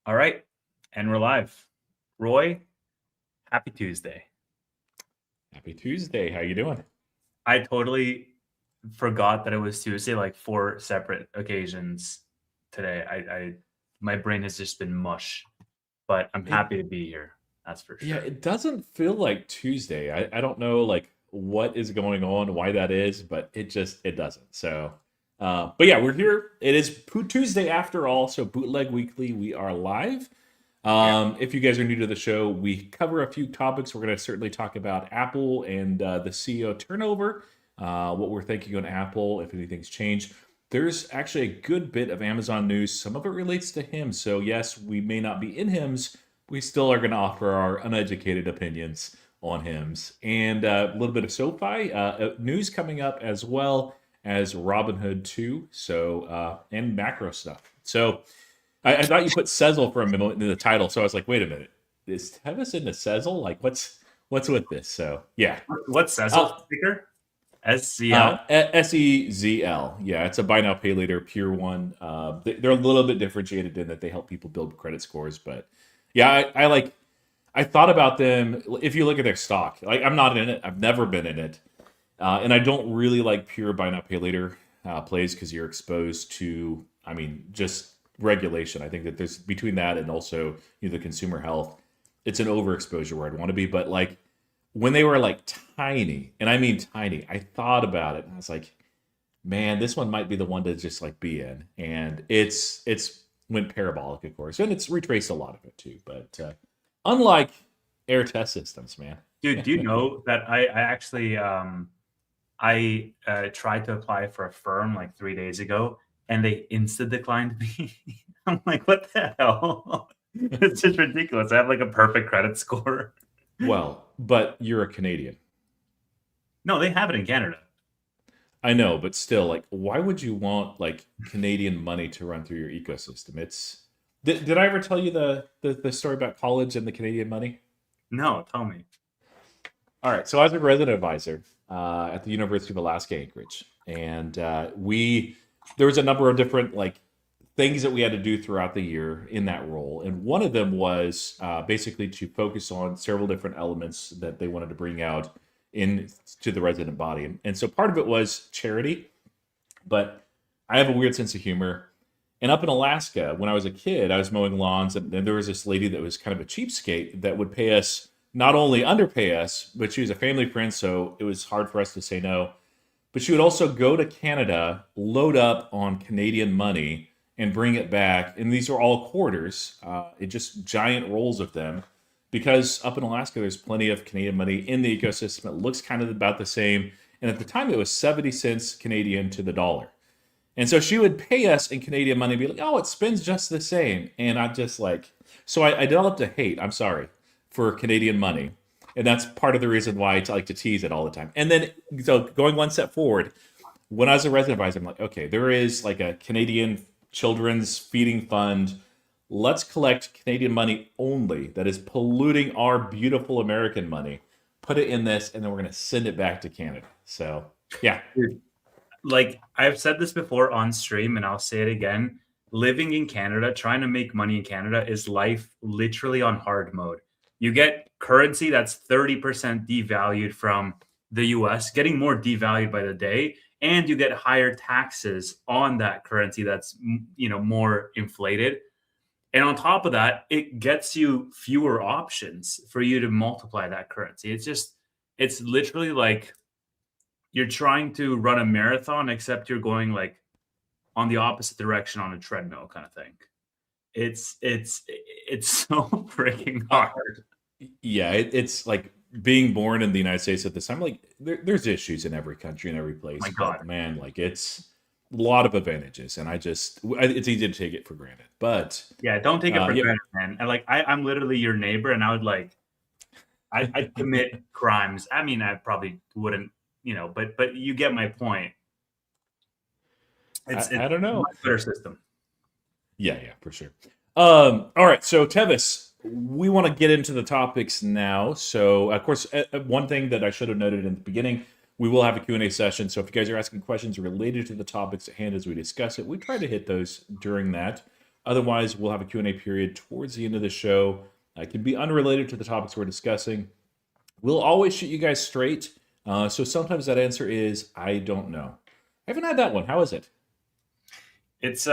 All right, and we're live. Roy, happy Tuesday. Happy Tuesday. How you doing? I totally forgot that it was Tuesday, like 4 separate occasions today. My brain has just been mush, but I'm It happy to be here. That's for yeah, sure. it doesn't feel like Tuesday. I don't know like what is going on, why that is, but it doesn't. So but yeah, we're here. It is Tuesday after all, so Bootleg Weekly, we are live. Yeah. If you guys are new to the show, we cover a few topics. We're going to certainly talk about Apple and the CEO turnover, what we're thinking on Apple, if anything's changed. There's actually a good bit of Amazon news. Some of it relates to HIMS. So, yes, we may not be in HIMS. We still are going to offer our uneducated opinions on HIMS. And a little bit of SOFI news coming up as well as Robinhood 2. So, and macro stuff. So, I thought you put sezl for a minute in the title, so I was like, wait a minute, is Tevis into sezl? Like, what's with this? So yeah, What's Sezl uh, ticker? SCL? SEZL. Yeah, it's a buy now pay later pure one. They're a little bit differentiated in that they help people build credit scores, but yeah, I thought about them. If you look at their stock, like I'm not in it, I've never been in it, and I don't really like pure buy now pay later plays because you're exposed to, I mean, just regulation. I think that there's between that and also the consumer health, it's an overexposure where I'd want to be. But like when they were like tiny, and I mean tiny, I thought about it and I was like, man, this one might be the one to just like be in. And it's went parabolic, of course, and it's retraced a lot of it too. But unlike air test systems, man. Dude, do you know that I actually tried to apply for a firm like 3 days ago, and they insta declined me. I'm like, "What the hell?" It's just ridiculous. I have, like, a perfect credit score. Well, but you're a Canadian. No, they have it in Canada. I know, but still, like, why would you want like Canadian money to run through your ecosystem? Did I ever tell you the story about college and the Canadian money? No, tell me. All right, so I was a resident advisor at the University of Alaska Anchorage, and we there was a number of different like things that we had to do throughout the year in that role, and one of them was basically to focus on several different elements that they wanted to bring out in to the resident body, and so part of it was charity, but I have a weird sense of humor. And up in Alaska, when I was a kid, I was mowing lawns, and then there was this lady that was kind of a cheapskate that would pay us, not only underpay us, but she was a family friend, so it was hard for us to say no. But she would also go to Canada, load up on Canadian money, and bring it back. And these are all quarters, it just giant rolls of them. Because up in Alaska, there's plenty of Canadian money in the ecosystem. It looks kind of about the same. And at the time, it was 70 cents Canadian to the dollar. And so she would pay us in Canadian money and be like, oh, it spends just the same. And I'm just like, so I developed a hate, I'm sorry, for Canadian money. And that's part of the reason why I like to tease it all the time. And then, so going one step forward, when I was a resident advisor, I'm like, okay, there is like a Canadian children's feeding fund. Let's collect Canadian money only that is polluting our beautiful American money, put it in this, and then we're going to send it back to Canada. So, yeah. Dude, like, I've said this before on stream, and I'll say it again. Living in Canada, trying to make money in Canada is life literally on hard mode. You get currency that's 30% devalued from the US, getting more devalued by the day, and you get higher taxes on that currency that's more inflated. And on top of that, it gets you fewer options for you to multiply that currency. It's literally like you're trying to run a marathon, except you're going like on the opposite direction on a treadmill kind of thing. It's so freaking Uh, hard. yeah, it's like being born in the United States at this time. Like there's issues in every country and every My place, God. but man, like it's a lot of advantages, and it's easy to take it for granted. But Yeah, don't take it for yeah, granted, man. And like I'm literally your neighbor, and I would like I'd commit crimes. I mean, I probably wouldn't, but you get my point. It's I a don't know. much better system. Yeah, for sure. All right, so Tevis, we want to get into the topics now. So, of course, one thing that I should have noted in the beginning, we will have a Q&A session. So if you guys are asking questions related to the topics at hand as we discuss it, we try to hit those during that. Otherwise, we'll have a Q&A period towards the end of the show. It can be unrelated to the topics we're discussing. We'll always shoot you guys straight. So sometimes that answer is, I don't know. I haven't had that one. How is it? It's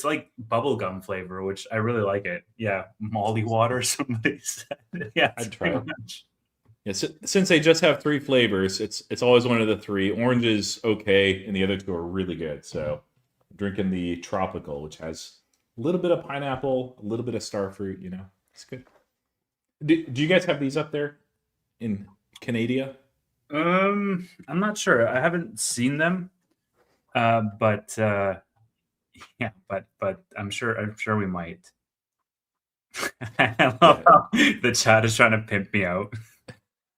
like bubblegum flavor, which I really like it. Yeah, Molly water, somebody said. Yeah, I'd try it. Yeah, since they just have 3 flavors, it's always one of the 3. Orange is okay, and the other 2 are really good. So I'm drinking the tropical, which has a little bit of pineapple, a little bit of starfruit. You know, it's good. Do you guys have these up there in Canada? I'm not sure. I haven't seen them, but yeah, but I'm sure we might. I love how the chat is trying to pimp me out.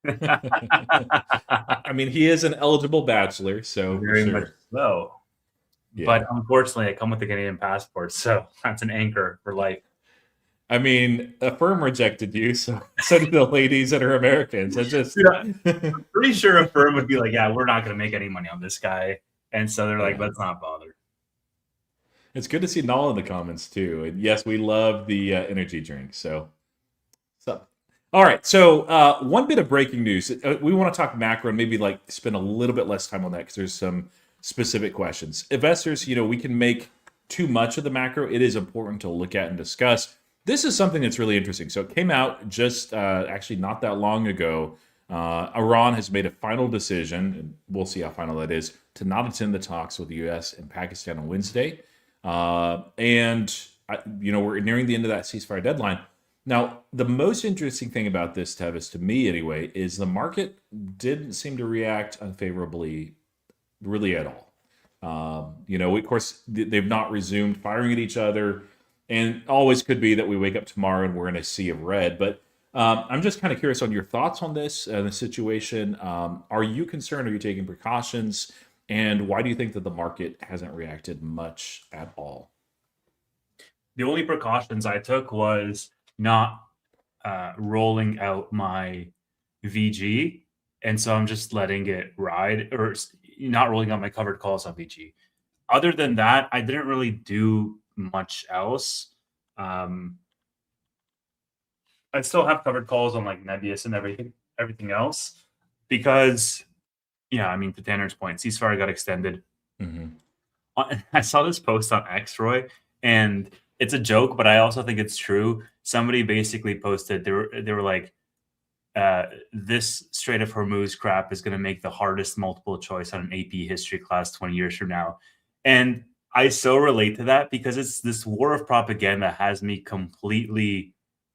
I mean, he is an eligible bachelor, so Very much so. Yeah. But unfortunately, I come with a Canadian passport, so that's an anchor for life. I mean, a firm rejected you, so do the ladies that are Americans. I just, I'm pretty sure a firm would be like, yeah, we're not going to make any money on this guy, and so they're like, let's not bother. It's good to see Null in the comments too. And yes, we love the energy drink. So, all right. So one bit of breaking news. We want to talk macro and maybe like spend a little bit less time on that because there's some specific questions. Investors, we can make too much of the macro. It is important to look at and discuss. This is something that's really interesting. So it came out just actually not that long ago. Iran has made a final decision, and we'll see how final that is, to not attend the talks with the U.S. and Pakistan on Wednesday. And we're nearing the end of that ceasefire deadline. Now, the most interesting thing about this, Tevis, to me anyway, is the market didn't seem to react unfavorably really at all. Of course, they've not resumed firing at each other, and always could be that we wake up tomorrow and we're in a sea of red. But I'm just kind of curious on your thoughts on this, the situation. Are you concerned? Are you taking precautions? And why do you think that the market hasn't reacted much at all? The only precautions I took was not rolling out my VG. And so I'm just letting it ride, or not rolling out my covered calls on VG. Other than that, I didn't really do much else. I still have covered calls on like Nebius and everything else because... Yeah, I mean, to Tanner's point, ceasefire got extended. Mm-hmm. I saw this post on X, Roy, and it's a joke, but I also think it's true. Somebody basically posted, they were like, this Strait of Hormuz crap is going to make the hardest multiple choice on an AP history class 20 years from now. And I so relate to that because it's this war of propaganda has me completely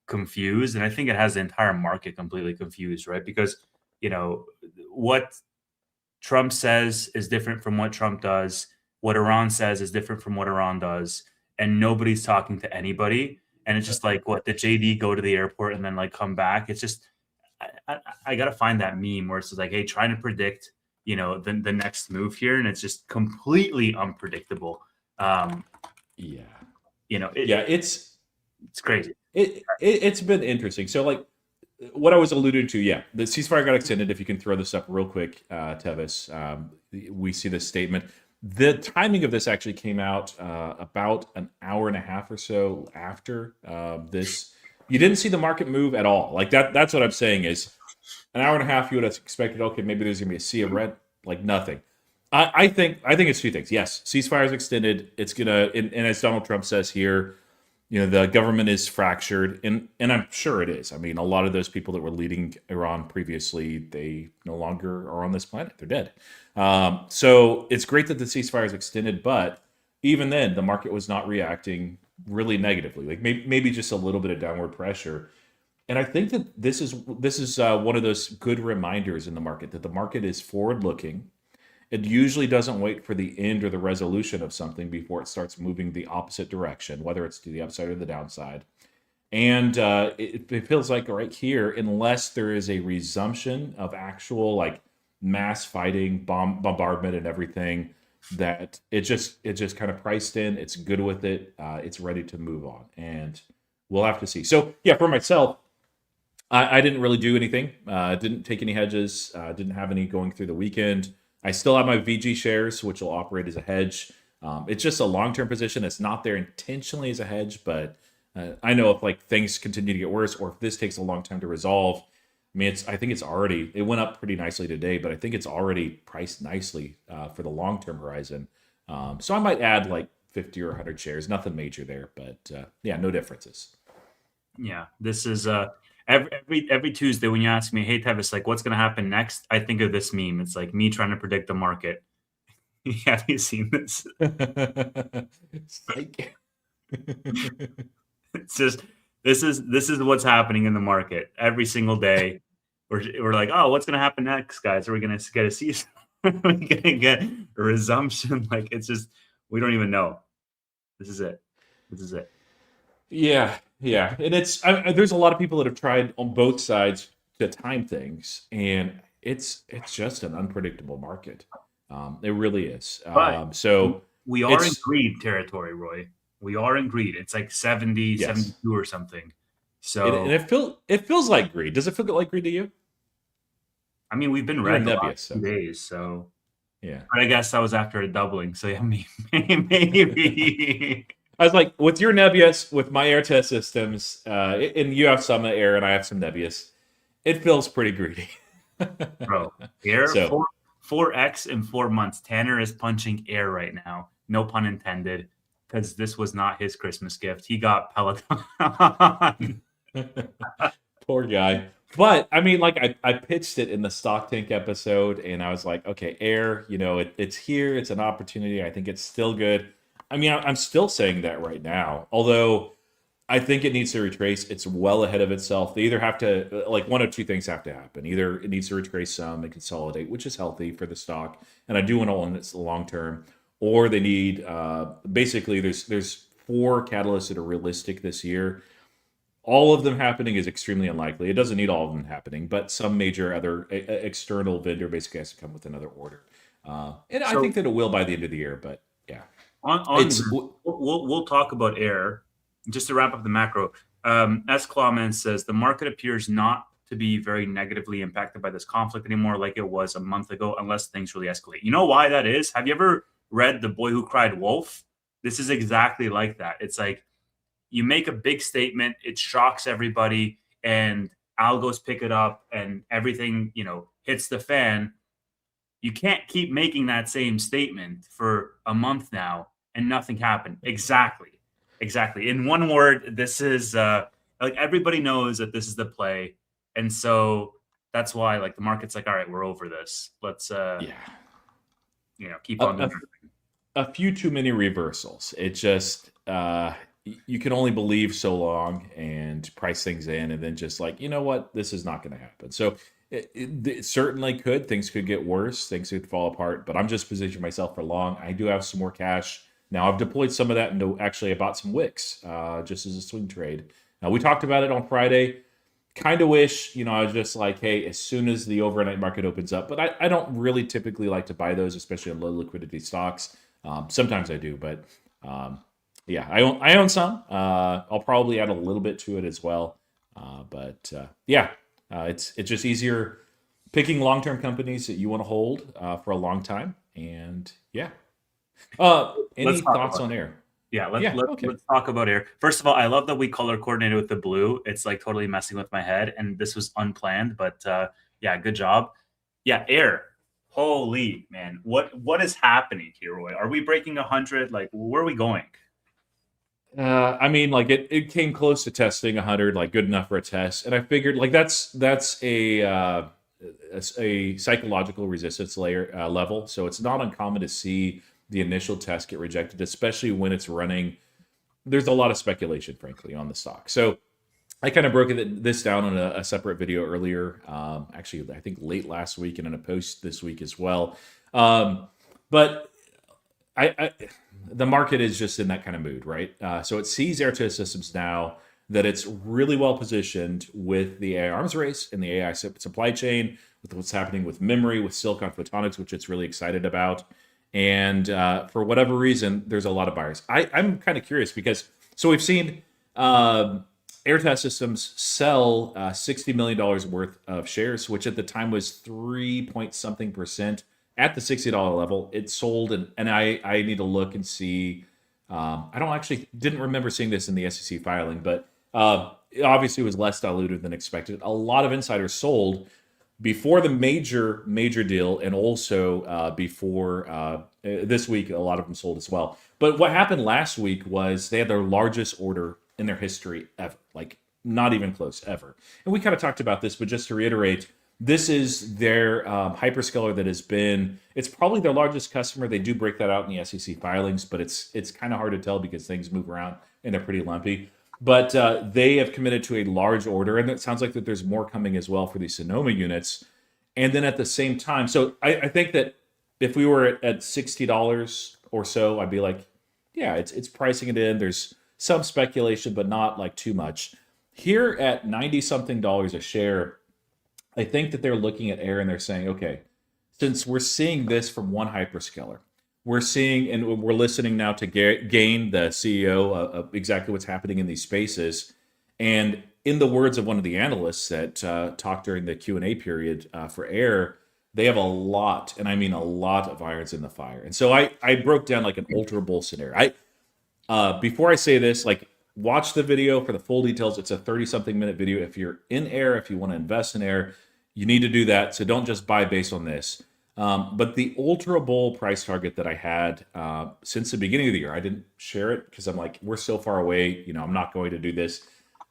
confused. And I think it has the entire market completely confused, right? Because, what Trump says is different from what Trump does. What Iran says is different from what Iran does. And nobody's talking to anybody. And it's just like, what, the JD go to the airport and then like come back? It's just, I got to find that meme where it's like, hey, trying to predict, the next move here. And it's just completely unpredictable. It's crazy. It's been interesting. So like, what I was alluding to, the ceasefire got extended. If you can throw this up real quick, Tevis, we see this statement. The timing of this actually came out about an hour and a half or so after this. You didn't see the market move at all. Like that's what I'm saying is an hour and a half, you would have expected, okay, maybe there's going to be a sea of red, like nothing. I think it's 2 things. Yes, ceasefire is extended. It's going to, and as Donald Trump says here, the government is fractured, and I'm sure it is. I mean, a lot of those people that were leading Iran previously, they no longer are on this planet. They're dead. So it's great that the ceasefire is extended, but even then, the market was not reacting really negatively. Like maybe just a little bit of downward pressure. And I think that this is one of those good reminders in the market that the market is forward-looking. It usually doesn't wait for the end or the resolution of something before it starts moving the opposite direction, whether it's to the upside or the downside. And it feels like right here, unless there is a resumption of actual like mass fighting, bombardment, and everything, that it just kind of priced in. It's good with it. It's ready to move on, and we'll have to see. So yeah, for myself, I didn't really do anything. Didn't take any hedges. Didn't have any going through the weekend. I still have my VG shares, which will operate as a hedge. It's just a long-term position. It's not there intentionally as a hedge, but I know if like things continue to get worse, or if this takes a long time to resolve, I mean, I think it's already, it went up pretty nicely today, but I think it's already priced nicely for the long-term horizon. So I might add like 50 or 100 shares, nothing major there, but yeah, no differences. Yeah, this is every Tuesday when you ask me, hey Tevis, like what's gonna happen next? I think of this meme. It's like me trying to predict the market. Have you seen this? Psych. It's just this is what's happening in the market every single day. We're like, oh, what's gonna happen next, guys? Are we gonna get a season? Are we gonna get a resumption? Like it's just we don't even know. This is it. This is it. Yeah, yeah, and there's a lot of people that have tried on both sides to time things, and it's just an unpredictable market. It really is. But So we are in it's greed territory, Roy. We are in greed. It's like 70, yes, 72 or something. and So, it feels like greed. Does it feel like greed to you? I mean, we've been You're a red the nebulous, last so 2 days. So, yeah. but I guess that was after a doubling. So, yeah, maybe. I was like, with your nebulous, with my air test systems, and you have some air and I have some nebulous, it feels pretty greedy. Bro, air So 4x in 4 months. Tanner is punching air right now. No pun intended, because this was not his Christmas gift. He got Peloton. poor guy. But I mean, like I pitched it in the Stock Tank episode, and I was like, okay, air, it's here, it's an opportunity. I think it's still good. I mean, I'm still saying that right now, although I think it needs to retrace. It's well ahead of itself. They either have to, like, one of two things have to happen. Either it needs to retrace some and consolidate, which is healthy for the stock, and I do want to own it long term, or they need, basically, there's four catalysts that are realistic this year. All of them happening is extremely unlikely. It doesn't need all of them happening, but some major other external vendor basically has to come with another order. And I think So, that it will by the end of the year, but yeah. on It's we'll talk about air just to wrap up the macro. S Clawman says the market appears not to be very negatively impacted by this conflict anymore, like it was a month ago, unless things really escalate. You know why that is? Have you ever read The Boy Who Cried Wolf? This is exactly like that. It's like you make a big statement, it shocks everybody, and algos pick it up, and everything hits the fan. You can't keep making that same statement for a month now and nothing happened. Exactly. In one word, this is like everybody knows that this is the play. And so that's why like the market's like, all right, we're over this. Let's yeah. keep A, on doing a, it. a few too many reversals. It just you can only believe so long and price things in, and then just like, you know what, this is not going to happen. So it certainly could. Things could get worse. Things could fall apart. But I'm just positioning myself for long. I do have some more cash now. I've deployed some of that into actually I bought some wicks just as a swing trade. Now we talked about it on Friday. Kind of wish, I was just like, hey, as soon as the overnight market opens up, but I don't really typically like to buy those, especially on low liquidity stocks. Sometimes I do, but yeah, I own some. I'll probably add a little bit to it as well. But yeah, it's just easier picking long-term companies that you want to hold for a long time. And yeah, any Let's talk thoughts about on it. air? Yeah, Yeah, okay. let's talk about air. First of all, I love that we color coordinated with the blue. It's like totally messing with my head, and this was unplanned, but yeah, good job. Yeah, air. Holy man, what is happening here, Roy? Are we breaking 100? Like, where are we going? I mean, like it came close to testing 100, like good enough for a test, and I figured like that's a psychological resistance layer level, so it's not uncommon to see the initial test get rejected, especially when it's running. There's a lot of speculation, frankly, on the stock. So I kind of broke this down in a separate video earlier, actually, I think late last week and in a post this week as well. But I the market is just in that kind of mood, right? So it sees Airtest Systems now that it's really well positioned with the AI arms race and the AI supply chain, with what's happening with memory, with silicon photonics, which it's really excited about. And for whatever reason, there's a lot of buyers. I'm kind of curious because so we've seen Airtest Systems sell $60 million worth of shares, which at the time was 3 point something percent at the $60 level. It sold, and I need to look and see. I don't actually didn't remember seeing this in the SEC filing, but it obviously was less diluted than expected. A lot of insiders sold before the major deal, and also before this week, a lot of them sold as well. But what happened last week was they had their largest order in their history ever, like not even close ever. And we kind of talked about this, but just to reiterate, this is their hyperscaler that has been. It's probably their largest customer. They do break that out in the SEC filings, but it's kind of hard to tell because things move around and they're pretty lumpy. But they have committed to a large order, and it sounds like that there's more coming as well for these Sonoma units. And then at the same time, so I think that if we were at $60 or so, I'd be like, yeah, it's pricing it in. There's some speculation, but not like too much. Here at 90 something dollars a share, I think that they're looking at AIR and they're saying, okay, since we're seeing this from one hyperscaler, we're seeing and we're listening now to Gain, the CEO, of exactly what's happening in these spaces. And in the words of one of the analysts that talked during the Q&A period for AIR, they have a lot, and I mean a lot of irons in the fire. And so I broke down like an ultra bull scenario. Before I say this, like, watch the video for the full details. It's a 30-something minute video. If you're in AIR, if you want to invest in AIR, you need to do that. So don't just buy based on this. But the ultra bull price target that I had since the beginning of the year, I didn't share it because I'm like, we're so far away. I'm not going to do this.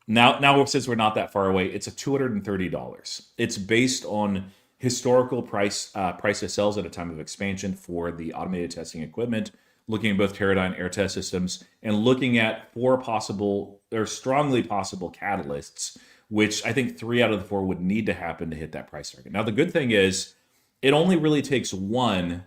Now since we're not that far away, it's a $230. It's based on historical price to sales at a time of expansion for the automated testing equipment, looking at both Teradyne air test systems and looking at 4 possible or strongly possible catalysts, which I think 3 out of the 4 would need to happen to hit that price target. Now, the good thing is it only really takes one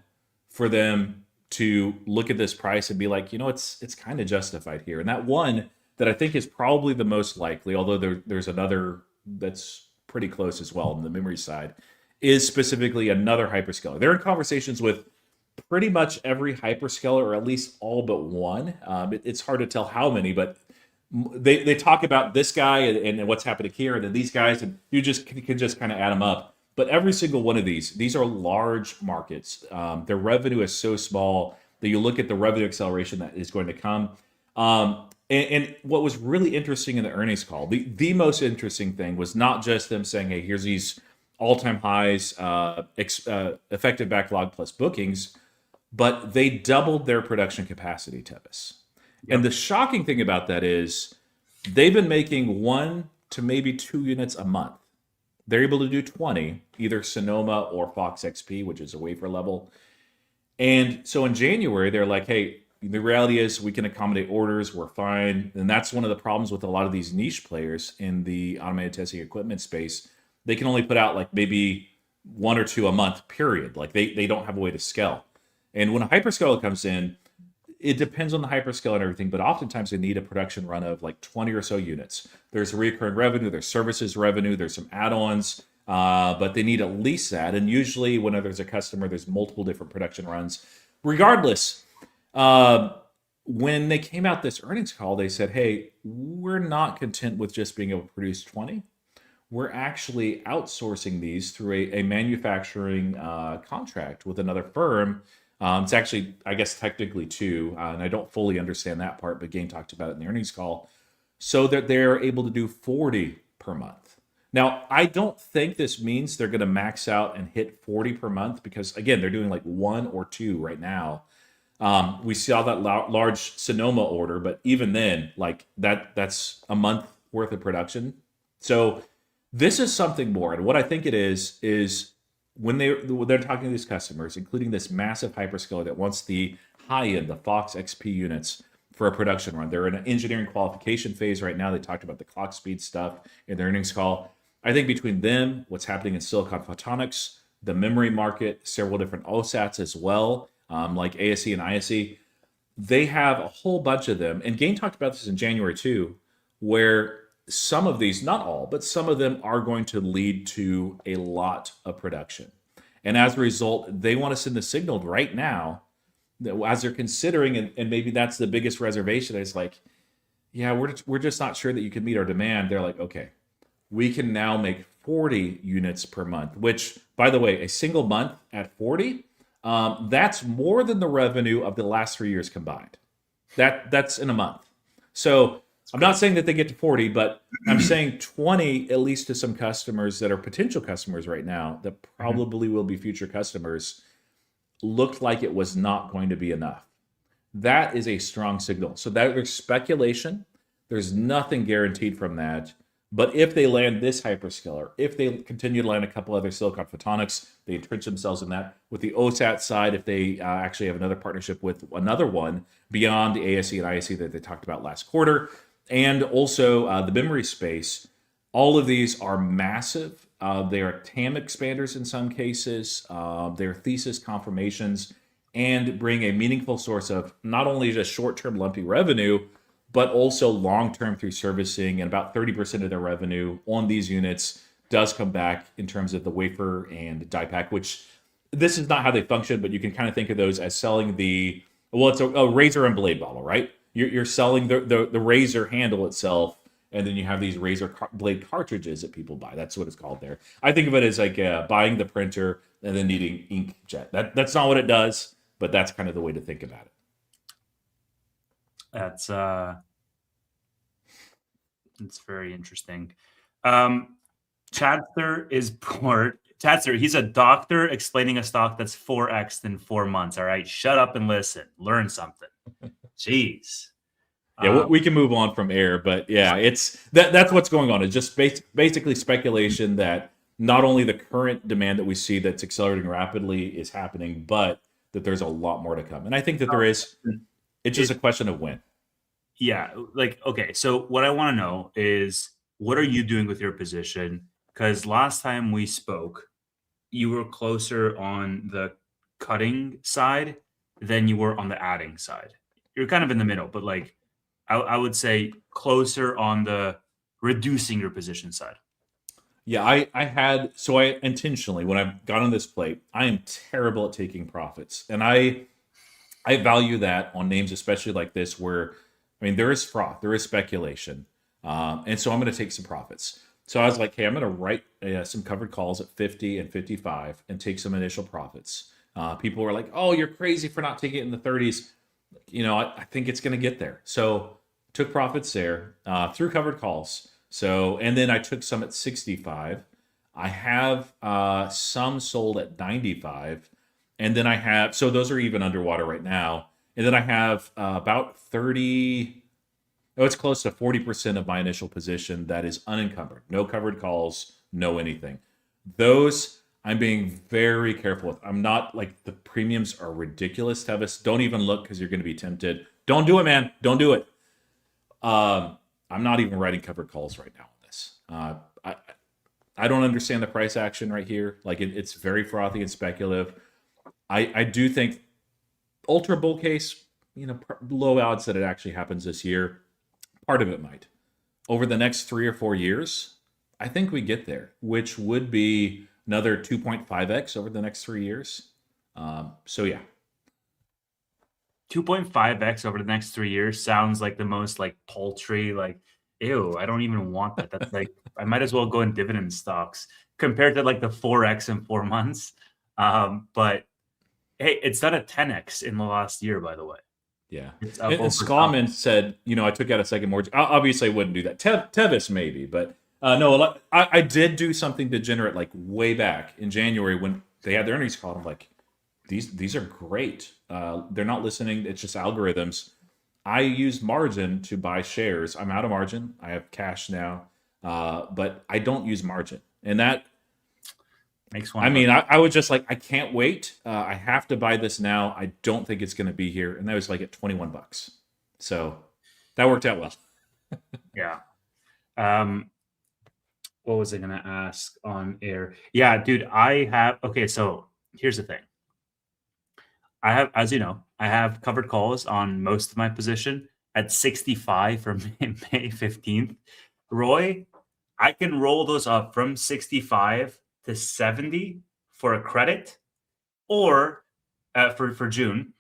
for them to look at this price and be like, it's kind of justified here. And that one that I think is probably the most likely, although there's another that's pretty close as well on the memory side, is specifically another hyperscaler. They're in conversations with pretty much every hyperscaler, or at least all but one. It's hard to tell how many, but they talk about this guy and what's happening here, and then these guys, and you can just kind of add them up. But every single one of these are large markets. Their revenue is so small that you look at the revenue acceleration that is going to come. And what was really interesting in the earnings call, the most interesting thing was not just them saying, hey, here's these all-time highs, effective backlog plus bookings, but they doubled their production capacity, Tevis. Yep. And the shocking thing about that is they've been making 1 to maybe 2 units a month. They're able to do 20, either Sonoma or Fox XP, which is a wafer level. And so in January, they're like, hey, the reality is we can accommodate orders, we're fine. And that's one of the problems with a lot of these niche players in the automated testing equipment space. They can only put out like maybe 1 or 2 a month, period. Like they don't have a way to scale. And when a hyperscaler comes in, it depends on the hyperscaler and everything, but oftentimes they need a production run of like 20 or so units. There's recurring revenue, there's services revenue, there's some add-ons, but they need at least that. And usually when there's a customer, there's multiple different production runs. Regardless, when they came out this earnings call, they said, hey, we're not content with just being able to produce 20. We're actually outsourcing these through a manufacturing contract with another firm. It's actually, I guess, technically 2, and I don't fully understand that part, but Gain talked about it in the earnings call, so that they're able to do 40 per month. Now, I don't think this means they're going to max out and hit 40 per month because, again, they're doing like 1 or 2 right now. We saw that large Sonoma order, but even then, like that's a month worth of production. So this is something more. And what I think it is when they're talking to these customers, including this massive hyperscaler that wants the high-end, the Fox XP units for a production run. They're in an engineering qualification phase right now. They talked about the clock speed stuff in their earnings call. I think between them, what's happening in silicon photonics, the memory market, several different OSATs as well, like ASE and ISE, they have a whole bunch of them. And Gain talked about this in January too, where some of these, not all, but some of them are going to lead to a lot of production. And as a result, they want to send the signal right now that as they're considering, and maybe that's the biggest reservation, is like, yeah, we're just not sure that you can meet our demand. They're like, okay, we can now make 40 units per month, which, by the way, a single month at 40, That's more than the revenue of the last 3 years combined. That's in a month. So I'm not saying that they get to 40, but I'm saying 20 at least to some customers that are potential customers right now that Mhm. probably will be future customers looked like it was not going to be enough. That is a strong signal. So that there's speculation. There's nothing guaranteed from that. But if they land this hyperscaler, if they continue to land a couple other silicon photonics, they entrench themselves in that. With the OSAT side, if they actually have another partnership with another one beyond the ASE and ISE that they talked about last quarter, and also the memory space, all of these are massive. They are TAM expanders in some cases. They're thesis confirmations and bring a meaningful source of not only just short-term lumpy revenue, but also long-term through servicing. And about 30% of their revenue on these units does come back in terms of the wafer and die pack, which this is not how they function, but you can kind of think of those as selling the, well, it's a razor and blade model, right? You're selling the razor handle itself, and then you have these blade cartridges that people buy. That's what it's called there. I think of it as like buying the printer and then needing inkjet. That's not what it does, but that's kind of the way to think about it. That's it's very interesting. Chadster is bored. Chadster, he's a doctor explaining a stock that's 4x in 4 months. All right, shut up and listen. Learn something. Jeez. Yeah, we can move on from air, but yeah, it's that's what's going on. It's just basically speculation that not only the current demand that we see that's accelerating rapidly is happening, but that there's a lot more to come. And I think that there is. It's just a question of when. Yeah, like okay. So what I want to know is what are you doing with your position? Because last time we spoke, you were closer on the cutting side than you were on the adding side. You're kind of in the middle, but like I would say closer on the reducing your position side. Yeah, I intentionally, when I've got on this plate, I am terrible at taking profits. And I value that on names, especially like this, where I mean there is froth, there is speculation, and so I'm going to take some profits. So I was like, hey, I'm going to write some covered calls at 50 and 55 and take some initial profits. People were like, oh, you're crazy for not taking it in the 30s. I think it's going to get there. So took profits there through covered calls. So and then I took some at 65. I have some sold at 95. And then I have, so those are even underwater right now. And then I have about 30, oh, it's close to 40% of my initial position that is unencumbered. No covered calls, no anything. Those I'm being very careful with. I'm not like the premiums are ridiculous, Tevis. Don't even look because you're going to be tempted. Don't do it, man. Don't do it. I'm not even writing covered calls right now on this. I don't understand the price action right here. Like it's very frothy and speculative. I do think ultra bull case, low odds that it actually happens this year. Part of it might. Over the next 3 or 4 years, I think we get there, which would be another 2.5x over the next 3 years. So yeah. 2.5x over the next 3 years sounds like the most like paltry, like, ew, I don't even want that. That's like, I might as well go in dividend stocks compared to like the 4x in 4 months. But hey, it's done a 10x in the last year, by the way. Yeah. It's up And over Sklomman said, I took out a second mortgage. Obviously, I wouldn't do that. Tevis maybe, but no, I did do something degenerate like way back in January when they had their earnings call. I'm like, these are great. They're not listening. It's just algorithms. I use margin to buy shares. I'm out of margin. I have cash now, but I don't use margin. And that makes one. I mean, I was just like, I can't wait. I have to buy this now. I don't think it's going to be here. And that was like at $21. So that worked out well. Yeah. What was I going to ask on air? Yeah, dude, okay, so here's the thing. I have, as you know, I have covered calls on most of my position at 65 from May 15th. Roy, I can roll those up from 65 to 70 for a credit or for June,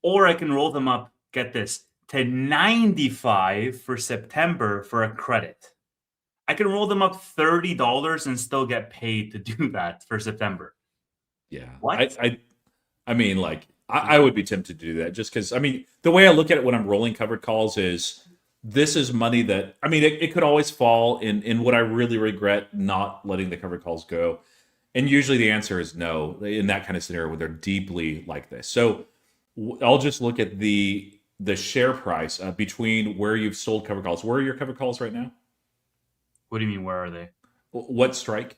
or I can roll them up, get this, to 95 for September for a credit. I can roll them up $30 and still get paid to do that for September. Yeah. What? I mean, like, I would be tempted to do that just because, I mean, the way I look at it when I'm rolling covered calls is this is money that, I mean, it could always fall in what I really regret not letting the covered calls go. And usually the answer is no in that kind of scenario where they're deeply like this. So I'll just look at the share price between where you've sold covered calls. Where are your covered calls right now? What do you mean? Where are they? What strike?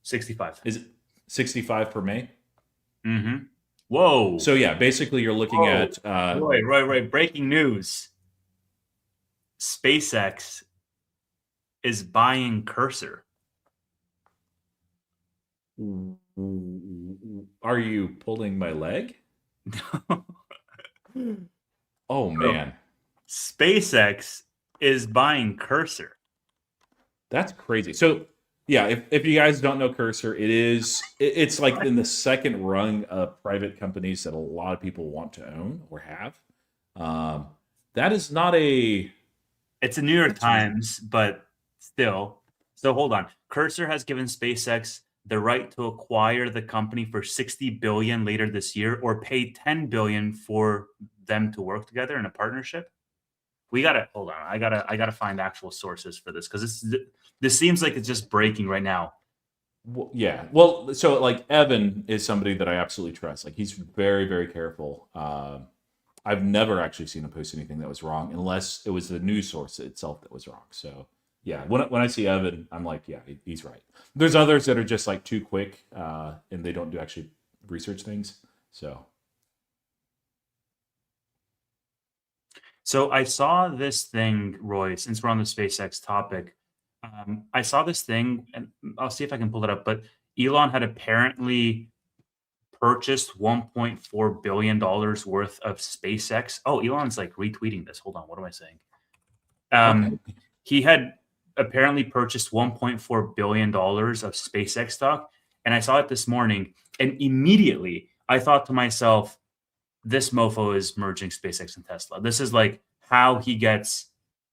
65. Is it 65 per May? Mm-hmm. Whoa. So yeah, basically you're looking Whoa. at Right. Breaking news. SpaceX is buying Cursor. Are you pulling my leg? Oh man, SpaceX is buying Cursor. that's crazy. So yeah, if you guys don't know Cursor, it's like in the second rung of private companies that a lot of people want to own or have. Um, that is not a It's a New York Times, but still. So hold on. Cursor has given SpaceX the right to acquire the company for 60 billion later this year or pay 10 billion for them to work together in a partnership. We gotta hold on. I gotta find actual sources for this because this seems like it's just breaking right now. yeah. Well, so like Evan is somebody that I absolutely trust. Like he's very very careful. I've never actually seen him post anything that was wrong, unless it was the news source itself that was wrong. So yeah, when I see Evan, I'm like, yeah, he's right. There's others that are just like too quick, and they don't do actually research things. So I saw this thing, Roy, since we're on the SpaceX topic. I saw this thing, and I'll see if I can pull it up. But Elon had apparently purchased $1.4 billion worth of SpaceX. Oh, Elon's like retweeting this. Hold on. What am I saying? Okay. He had apparently purchased $1.4 billion of SpaceX stock. And I saw it this morning. And immediately I thought to myself, this mofo is merging SpaceX and Tesla. This is like how he gets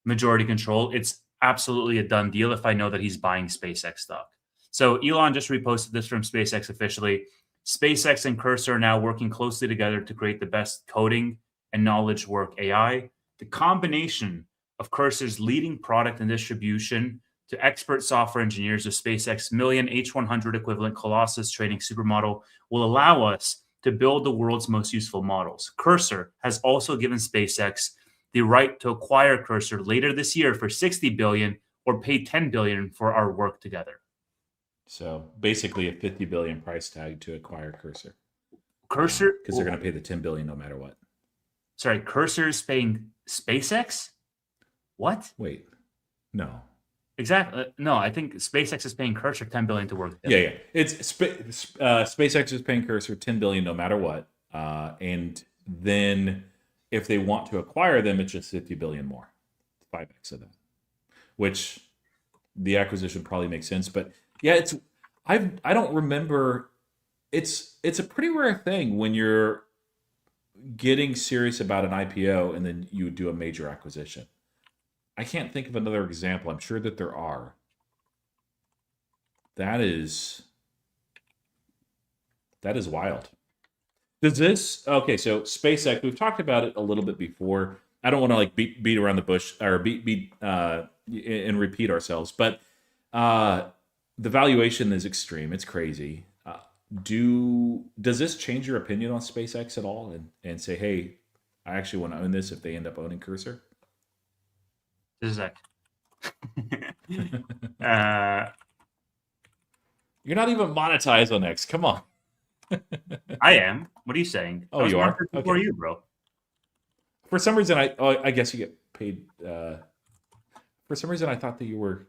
majority control. It's absolutely a done deal if I know that he's buying SpaceX stock. So Elon just reposted this from SpaceX officially. SpaceX and Cursor are now working closely together to create the best coding and knowledge work AI. The combination of Cursor's leading product and distribution to expert software engineers of SpaceX million H100 equivalent Colossus training supermodel will allow us to build the world's most useful models. Cursor has also given SpaceX the right to acquire Cursor later this year for 60 billion or pay 10 billion for our work together. So basically, a 50 billion price tag to acquire Cursor. Cursor, because they're going to pay the 10 billion no matter what. Sorry, Cursor is paying SpaceX. What? Wait, no. Exactly. No, I think SpaceX is paying Cursor 10 billion to work together. Yeah. It's SpaceX is paying Cursor 10 billion no matter what, and then if they want to acquire them, it's just 50 billion more, 5x of that. Which the acquisition probably makes sense, but yeah, I don't remember. It's a pretty rare thing when you're getting serious about an IPO and then you do a major acquisition. I can't think of another example. I'm sure that there are. That is wild. Does this okay? So SpaceX, we've talked about it a little bit before. I don't want to like beat around the bush or beat and repeat ourselves, but the valuation is extreme. It's crazy. Does this change your opinion on SpaceX at all? And say, hey, I actually want to own this if they end up owning Cursor. This is like, you're not even monetized on X. Come on. I am. What are you saying? Oh, you are? Before Okay. you, bro. For some reason, I guess you get paid. For some reason, I thought that you were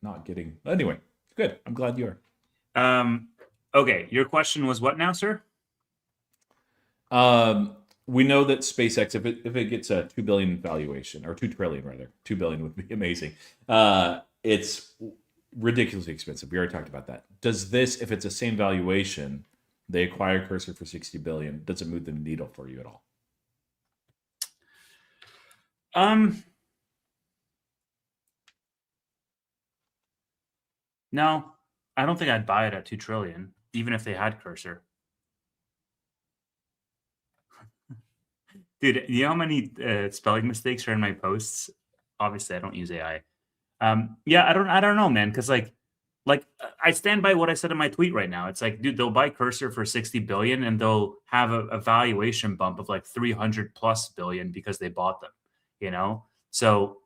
not getting. Anyway, good. I'm glad you are. Okay. Your question was what now, sir? We know that SpaceX, if it gets a 2 billion valuation, or 2 trillion rather, 2 billion would be amazing. It's ridiculously expensive. We already talked about that. Does this, if it's the same valuation, they acquire Cursor for 60 billion, does it move the needle for you at all? No, I don't think I'd buy it at 2 trillion, even if they had Cursor. Dude, you know how many spelling mistakes are in my posts? Obviously, I don't use AI. Yeah, I don't know, man, because I stand by what I said in my tweet right now. It's like, dude, they'll buy Cursor for 60 billion and they'll have a valuation bump of like 300 plus billion because they bought them, you know? So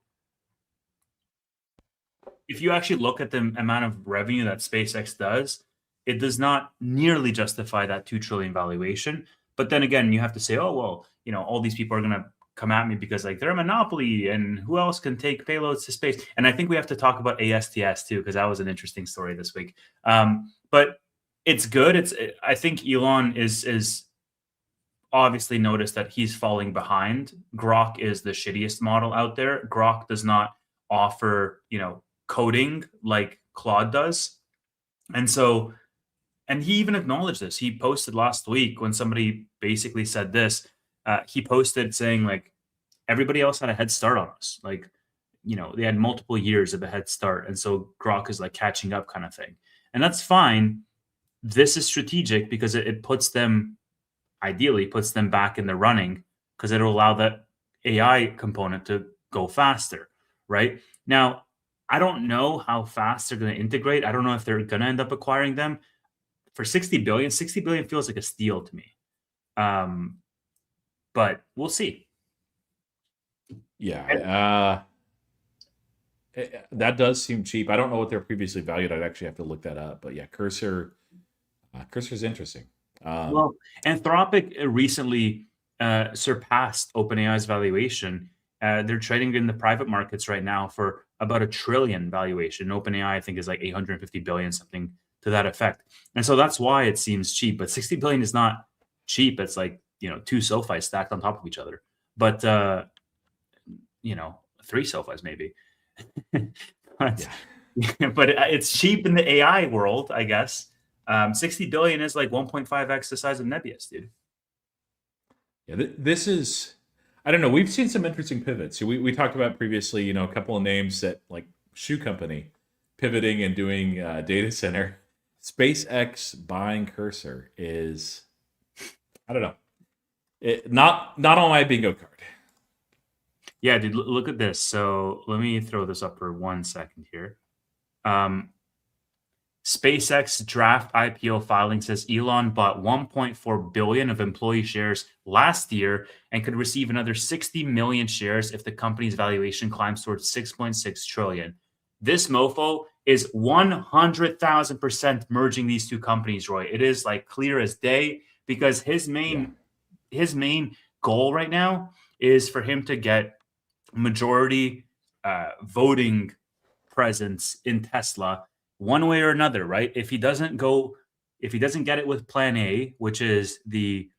if you actually look at the amount of revenue that SpaceX does, it does not nearly justify that 2 trillion valuation. But then again, you have to say, oh, well, you know, all these people are going to come at me because like they're a monopoly and who else can take payloads to space? And I think we have to talk about ASTS too, because that was an interesting story this week. But it's good. I think Elon is obviously noticed that he's falling behind. Grok is the shittiest model out there. Grok does not offer, you know, coding like Claude does. And so, and he even acknowledged this. He posted last week when somebody basically said this. He posted saying, like, everybody else had a head start on us. Like, you know, they had multiple years of a head start. And so Grok is like catching up kind of thing. And that's fine. This is strategic because it puts them, ideally, puts them back in the running because it'll allow that AI component to go faster, right? Now, I don't know how fast they're going to integrate. I don't know if they're going to end up acquiring them for 60 billion. 60 billion feels like a steal to me. But we'll see. Yeah. That does seem cheap. I don't know what they're previously valued. I'd actually have to look that up. But yeah, Cursor's interesting. Well, Anthropic recently surpassed OpenAI's valuation. They're trading in the private markets right now for about $1 trillion valuation. OpenAI, I think, is like 850 billion, something to that effect. And so that's why it seems cheap. But 60 billion is not cheap. It's like, you know, 2 SoFi stacked on top of each other. But you know, 3 SoFis maybe. but it's cheap in the AI world, I guess. 60 billion is like 1.5x the size of Nebius, dude. Yeah, this is, I don't know. We've seen some interesting pivots. So we talked about previously, you know, a couple of names that like shoe company pivoting and doing data center. SpaceX buying Cursor is, I don't know, not on my bingo card. Yeah, dude, look at this. So let me throw this up for 1 second here. SpaceX draft IPO filing says Elon bought 1.4 billion of employee shares last year and could receive another 60 million shares if the company's valuation climbs towards 6.6 trillion. This mofo is 100,000% merging these two companies, Roy. It is like clear as day because his main goal right now is for him to get majority voting presence in Tesla one way or another, right? If he doesn't get it with plan A, which is the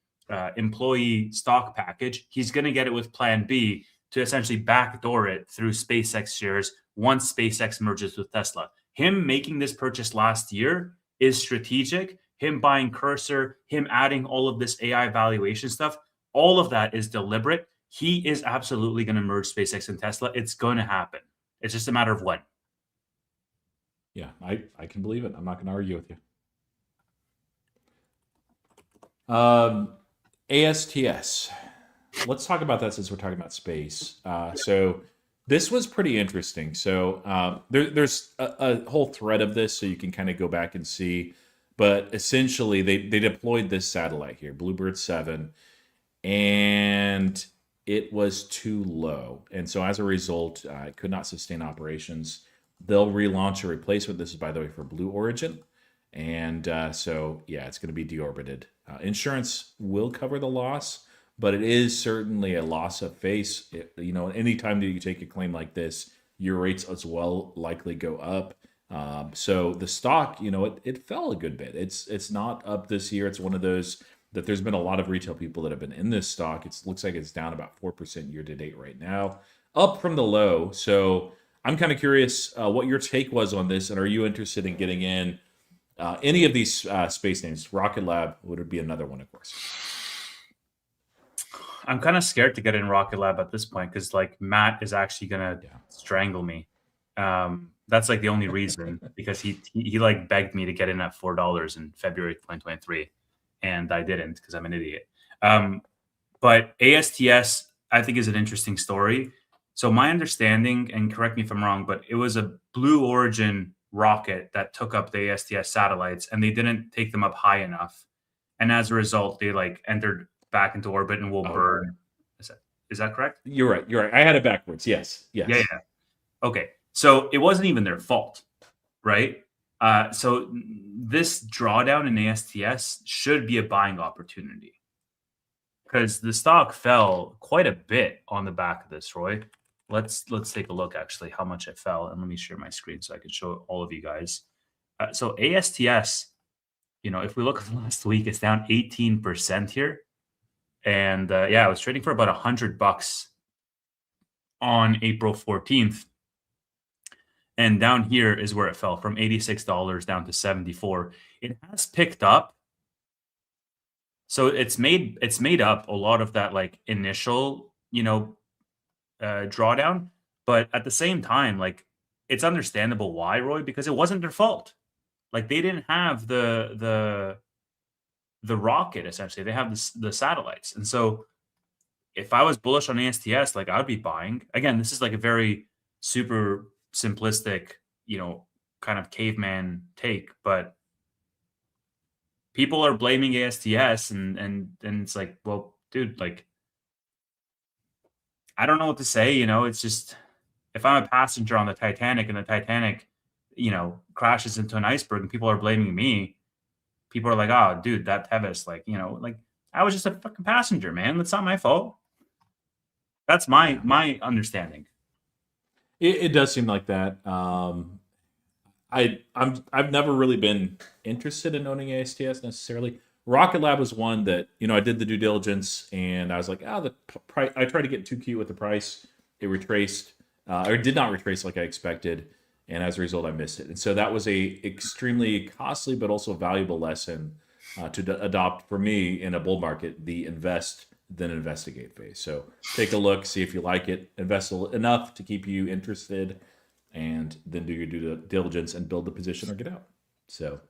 employee stock package, he's going to get it with plan B to essentially backdoor it through SpaceX shares once SpaceX merges with Tesla. Him making this purchase last year is strategic. Him buying Cursor, him adding all of this AI valuation stuff, all of that is deliberate. He is absolutely going to merge SpaceX and Tesla. It's going to happen. It's just a matter of when. Yeah, I can believe it. I'm not going to argue with you. ASTS. Let's talk about that since we're talking about space. So this was pretty interesting. So there's a whole thread of this, so you can kind of go back and see. But essentially, they deployed this satellite here, Bluebird 7, and it was too low. And so as a result, it could not sustain operations. They'll relaunch a replacement. This is, by the way, for Blue Origin. And so, yeah, it's going to be deorbited. Insurance will cover the loss, but it is certainly a loss of face. You know, anytime that you take a claim like this, your rates as well likely go up. So the stock, you know, it fell a good bit. It's not up this year. It's one of those that there's been a lot of retail people that have been in this stock. It looks like it's down about 4% year to date right now, up from the low. So I'm kind of curious what your take was on this, and are you interested in getting in any of these space names? Rocket Lab would be another one, of course. I'm kind of scared to get in Rocket Lab at this point because, like, Matt is actually gonna strangle me. That's like the only reason because he like begged me to get in at $4 in February 2023, and I didn't because I'm an idiot. But ASTS, I think, is an interesting story. So my understanding, and correct me if I'm wrong, but it was a Blue Origin rocket that took up the ASTS satellites, and they didn't take them up high enough, and as a result, they like entered back into orbit and will Oh, burn. Is that correct? you're right. You're right. I had it backwards. Yes. Yeah, Yes. yeah. Okay. So it wasn't even their fault, right? So this drawdown in ASTS should be a buying opportunity because the stock fell quite a bit on the back of this, Roy. Let's take a look actually how much it fell, and let me share my screen so I can show all of you guys. So ASTS, if we look at the last week, it's down 18% here, and yeah, it was trading for about $100 on April 14th. And down here is where it fell from $86 down to 74. It has picked up. So it's made up a lot of that like initial, drawdown. But at the same time, like it's understandable why, Roy, because it wasn't their fault. Like they didn't have the rocket essentially. They have the satellites. And so if I was bullish on ASTS, like I would be buying. Again, this is like a very super simplistic, kind of caveman take, but people are blaming ASTS and it's like, well, dude, like I don't know what to say, it's just if I'm a passenger on the Titanic and the Titanic, crashes into an iceberg and people are blaming me, people are like, oh, dude, that Tevis, like, like I was just a fucking passenger, man. That's not my fault. That's Yeah. my understanding. It does seem like that. I've never really been interested in owning ASTS necessarily. Rocket Lab was one that I did the due diligence and I was like, the price. I tried to get too cute with the price. It retraced, or did not retrace like I expected, and as a result, I missed it. And so that was a extremely costly but also valuable lesson to adopt for me in a bull market. The invest then investigate phase. So take a look, see if you like it, invest enough to keep you interested, and then do your due diligence and build the position or get out. So,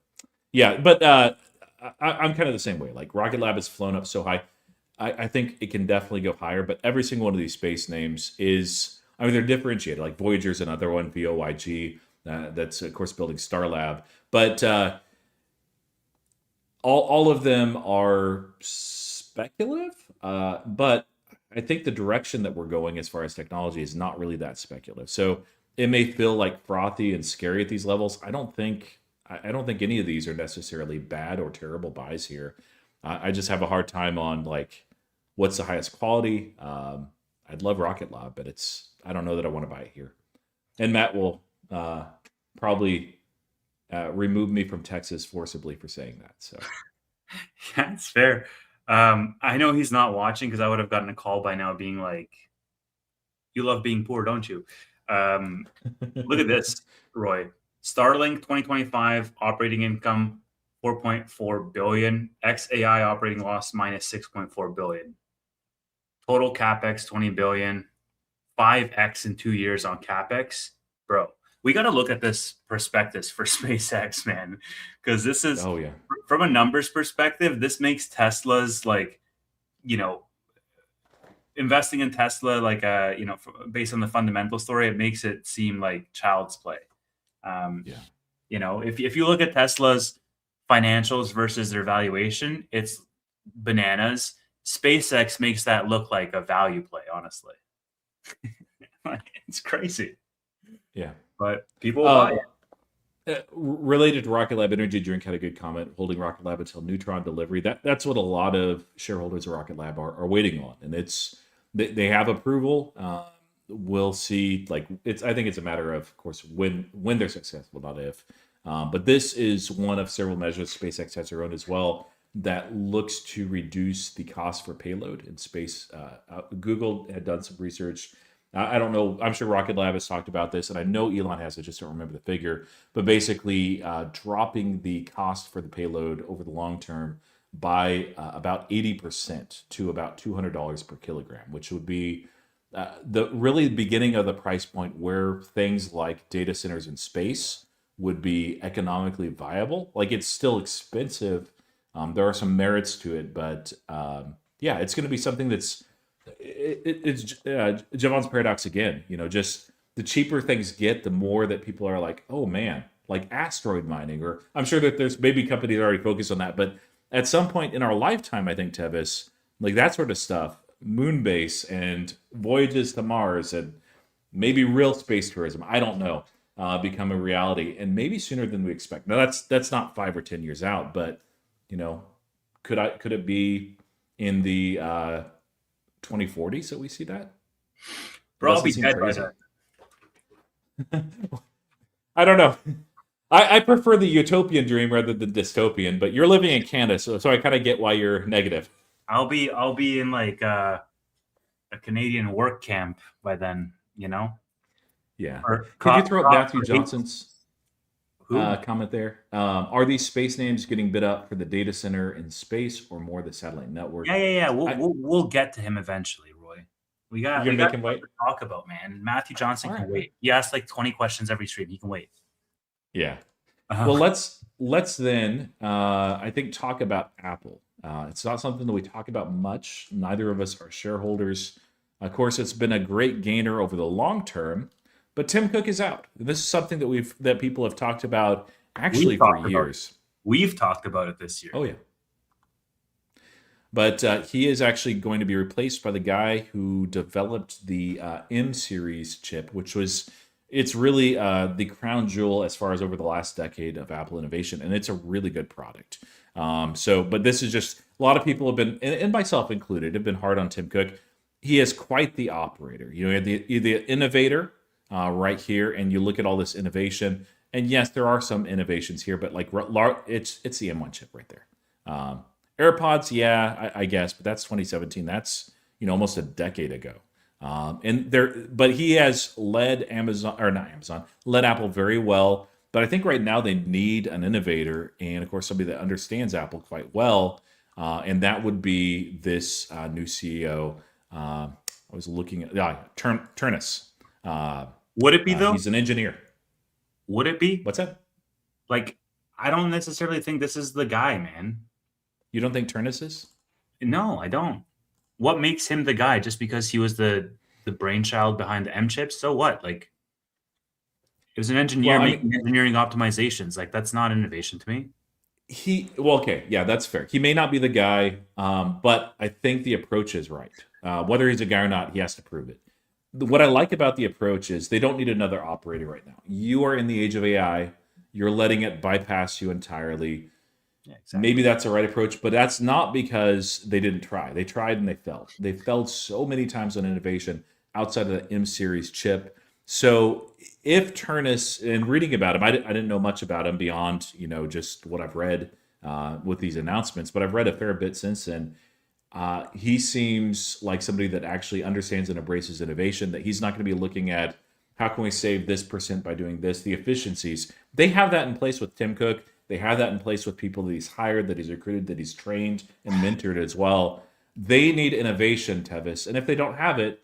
yeah, but I'm kind of the same way. Like Rocket Lab has flown up so high. I think it can definitely go higher, but every single one of these space names is, I mean, they're differentiated. Like Voyager's another one, VOYG, that's of course building Starlab. But all of them are speculative, but I think the direction that we're going as far as technology is not really that speculative. So it may feel like frothy and scary at these levels. I don't think any of these are necessarily bad or terrible buys here. I just have a hard time on like what's the highest quality. I'd love Rocket Lab, but I don't know that I want to buy it here. And Matt will probably remove me from Texas forcibly for saying that. So Yeah, it's fair. I know he's not watching because I would have gotten a call by now being like, you love being poor, don't you? Look at this, Roy. Starlink 2025 operating income 4.4 billion, XAI operating loss minus 6.4 billion. Total capex 20 billion, 5x in 2 years on capex. Bro, we got to look at this prospectus for SpaceX, man, because this is oh yeah, from a numbers perspective, this makes Tesla's like, investing in Tesla, like, based on the fundamental story, it makes it seem like child's play. yeah. If you look at Tesla's financials versus their valuation, it's bananas. SpaceX makes that look like a value play, honestly. Like, it's crazy, Yeah. but people will buy it. Related to Rocket Lab, Energy Drink had a good comment holding Rocket Lab until Neutron delivery. That's what a lot of shareholders of Rocket Lab are waiting on, and they have approval. We'll see. Like I think it's a matter of course, when they're successful, not if. But this is one of several measures SpaceX has their own as well that looks to reduce the cost for payload in space. Google had done some research. I don't know. I'm sure Rocket Lab has talked about this, and I know Elon has. I just don't remember the figure. But basically, dropping the cost for the payload over the long term by about 80% to about $200 per kilogram, which would be the really beginning of the price point where things like data centers in space would be economically viable. Like it's still expensive. There are some merits to it, but Yeah, it's going to be something that's it's Javon's paradox again. Just the cheaper things get, the more that people are like, oh man, like asteroid mining, or I'm sure that there's maybe companies that already focus on that, but at some point in our lifetime, I think Tevis, like that sort of stuff, moon base and voyages to Mars and maybe real space tourism, I don't know, become a reality, and maybe sooner than we expect. Now that's not 5 or 10 years out, but you know, could it be in the 2040s that we see that? It Bro, I'll doesn't be seem dead by crazy. then. I don't know. I prefer the utopian dream rather than dystopian, but you're living in Canada, so I kind of get why you're negative. I'll be in like a Canadian work camp by then, you know? Yeah. Or Could you throw up Matthew for eight- Johnson's who? comment there? Are these space names getting bid up for the data center in space or more the satellite network? Yeah. We'll, I, we'll get to him eventually, Roy. We got you're we gonna got make him stuff wait? to talk about, man. Matthew Johnson All can right. wait. He asks like 20 questions every stream. He can wait. Yeah. Uh-huh. Well, let's then I think talk about Apple. It's not something that we talk about much. Neither of us are shareholders. Of course, it's been a great gainer over the long term, but Tim Cook is out. This is something that people have talked about actually We've for talked about years. We've talked about it this year. Oh yeah. But he is actually going to be replaced by the guy who developed the M series chip, it's really the crown jewel as far as over the last decade of Apple innovation, and it's a really good product. But this is just a lot of people have been, and myself included, have been hard on Tim Cook. He is quite the operator. You have the innovator right here, and you look at all this innovation, and yes, there are some innovations here, but like it's the M1 chip right there. AirPods, yeah, I guess, but that's 2017. That's almost a decade ago. But he has led led Apple very well. But I think right now they need an innovator, and of course somebody that understands Apple quite well, and that would be this new CEO. I was looking at Turnus. Would it be though? He's an engineer. Would it be? What's that? Like, I don't necessarily think this is the guy, man. You don't think Turnus is? No, I don't. What makes him the guy? Just because he was the brainchild behind the M chips? So what? Like, it was an engineer making engineering optimizations. Like, that's not innovation to me. Okay, yeah, that's fair. He may not be the guy, but I think the approach is right. Whether he's a guy or not, he has to prove it. What I like about the approach is they don't need another operator right now. You are in the age of AI. You're letting it bypass you entirely. Yeah, exactly. Maybe that's the right approach, but that's not because they didn't try. They tried and they failed. They failed so many times on innovation outside of the M series chip. So if Turnus, and reading about him, I didn't know much about him beyond just what I've read with these announcements, but I've read a fair bit since then. He seems like somebody that actually understands and embraces innovation, that he's not going to be looking at how can we save this percent by doing this, the efficiencies. They have that in place with Tim Cook. They have that in place with people that he's hired, that he's recruited, that he's trained and mentored as well. They need innovation, Tevis. And if they don't have it,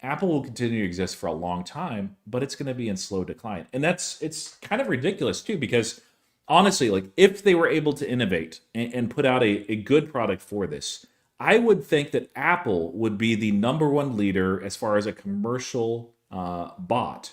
Apple will continue to exist for a long time, but it's going to be in slow decline. And it's kind of ridiculous too, because honestly, like if they were able to innovate and put out a good product for this, I would think that Apple would be the number one leader as far as a commercial bot,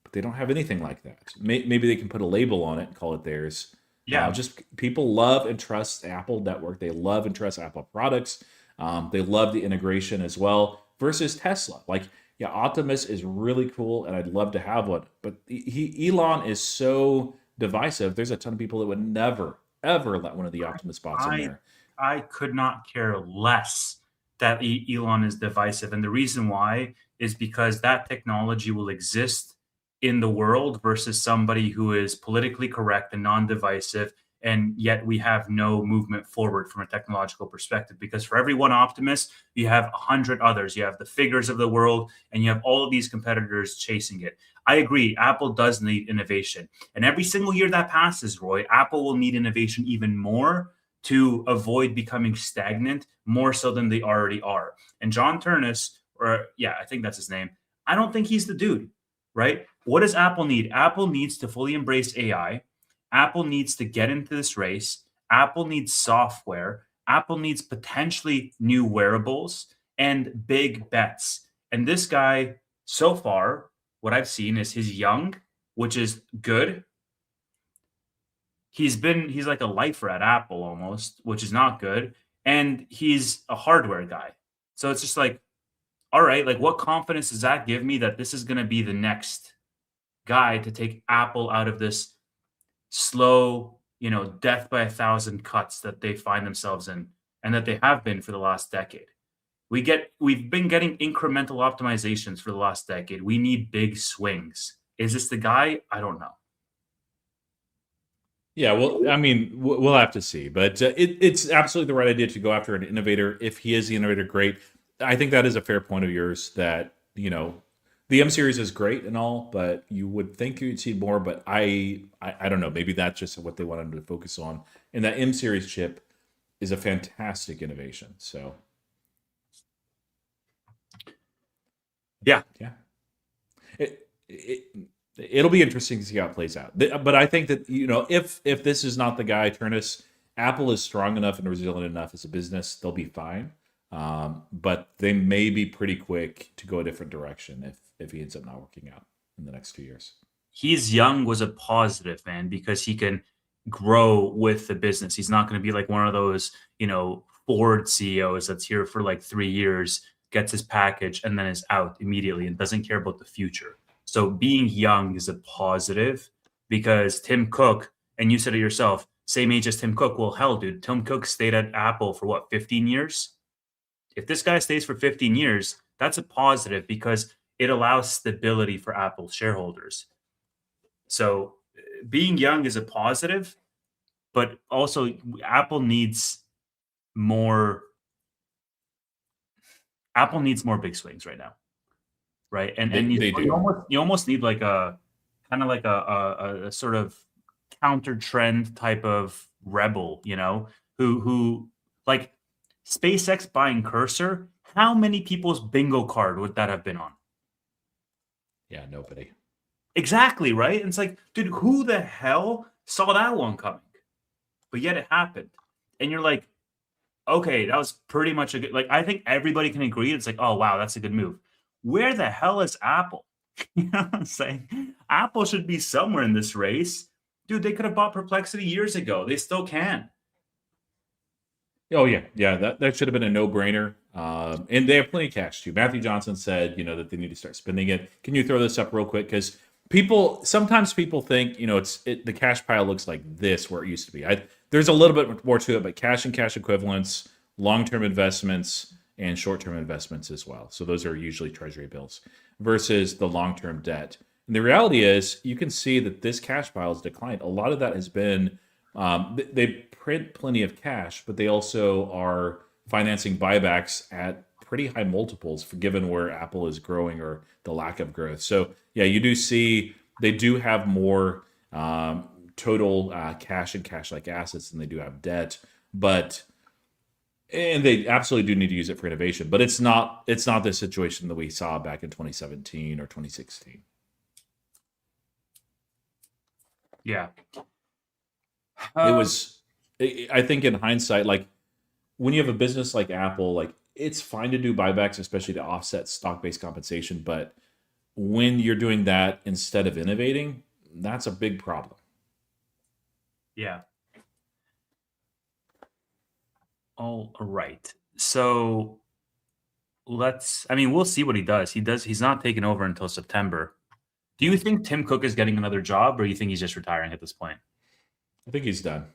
but they don't have anything like that. Maybe they can put a label on it and call it theirs. Yeah. Just people love and trust the Apple network. They love and trust Apple products. They love the integration as well versus Tesla. Like, yeah, Optimus is really cool and I'd love to have one, but Elon is so divisive. There's a ton of people that would never, ever let one of the Optimus bots in there. I could not care less that Elon is divisive. And the reason why is because that technology will exist in the world versus somebody who is politically correct and non-divisive, and yet we have no movement forward from a technological perspective. Because for every one Optimus, you have 100 others. You have the Figures of the world, and you have all of these competitors chasing it. I agree, Apple does need innovation. And every single year that passes, Roy, Apple will need innovation even more to avoid becoming stagnant, more so than they already are. And John Turnus, I think that's his name, I don't think he's the dude, right? What does Apple need? Apple needs to fully embrace AI. Apple needs to get into this race. Apple needs software. Apple needs potentially new wearables and big bets. And this guy, so far, what I've seen is he's young, which is good. He's like a lifer at Apple almost, which is not good. And he's a hardware guy. So it's just like, all right, like what confidence does that give me that this is going to be the next guy to take Apple out of this slow, death by a thousand cuts that they find themselves in and that they have been for the last decade. We've been getting incremental optimizations for the last decade. We need big swings. Is this the guy? I don't know. Yeah, well, I mean, we'll have to see, but it's absolutely the right idea to go after an innovator. If he is the innovator, great. I think that is a fair point of yours that, the M series is great and all, but you would think you'd see more, but I don't know. Maybe that's just what they wanted to focus on. And that M series chip is a fantastic innovation. So, Yeah. It'll be interesting to see how it plays out. But I think that, if this is not the guy, Turnus, Apple is strong enough and resilient enough as a business, they'll be fine. But they may be pretty quick to go a different direction if he ends up not working out in the next 2 years. He's young was a positive, man, because he can grow with the business. He's not going to be like one of those, Ford CEOs that's here for like 3 years, gets his package, and then is out immediately and doesn't care about the future. So being young is a positive because Tim Cook, and you said it yourself, same age as Tim Cook. Well, hell, dude, Tim Cook stayed at Apple for what, 15 years? If this guy stays for 15 years, that's a positive because it allows stability for Apple shareholders. So being young is a positive, but also Apple needs more big swings right now. Right. And They do. you almost need like a kind of like a sort of counter trend type of rebel, who like SpaceX buying Cursor. How many people's bingo card would that have been on? Yeah, nobody. Exactly, right? And it's like, dude, who the hell saw that one coming? But yet it happened. And you're like, okay, that was pretty much a good, like, I think everybody can agree. It's like, oh, wow, that's a good move. Where the hell is Apple? You know what I'm saying? Apple should be somewhere in this race. Dude, they could have bought Perplexity years ago. They still can. Oh yeah, that should have been a no-brainer. And they have plenty of cash too. Matthew Johnson said, that they need to start spending it. Can you throw this up real quick? Because sometimes people think, the cash pile looks like this where it used to be. There's a little bit more to it, but cash and cash equivalents, long-term investments, and short-term investments as well. So those are usually treasury bills versus the long-term debt. And the reality is, you can see that this cash pile has declined. A lot of that has been they print plenty of cash, but they also are financing buybacks at pretty high multiples for given where Apple is growing or the lack of growth. So yeah, you do see they do have more total cash and cash-like assets than they do have debt, and they absolutely do need to use it for innovation. But it's not the situation that we saw back in 2017 or 2016. Yeah. It was, I think in hindsight, like when you have a business like Apple, like it's fine to do buybacks, especially to offset stock-based compensation. But when you're doing that instead of innovating, that's a big problem. Yeah. All right. So we'll see what he does. He's not taking over until September. Do you think Tim Cook is getting another job, or you think he's just retiring at this point? I think he's done.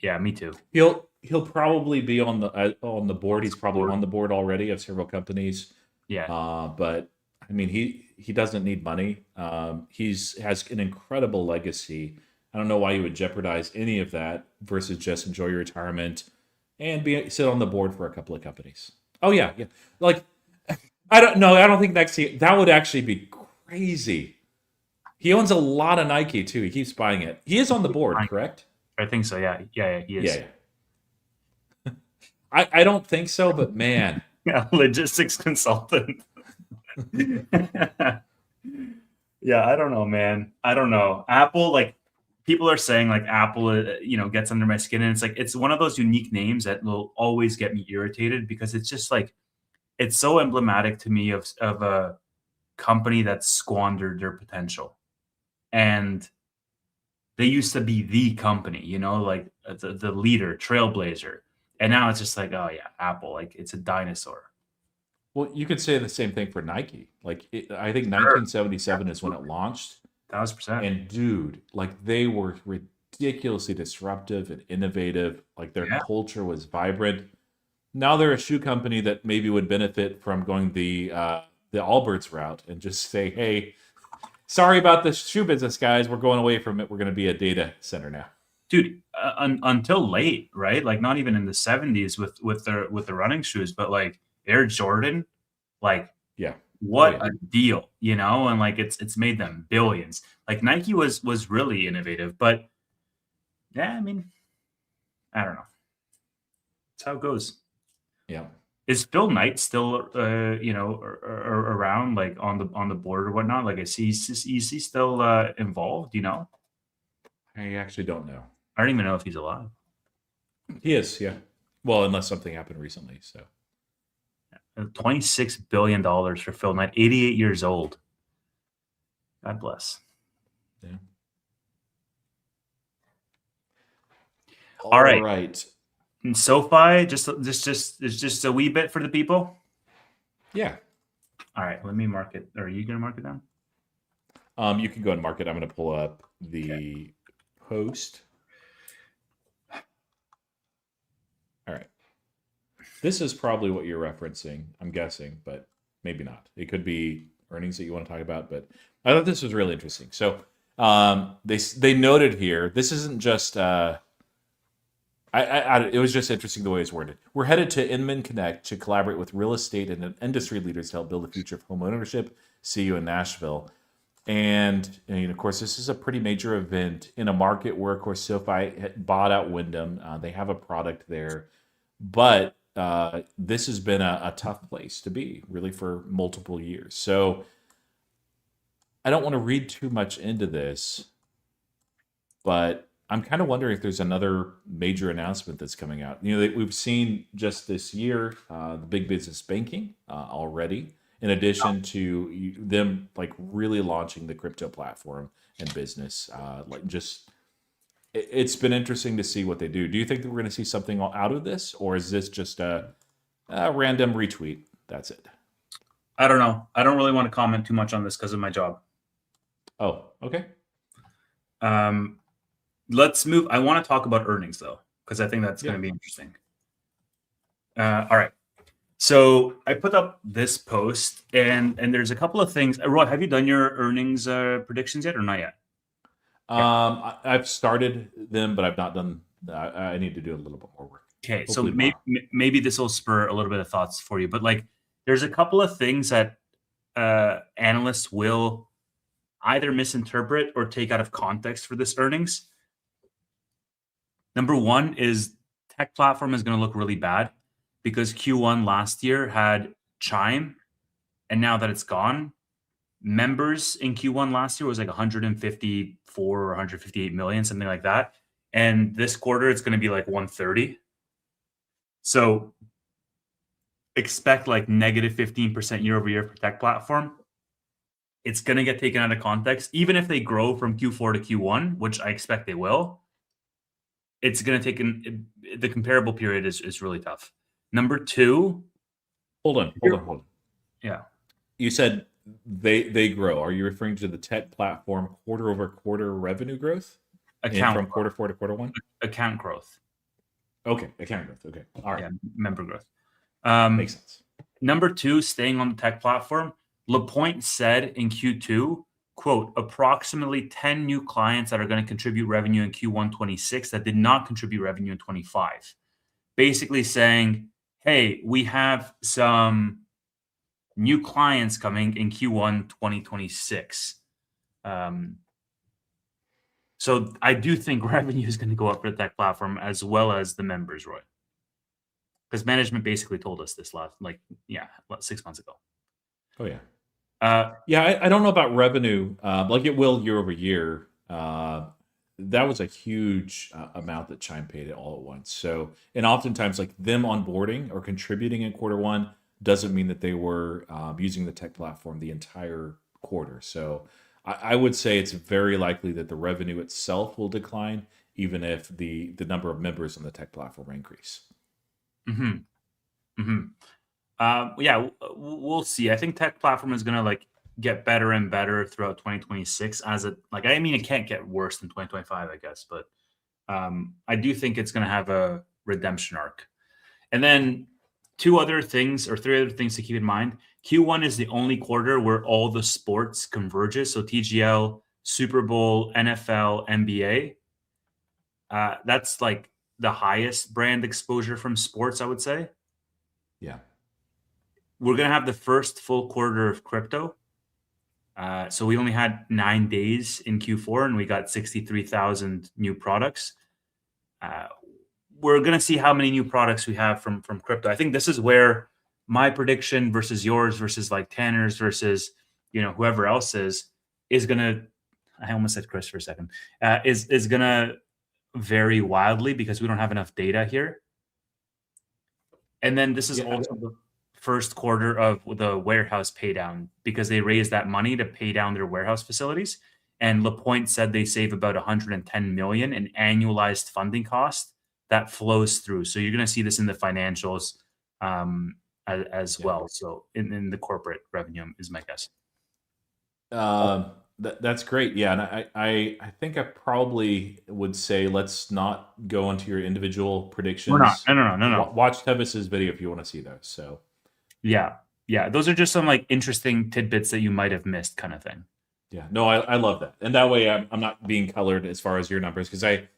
Yeah, me too. He'll probably be on the board. He's probably on the board already of several companies. Yeah. But I mean, he doesn't need money. Has an incredible legacy. I don't know why you would jeopardize any of that versus just enjoy your retirement and sit on the board for a couple of companies. Oh yeah. Like I don't know. I don't think that would actually be crazy. He owns a lot of Nike too. He keeps buying it. He is on the board, correct? I think so. Yeah, he is. Yeah. I don't think so, but man, yeah, logistics consultant. Yeah, I don't know, man. I don't know. Apple, like people are saying like Apple, gets under my skin, and it's like it's one of those unique names that will always get me irritated because it's just like it's so emblematic to me of a company that squandered their potential, and they used to be the company, like the leader, trailblazer, and now it's just like, oh yeah, Apple, like it's a dinosaur. Well, you could say the same thing for Nike. I think Sure. 1977 is when it launched. 1,000%. And dude, like they were ridiculously disruptive and innovative. Like their Yeah, culture was vibrant. Now they're a shoe company that maybe would benefit from going the Allbirds route and just say, "Hey, sorry about the shoe business, guys. We're going away from it. We're going to be a data center now." dude, until late, right? Like not even in the 70s with the running shoes, but like Air Jordan, like Yeah. Oh what yeah. a deal, and like it's made them billions. Like Nike was really innovative, but yeah, I mean, I don't know. That's how it goes. Yeah. Is Phil Knight still, around, like on the board or whatnot? Like, is he still involved? I actually don't know. I don't even know if he's alive. He is, yeah. Well, unless something happened recently. So $26 billion for Phil Knight, 88 years old. God bless. yeah. All right. Right. And SoFi, just a wee bit for the people. Yeah. All right, let me mark it. Are you gonna mark it down? You can go and mark it. I'm going to pull up the post. All right. This is probably what you're referencing, I'm guessing, but maybe not. It could be earnings that you want to talk about, but I thought this was really interesting. So they noted here, this isn't just it was just interesting the way it's worded. We're headed to Inman Connect to collaborate with real estate and industry leaders to help build the future of home ownership. See you in Nashville. And of course, this is a pretty major event in a market where, of course, SoFi had bought out Wyndham. They have a product there, but this has been a tough place to be, really, for multiple years. So I don't want to read too much into this, but I'm kind of wondering if there's another major announcement that's coming out. We've seen just this year the big business banking already, in addition to them like really launching the crypto platform and business. It's been interesting to see what they do. Do you think that we're going to see something out of this, or is this just a random retweet? That's it. I don't know. I don't really want to comment too much on this because of my job. Oh, okay. Let's move. I want to talk about earnings though, because I think that's going to be interesting. All right. So I put up this post, and there's a couple of things. Roy, have you done your earnings predictions yet, or not yet? I've started them, but I've not done. I need to do a little bit more work. Okay, Hopefully so maybe this will spur a little bit of thoughts for you. But like, there's a couple of things that analysts will either misinterpret or take out of context for this earnings. Number one is tech platform is going to look really bad because Q1 last year had Chime, and now that it's gone, members in Q1 last year was like 154 or 158 million, something like that. And this quarter, it's going to be like 130. So expect like negative 15% year over year for tech platform. It's going to get taken out of context. Even if they grow from Q4 to Q1, which I expect they will, it's going to take the comparable period is really tough. Number two. Hold on. Yeah. You said they grow. Are you referring to the tech platform quarter over quarter revenue growth? From quarter 4 to quarter 1? Account growth. Okay. Account growth. Okay. All right. Yeah, member growth. Makes sense. Number two, staying on the tech platform, LaPointe said in Q2, quote, approximately 10 new clients that are going to contribute revenue in Q1 26 that did not contribute revenue in 25. Basically saying, hey, we have some new clients coming in Q1 2026. So I do think revenue is going to go up for the tech platform as well as the members, Roy. Because management basically told us this 6 months ago. Oh, yeah. I don't know about revenue. Like it will year over year. that was a huge amount that Chime paid it all at once. So, and oftentimes, like them onboarding or contributing in quarter one doesn't mean that they were using the tech platform the entire quarter. So, I would say it's very likely that the revenue itself will decline, even if the number of members on the tech platform increase. Mm-hmm. Mm-hmm. Yeah, we'll see. I think tech platform is gonna like get better and better throughout 2026. As it like, I mean, it can't get worse than 2025, I guess, but I do think it's gonna have a redemption arc. And then two other things or three other things to keep in mind. Q1 is the only quarter where all the sports converges. So TGL, Super Bowl, NFL, NBA. That's like the highest brand exposure from sports, I would say. Yeah. We're going to have the first full quarter of crypto. So we only had 9 days in Q4 and we got 63,000 new products. We're going to see how many new products we have from crypto. I think this is where my prediction versus yours versus like Tanner's versus, whoever else is going to, I almost said Chris for a second, is going to vary wildly because we don't have enough data here. And then this is also the first quarter of the warehouse pay down because they raised that money to pay down their warehouse facilities. And LaPointe said they save about 110 million in annualized funding cost that flows through. So you're going to see this in the financials as well. So in the corporate revenue is my guess. That's great. Yeah, and I think I probably would say let's not go into your individual predictions. We're not. No. Watch Tevis's video if you want to see those. So yeah, those are just some like interesting tidbits that you might have missed, kind of thing. Yeah, no, I love that, and that way I'm not being colored as far as your numbers because I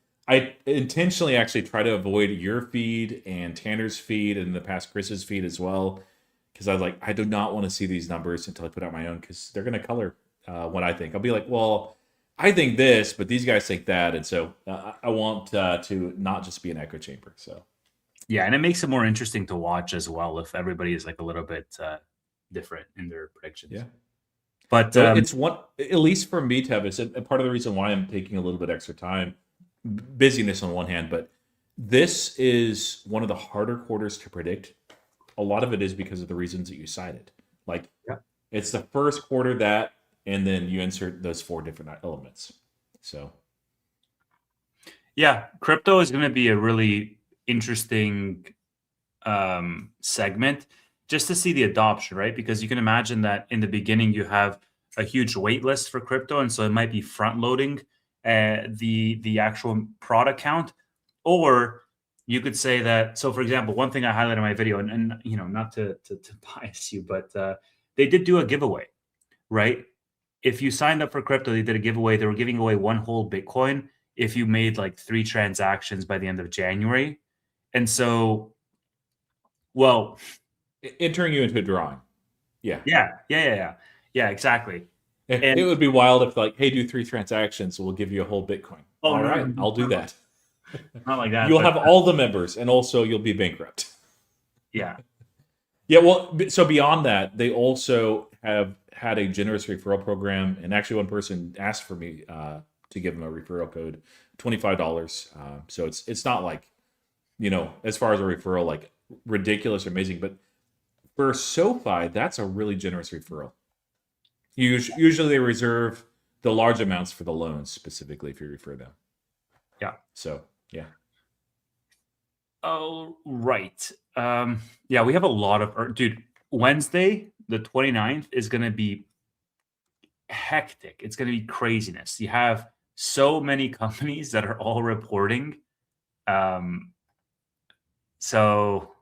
intentionally actually try to avoid your feed and Tanner's feed and in the past Chris's feed as well because I was like I do not want to see these numbers until I put out my own because they're going to color what I think. I'll be like, well, I think this, but these guys think that, and so I want to not just be an echo chamber. So yeah, and it makes it more interesting to watch as well if everybody is like a little bit different in their predictions. Yeah, but so it's one at least for me, Tevis, and part of the reason why I'm taking a little bit extra time, busyness on one hand, but this is one of the harder quarters to predict. A lot of it is because of the reasons that you cited. Like, it's the first quarter that. And then you insert those 4 different elements. So, yeah, crypto is going to be a really interesting segment just to see the adoption, right? Because you can imagine that in the beginning you have a huge wait list for crypto, and so it might be front loading the actual product count, or you could say that. So, for example, one thing I highlighted in my video, and not to bias you, but they did do a giveaway, right? If you signed up for crypto, they did a giveaway. They were giving away 1 whole Bitcoin if you made like 3 transactions by the end of January. And so, well, entering you into a drawing. Yeah, exactly. It would be wild if like, hey, do 3 transactions, we'll give you a whole Bitcoin. All right, I'll do that. Not like that. You'll have all the members, and also you'll be bankrupt. Yeah. Yeah, well, so beyond that, they also have had a generous referral program, and actually one person asked for me to give them a referral code, $25. So it's not like, as far as a referral, like ridiculous or amazing, but for SOFI, that's a really generous referral. Usually they reserve the large amounts for the loans specifically if you refer them. Yeah. So, yeah. Oh, right. Yeah, we have a lot of, dude, Wednesday, the 29th is going to be hectic. It's going to be craziness. You have so many companies that are all reporting. So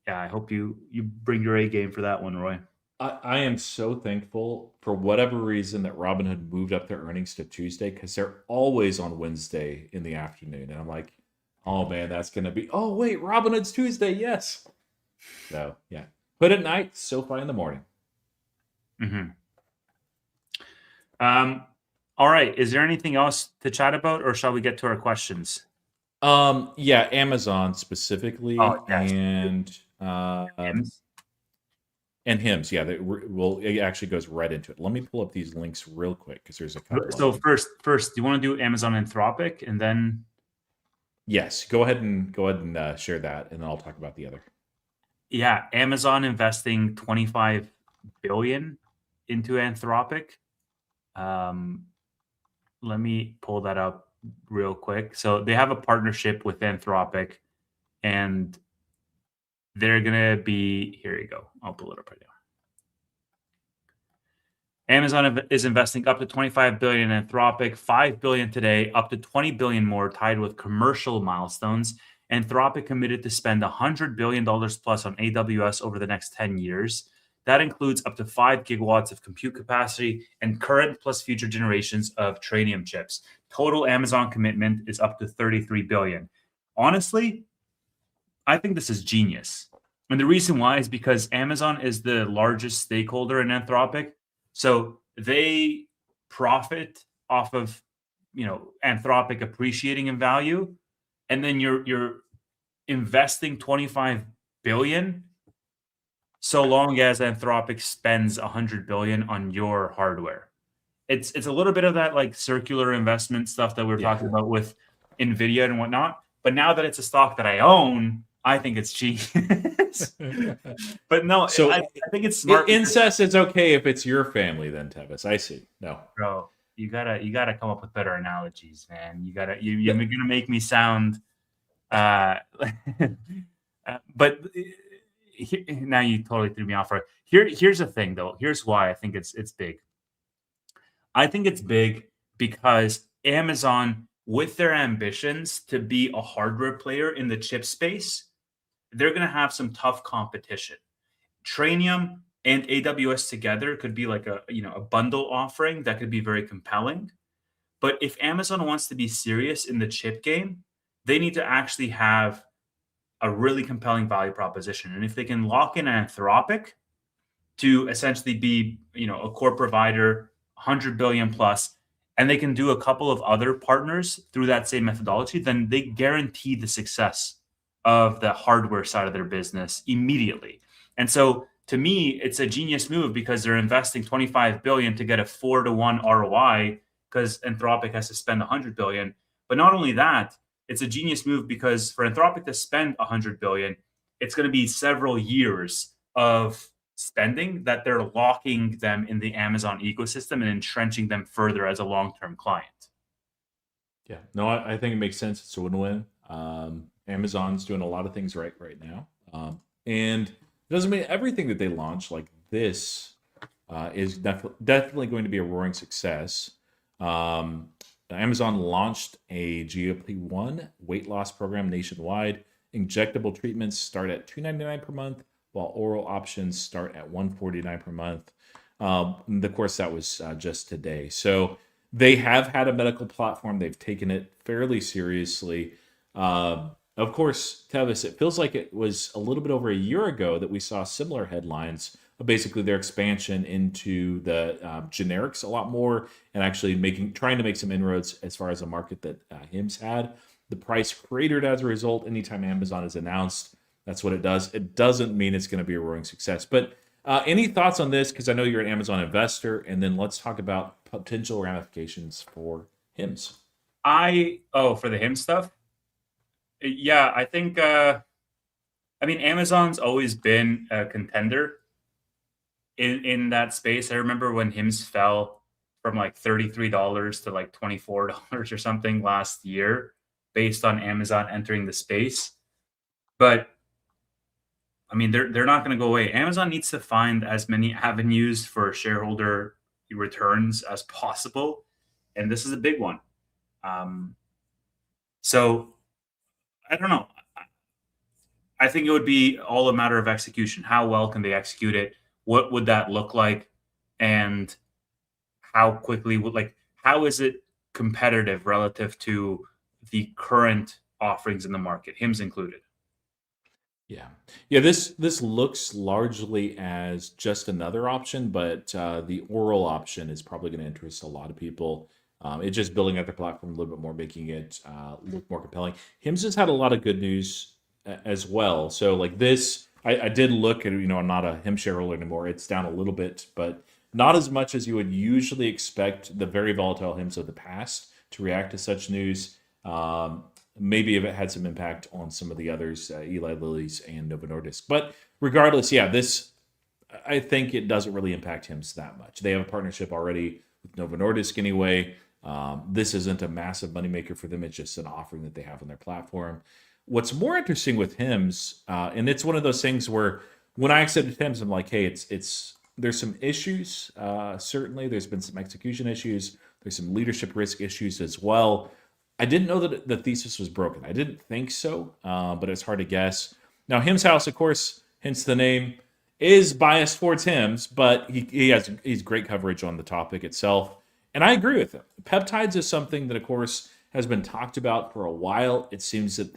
yeah, I hope you bring your A game for that one, Roy. I am so thankful for whatever reason that Robinhood moved up their earnings to Tuesday because they're always on Wednesday in the afternoon. And I'm like, oh man, that's going to be, oh wait, Robinhood's Tuesday. Yes. So yeah, Hood at night, SOFI in the morning. Mm-hmm. All right. Is there anything else to chat about, or shall we get to our questions? Yeah, Amazon specifically, Oh, yes. and HIMS. And HIMS, yeah, it actually goes right into it. Let me pull up these links real quick because there's a couple of So them. first, do you want to do Amazon Anthropic, and then Yes, go ahead and share that, and then I'll talk about the other. yeah, Amazon investing 25 billion into Anthropic. Um, let me pull that up real quick. So they have a partnership with Anthropic, and they're gonna be here. You go. I'll pull it up right now. Amazon is investing up to 25 billion in Anthropic, 5 billion today, up to 20 billion more tied with commercial milestones. Anthropic committed to spend $100 billion plus on AWS over the next 10 years. That includes up to 5 gigawatts of compute capacity and current plus future generations of Trainium chips. Total Amazon commitment is up to 33 billion. Honestly, I think this is genius. And the reason why is because Amazon is the largest stakeholder in Anthropic. So they profit off of, Anthropic appreciating in value. And then you're investing 25 billion so long as Anthropic spends 100 billion on your hardware. It's a little bit of that like circular investment stuff that we were Yeah. talking about with Nvidia and whatnot. But now that it's a stock that I own, I think it's genius. But no, So I think it's smart. incest is okay if it's your family, then Tevis. I see. No, Bro, you gotta come up with better analogies, man. You're gonna make me sound but now you totally threw me off. Right here's the thing though. Here's why I think it's big. I think it's big because Amazon, with their ambitions to be a hardware player in the chip space, they're going to have some tough competition. Trainium and AWS together could be like a bundle offering that could be very compelling. But if Amazon wants to be serious in the chip game, they need to actually have a really compelling value proposition. And if they can lock in Anthropic to essentially be, a core provider, 100 billion plus, and they can do a couple of other partners through that same methodology, then they guarantee the success of the hardware side of their business immediately. And so to me, it's a genius move because they're investing 25 billion to get a 4-to-1 ROI because Anthropic has to spend 100 billion. But not only that, it's a genius move because for Anthropic to spend 100 billion, it's going to be several years of spending that they're locking them in the Amazon ecosystem and entrenching them further as a long-term client. yeah, no, I think it makes sense. It's a win-win. Amazon's doing a lot of things right now, and it doesn't mean everything that they launch like this is definitely going to be a roaring success. Amazon launched a GLP-1 weight loss program nationwide. Injectable treatments start at $299 per month, while oral options start at $149 per month. Of course, that was just today. So they have had a medical platform. They've taken it fairly seriously. Of course, Tevis, it feels like it was a little bit over a year ago that we saw similar headlines of basically their expansion into the generics a lot more and actually trying to make some inroads as far as a market that HIMS had. The price cratered as a result. Anytime Amazon is announced, that's what it does. It doesn't mean it's going to be a roaring success. But any thoughts on this? Because I know you're an Amazon investor. And then let's talk about potential ramifications for HIMS. For the HIM stuff? Yeah, I think, Amazon's always been a contender in that space. I remember when HIMS fell from like $33 to like $24 or something last year based on Amazon entering the space. But they're not going to go away. Amazon needs to find as many avenues for shareholder returns as possible, and this is a big one. So I don't know. I think it would be all a matter of execution. How well can they execute it? What would that look like? And how quickly how is it competitive relative to the current offerings in the market, HIMS included? Yeah. This looks largely as just another option, but the oral option is probably going to interest a lot of people. It's just building out the platform a little bit more, making it look more compelling. HIMS has had a lot of good news as well. So like this I did look at, I'm not a HIM shareholder anymore. It's down a little bit, but not as much as you would usually expect the very volatile HIMs of the past to react to such news. Maybe if it had some impact on some of the others, Eli Lilly's and Novo Nordisk. But regardless, yeah, I think it doesn't really impact HIMS that much. They have a partnership already with Novo Nordisk anyway. This isn't a massive moneymaker for them. It's just an offering that they have on their platform. What's more interesting with HIMS, and it's one of those things where when I accepted HIMS, I'm like, hey, there's some issues. Certainly, there's been some execution issues. There's some leadership risk issues as well. I didn't know that the thesis was broken. I didn't think so, but it's hard to guess. Now, HIMS House, of course, hence the name, is biased towards HIMS, but he's great coverage on the topic itself. And I agree with him. Peptides is something that, of course, has been talked about for a while. It seems that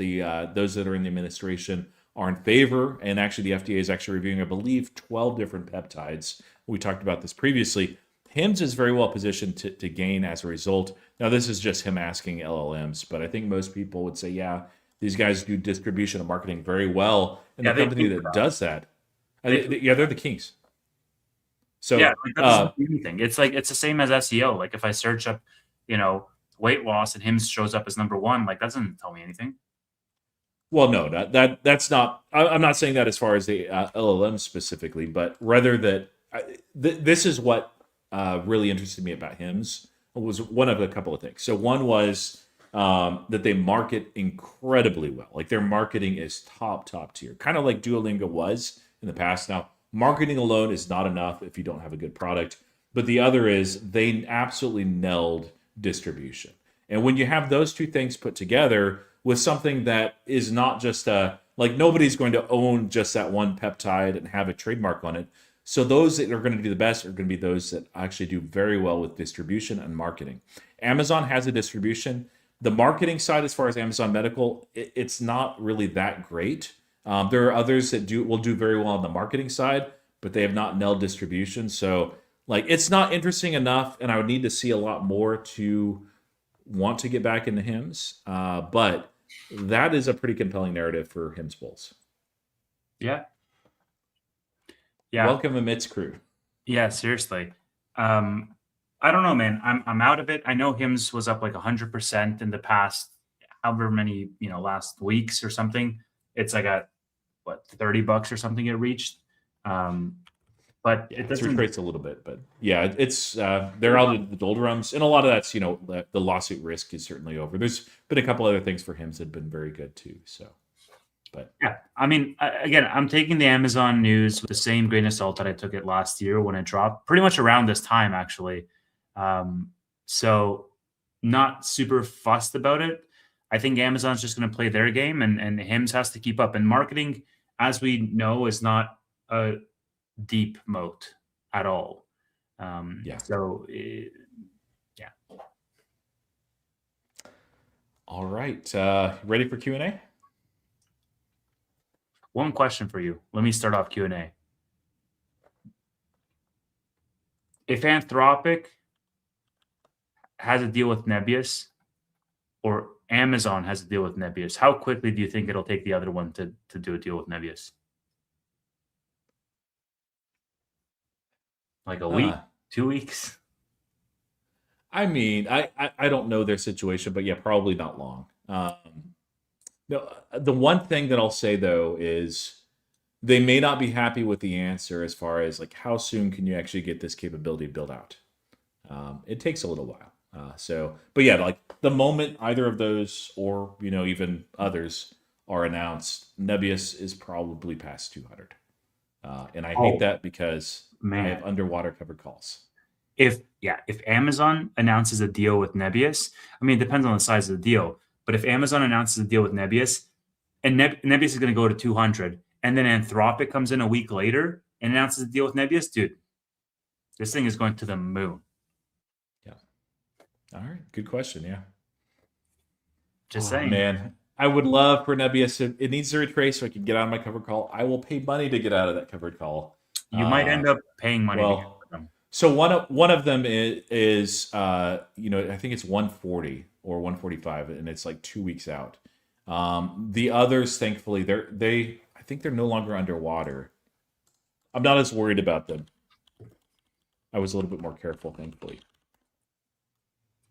those that are in the administration are in favor, and actually the FDA is actually reviewing, I believe, 12 different peptides. We talked about this previously. HIMS is very well positioned to gain as a result. Now, this is just him asking LLMs, but I think most people would say, yeah, these guys do distribution and marketing very well. And the company that does that, they're the kings. So yeah, like that doesn't do anything. It's the same as SEO. Like if I search up, weight loss and HIMS shows up as number one, like that doesn't tell me anything. Well, no, that's not. I'm not saying that as far as the LLM specifically, but rather that this is what really interested me about HIMS. Was one of a couple of things. So one was that they market incredibly well. Like their marketing is top tier, kind of like Duolingo was in the past. Now, marketing alone is not enough if you don't have a good product. But the other is they absolutely nailed distribution. And when you have those two things put together with something that is not just like nobody's going to own just that one peptide and have a trademark on it. So those that are going to do the best are going to be those that actually do very well with distribution and marketing. Amazon has a distribution. The marketing side, as far as Amazon Medical, it's not really that great. There are others that will do very well on the marketing side, but they have not nailed distribution. So like it's not interesting enough, and I would need to see a lot more to want to get back into HIMS. But that is a pretty compelling narrative for HIMS Bulls. Yeah. Welcome amidst crew. Yeah, seriously. I don't know, man. I'm out of it. I know HIMS was up like 100% in the past, however many, last weeks or something. It's like at what, $30 or something it reached. But it doesn't retrace a little bit, but yeah, it's they're out of the doldrums, and a lot of that's the lawsuit risk is certainly over. There's been a couple other things for HIMS that have been very good too. So, but yeah, I mean, again, I'm taking the Amazon news with the same grain of salt that I took it last year when it dropped, pretty much around this time actually. So not super fussed about it. I think Amazon's just going to play their game, and HIMS has to keep up. And marketing, as we know, is not a deep moat at all. So yeah. All right. Ready for Q&A? One question for you. Let me start off Q&A. If Anthropic has a deal with Nebius, or Amazon has a deal with Nebius, how quickly do you think it'll take the other one to do a deal with Nebius? Like a week, 2 weeks? I mean, I don't know their situation, but yeah, probably not long. No, the one thing that I'll say though is they may not be happy with the answer as far as like how soon can you actually get this capability built out. It takes a little while. But yeah, like the moment either of those or even others are announced, Nebius is probably past 200. And I hate that because I have underwater covered calls. If Amazon announces a deal with Nebius, I mean, it depends on the size of the deal. But if Amazon announces a deal with Nebius, and Nebius is going to go to 200, and then Anthropic comes in a week later and announces a deal with Nebius, dude, this thing is going to the moon. Yeah. All right. Good question. Yeah. Just saying. Man, I would love for Nebius. It needs to retrace so I can get out of my covered call. I will pay money to get out of that covered call. You might end up paying money to get out of them. So one of them is I think it's 140 or 145, and it's like 2 weeks out. The others, thankfully, I I think they're no longer underwater. I'm not as worried about them. I was a little bit more careful, thankfully.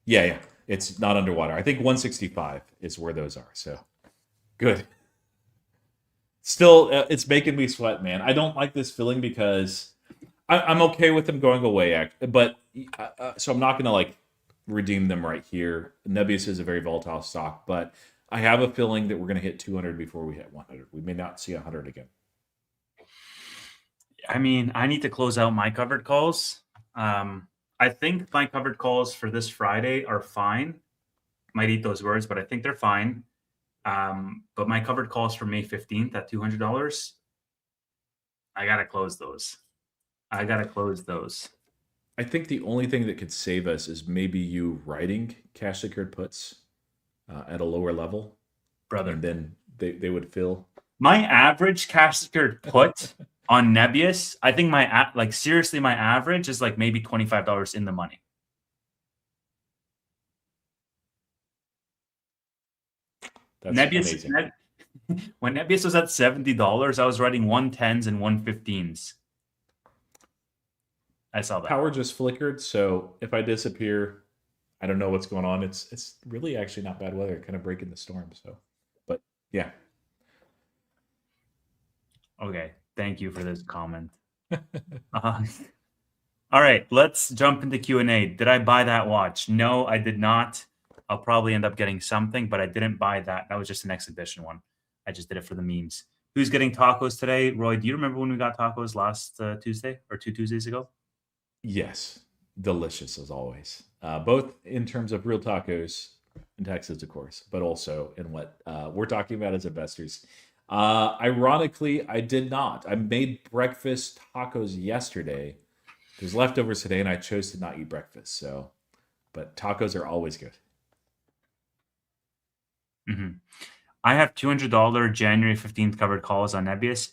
Yeah. It's not underwater. I think 165 is where those are. So good. Still, it's making me sweat, man. I don't like this feeling because I'm okay with them going away, but so I'm not going to like redeem them right here. Nebius is a very volatile stock, but I have a feeling that we're going to hit 200 before we hit 100. We may not see 100 again. I mean, I need to close out my covered calls. I think my covered calls for this Friday are fine. Might eat those words, but I think they're fine. But my covered calls for May 15th at $200, I got to close those. I think the only thing that could save us is maybe you writing cash secured puts at a lower level. Brother. And then they would fill. My average cash secured put on Nebius, I think seriously, my average is like maybe $25 in the money. That's Nebius, amazing. When Nebius was at $70, I was writing 110s and 115s. I saw that. Power just flickered, so if I disappear, I don't know what's going on. It's really actually not bad weather, kind of breaking the storm. So, but yeah. Okay, thank you for this comment. All right, let's jump into Q&A. Did I buy that watch? No, I did not. I'll probably end up getting something, but I didn't buy that. That was just an exhibition one. I just did it for the memes. Who's getting tacos today? Roy, do you remember when we got tacos last Tuesday or 2 Tuesdays ago? Yes. Delicious as always. Both in terms of real tacos in Texas, of course, but also in what we're talking about as investors. Ironically, I did not. I made breakfast tacos yesterday. There's leftovers today, and I chose to not eat breakfast. So, but tacos are always good. Mm-hmm. I have $200 January 15th covered calls on Nebius.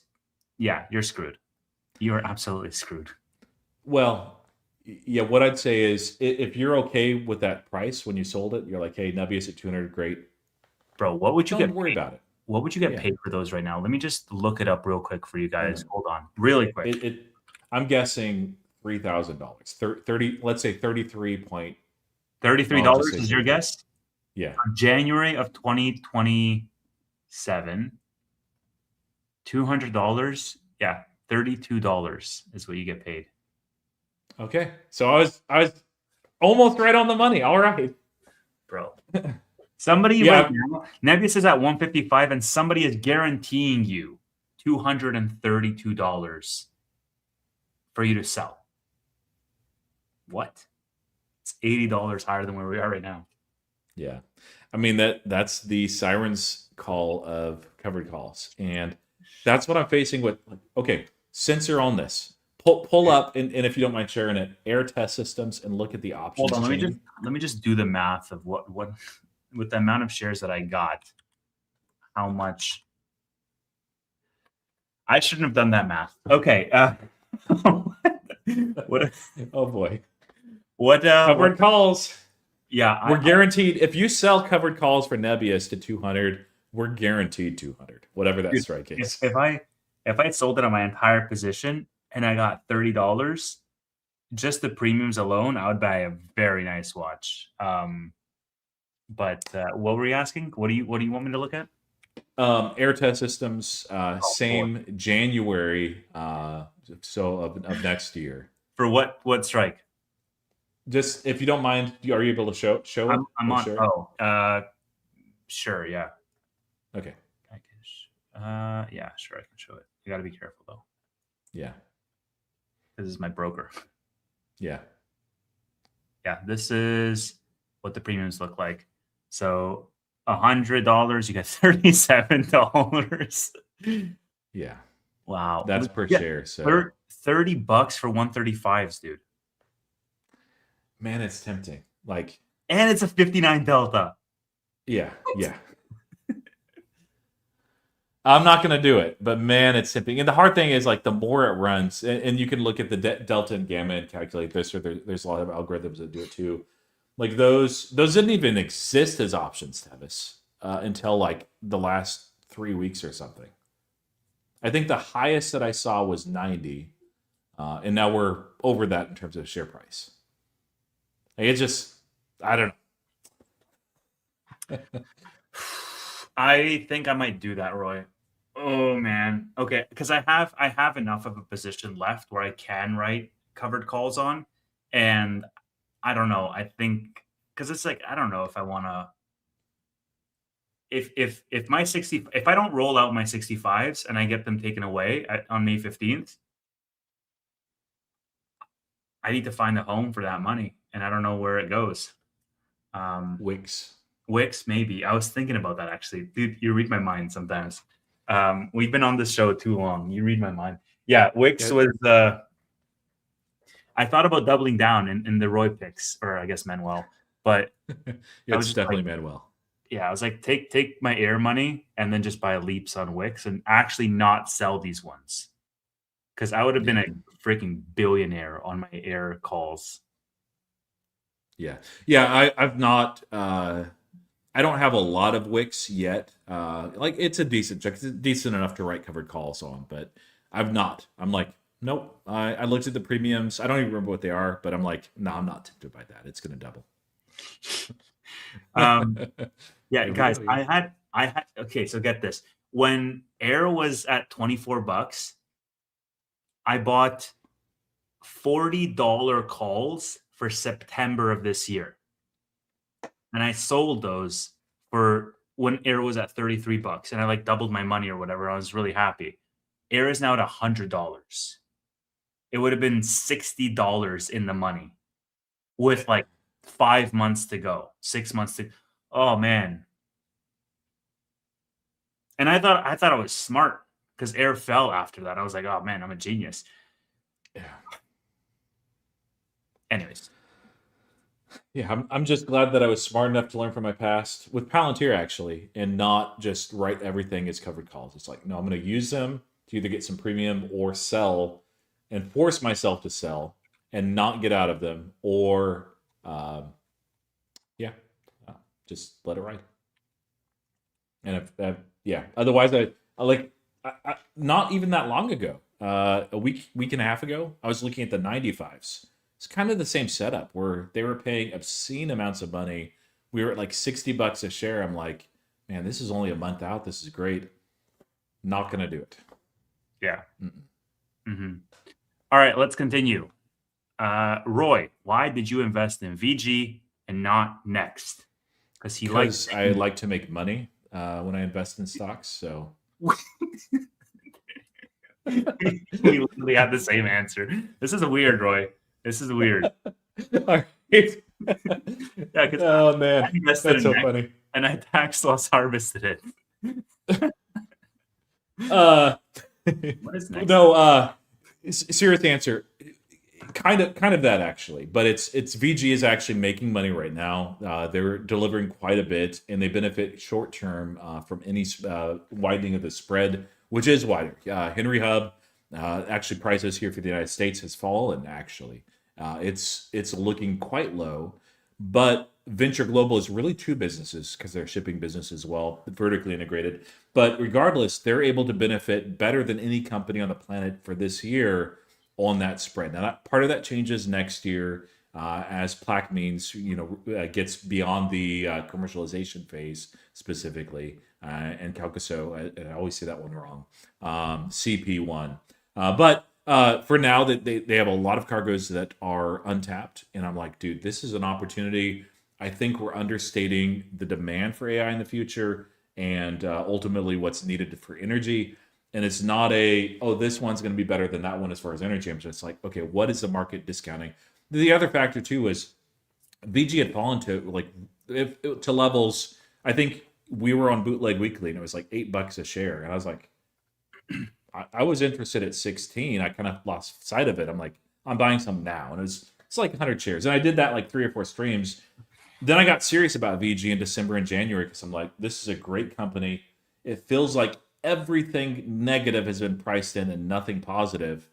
Yeah, you're screwed. You are absolutely screwed. Well, yeah, what I'd say is if you're okay with that price when you sold it, you're like, hey, Nebius at 200, great. Bro, what would you Don't worry about it. What would you get paid for those right now? Let me just look it up real quick for you guys. Hold on, really quick. I'm guessing $3,000. 30. Let's say $33. $33 is your guess? Yeah. January of 2027. $200. Yeah, $32 is what you get paid. Okay, so I was almost right on the money. All right, bro. Somebody right now, Nebius is at 155, and somebody is guaranteeing you $232 for you to sell. What? It's $80 higher than where we are right now. Yeah, I mean that's the siren's call of covered calls, and that's what I'm facing with. Okay, since you're on this, pull up and if you don't mind sharing it, air test systems and look at the options. Hold on, let me just do the math of what with the amount of shares that I got, how much. I shouldn't have done that math. Okay. What? Oh boy. What? Covered calls. Yeah, we're guaranteed. If you sell covered calls for Nebius to 200, we're guaranteed 200, whatever that strike is. If I sold it on my entire position and I got $30, just the premiums alone, I would buy a very nice watch. But what were you asking? What do you want me to look at? Air test systems, same boy. January, so of next year. For what strike? Just if you don't mind, are you able to show it? I'm on. Sure? Oh, sure, yeah. Okay. Yeah, sure, I can show it. You got to be careful though. Yeah. This is my broker. Yeah. Yeah, this is what the premiums look like. So $100, you get $37. Yeah. Wow. That's per share. So $30 for 135s, dude. Man, it's tempting. And it's a 59 delta. Yeah. I'm not going to do it, but man, it's tempting. And the hard thing is the more it runs, and you can look at the delta and gamma and calculate this, or there's a lot of algorithms that do it too. Those didn't even exist as options, Tevis, until the last 3 weeks or something. I think the highest that I saw was 90, and now we're over that in terms of share price. Like, it's just, I don't know. I think I might do that, Roy. Oh man. Okay, because I have enough of a position left where I can write covered calls on, and I don't know. I think because it's like I don't know if I want to. If my 60 if I don't roll out my 65s and I get them taken away on May 15th, I need to find a home for that money, and I don't know where it goes. Wix. Wix, maybe. I was thinking about that actually. Dude, you read my mind sometimes. We've been on this show too long. You read my mind. Yeah, Wix was I thought about doubling down in the Roy picks, or I guess Manuel, but I was It's just definitely like, Manuel. yeah, I was like, take my air money and then just buy leaps on Wix and actually not sell these ones. Because I would have been a freaking billionaire on my air calls. Yeah. I've not. I don't have a lot of Wix yet. Like, it's a decent check. It's decent enough to write covered calls on, but I've not. I'm like, nope. I looked at the premiums. I don't even remember what they are, but I'm like, no, I'm not tempted by that. It's going to double. Yeah, There we guys, go, yeah. I had okay, so get this. When air was at $24, I bought $40 calls for September of this year. And I sold those for when air was at $33 and I like doubled my money or whatever. I was really happy. Air is now at $100. It would have been $60 in the money with like 5 months to go, 6 months to. Oh man. And I thought I was smart because air fell after that. I was like, oh man, I'm a genius. Yeah. Anyways. Yeah, I'm just glad that I was smart enough to learn from my past with Palantir, actually, and not just write everything as covered calls. It's like, no, I'm going to use them to either get some premium or sell, and force myself to sell and not get out of them, or yeah, uh, just let it ride. And yeah, otherwise, I like, not even that long ago, a week and a half ago, I was looking at the 95s. It's kind of the same setup where they were paying obscene amounts of money. We were at like $60 a share. I'm like, man, this is only a month out. This is great. Not gonna do it. Yeah. Mm-hmm. All right, let's continue. Roy, why did you invest in VG and not Next? Because he likes. Because I like to make money when I invest in stocks. So We literally had the same answer. This is weird, Roy. This is weird. all right. Yeah, because Oh I man, invested that's in so Next funny. and I tax loss harvested it. Uh, What is Next? no. Serious answer. Kind of that, actually, but it's VG is actually making money right now. They're delivering quite a bit, and they benefit short term from any widening of the spread, which is wider. Henry Hub, actually, prices here for the United States has fallen. Actually, it's looking quite low, but Venture Global is really two businesses because they're a shipping business as well, vertically integrated. But regardless, they're able to benefit better than any company on the planet for this year on that spread. Now, part of that changes next year as Plaquemines, gets beyond the commercialization phase specifically, and Calcaso, I always say that one wrong, CP1. But for now, that they have a lot of cargoes that are untapped, and I'm like, dude, this is an opportunity. I think we're understating the demand for AI in the future, and ultimately what's needed for energy. And it's not this one's going to be better than that one as far as energy. I'm just like, okay, what is the market discounting? The other factor too is VG had fallen to levels. I think we were on Bootleg Weekly and it was like $8 a share, and I was like, I was interested at 16. I kind of lost sight of it. I'm like, I'm buying some now, and it's like 100 shares, and I did that like 3 or 4 streams. Then I got serious about VG in December and January because I'm like, this is a great company. It feels like everything negative has been priced in and nothing positive.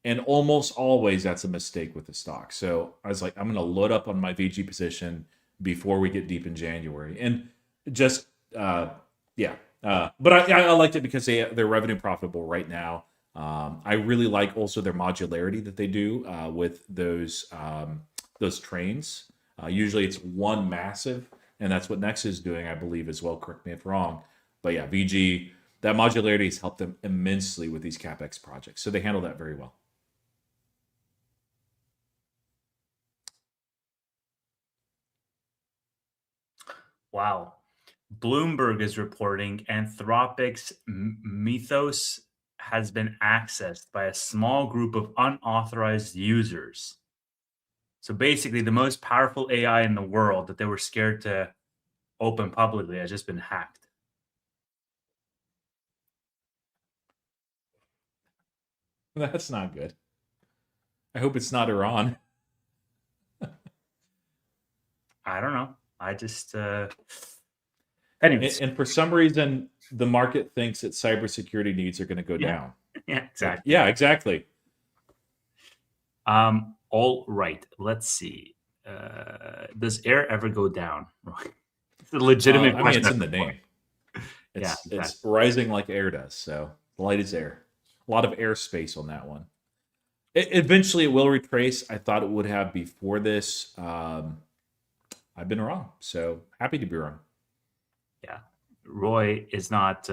And almost always that's a mistake with the stock. So I was like, I'm going to load up on my VG position before we get deep in January. And just, yeah, But I liked it because they're revenue profitable right now. I really like also their modularity that they do with those trains. Usually it's one massive, and that's what Nex is doing, I believe, as well. Correct me if wrong. But yeah, VG, that modularity has helped them immensely with these CapEx projects. So they handle that very well. Wow. Bloomberg is reporting Anthropic's Mythos has been accessed by a small group of unauthorized users. So basically, the most powerful AI in the world that they were scared to open publicly has just been hacked. That's not good. I hope it's not Iran. I don't know. I just, anyways, And for some reason, the market thinks that cybersecurity needs are going to go down. yeah, exactly. Yeah, exactly. All right. Let's see. Does air ever go down? It's a legitimate I mean, question. it's in the name. Yeah, It's rising like air does. So light is air. A lot of airspace on that one. Eventually, it will retrace. I thought it would have before this. I've been wrong. So happy to be wrong. Yeah. Roy is not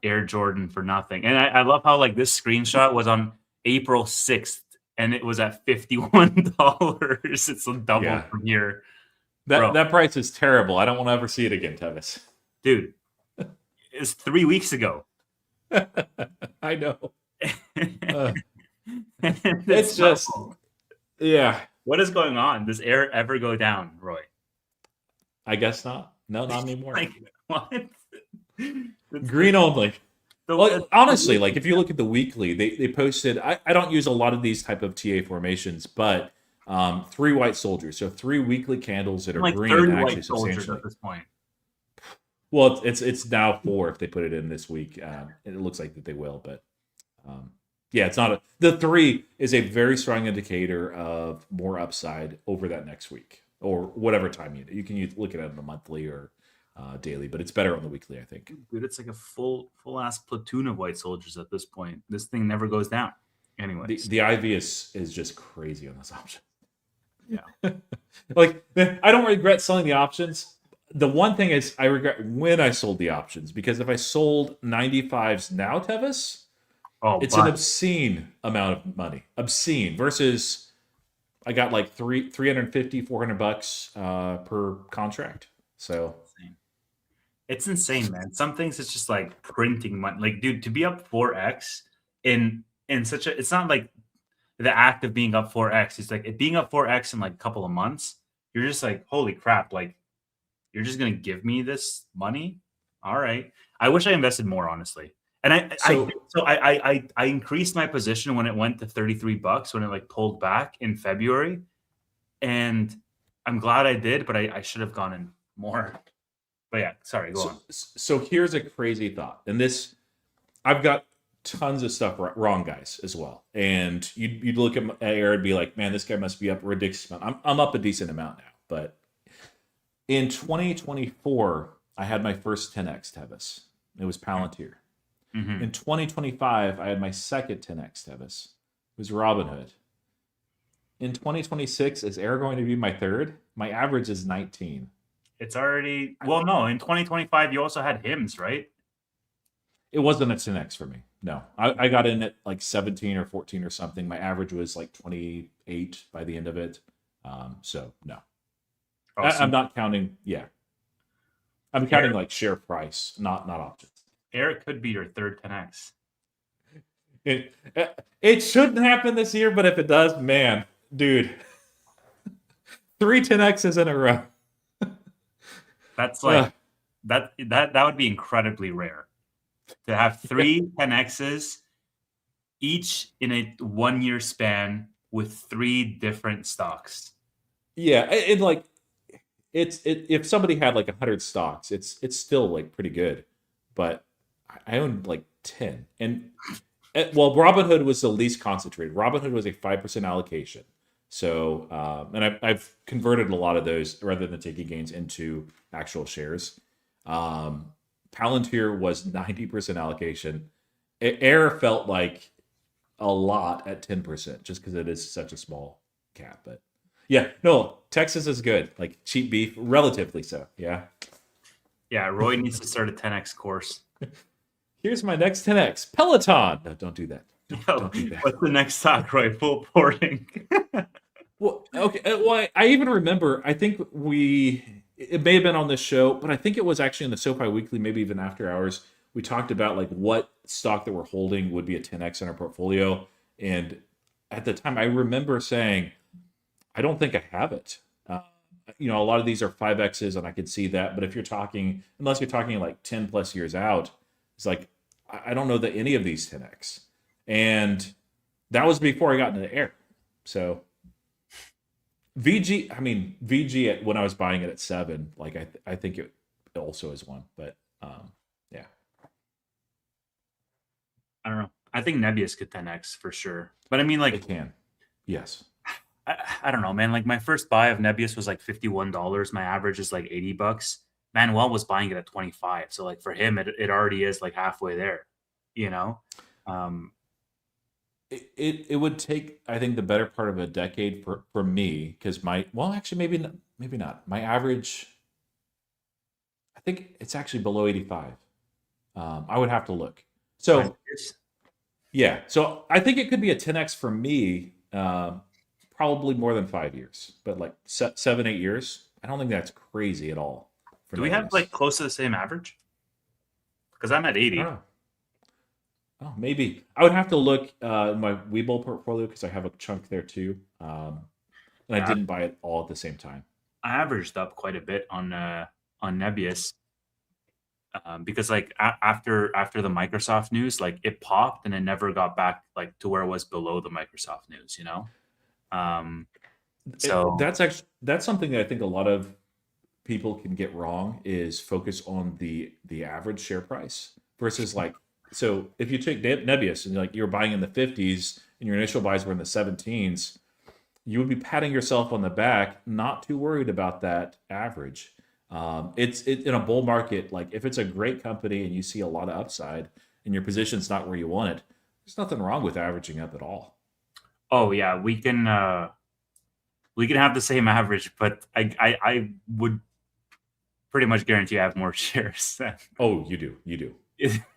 Air Jordan for nothing. And I love how like this screenshot was on April 6th and it was at $51. It's a double Yeah. from here. That price is terrible. I don't want to ever see it again, Tevis. Dude, it's 3 weeks ago. I know. It's just, yeah. What is going on? Does air ever go down, Roy? I guess not. No, not anymore. Like, what? Green only. Well, honestly, like if you look at the weekly, they posted. I don't use a lot of these type of TA formations, but 3 white soldiers, so 3 weekly candles that are like green 30 and actually white soldiers substantially. at this point. Well, it's now 4 if they put it in this week. It looks like that they will, but yeah, it's not the 3 is a very strong indicator of more upside over that next week or whatever time you can look at it on the monthly or daily, but it's better on the weekly, I think. Dude, it's like a full ass platoon of white soldiers at this point. This thing never goes down. Anyway, the IV is just crazy on this option. Yeah, like I don't regret selling the options. The one thing is I regret when I sold the options, because if I sold 95s now, Tevis, it's an obscene amount of money. Obscene versus I got like $350-$400 per contract. So it's insane, man. Some things it's just like printing money. Like, dude, to be up 4x in such a, it's not like the act of being up 4x. It's like it being up 4x in like a couple of months. You're just like, holy crap! Like, you're just gonna give me this money? All right. I wish I invested more, honestly. And I increased my position when it went to $33 when it like pulled back in February, and I'm glad I did, but I should have gone in more. But yeah, sorry, go on. So here's a crazy thought, and this I've got tons of stuff wrong, guys, as well. And you'd look at Air and be like, man, this guy must be up a ridiculous amount. I'm up a decent amount now, but in 2024, I had my first 10x Tevis. It was Palantir. In 2025, I had my second 10x Tevis. It was Robinhood. In 2026, is Air going to be my third? My average is 19. It's already, well, no, in 2025, you also had HIMS, right? It wasn't a 10x for me. No, I got in at like 17 or 14 or something. My average was like 28 by the end of it. So no. I'm not counting. Yeah. I'm counting like share price, not options. Eric could be your third 10x. It shouldn't happen this year, but if it does, man, dude, 3 10x's in a row. That's like that would be incredibly rare to have 3 10x's each in a 1-year span with 3 different stocks. Yeah, it like if somebody had like 100 stocks, it's still like pretty good, but I owned like 10, and well, Robinhood was the least concentrated. Robinhood was a 5% allocation, so and I've converted a lot of those rather than taking gains into actual shares. Palantir was 90% allocation. Air felt like a lot at 10%, just because it is such a small cap. But yeah, no, Texas is good. Like cheap beef, relatively so. Yeah. Yeah, Roy needs to start a 10x course. Here's my next 10x Peloton. No, don't do that. Don't do that. What's the next stock, Roy? Full porting. Well, okay. Well, I even remember. I think it may have been on this show, but I think it was actually in the SoFi Weekly, maybe even after hours. We talked about like what stock that we're holding would be a 10x in our portfolio, and at the time, I remember saying, I don't think I have it. A lot of these are 5x's, and I could see that. But if you're talking, unless you're talking like 10 plus years out, it's like I don't know that any of these 10x, and that was before I got into air. So VG when I was buying it at 7, like I think it also is one, but yeah. I don't know. I think Nebius could 10x for sure, but I mean, like, it can. Yes. I don't know, man. Like my first buy of Nebius was like $51. My average is like $80. Manuel was buying it at 25, so like for him, it already is like halfway there. It would take, I think, the better part of a decade for me, because actually maybe not. My average, I think it's actually below 85. I would have to look. So yeah, so I think it could be a 10x for me. Probably more than 5 years, but like 7, 8 years. I don't think that's crazy at all. Do we have like close to the same average? Because I'm at 80. Oh, maybe. I would have to look in my Webull portfolio, because I have a chunk there too. And I didn't buy it all at the same time. I averaged up quite a bit on Nebius because like after the Microsoft news, like it popped and it never got back like to where it was below the Microsoft news, So that's something that I think a lot of people can get wrong, is focus on the average share price versus like, so if you take Nebius and like you're buying in the 50s and your initial buys were in the 17s, you would be patting yourself on the back, not too worried about that average. It's in a bull market, like if it's a great company and you see a lot of upside and your position's not where you want it, there's nothing wrong with averaging up at all. Oh yeah, we can have the same average, but I would pretty much guarantee I have more shares. Oh, you do.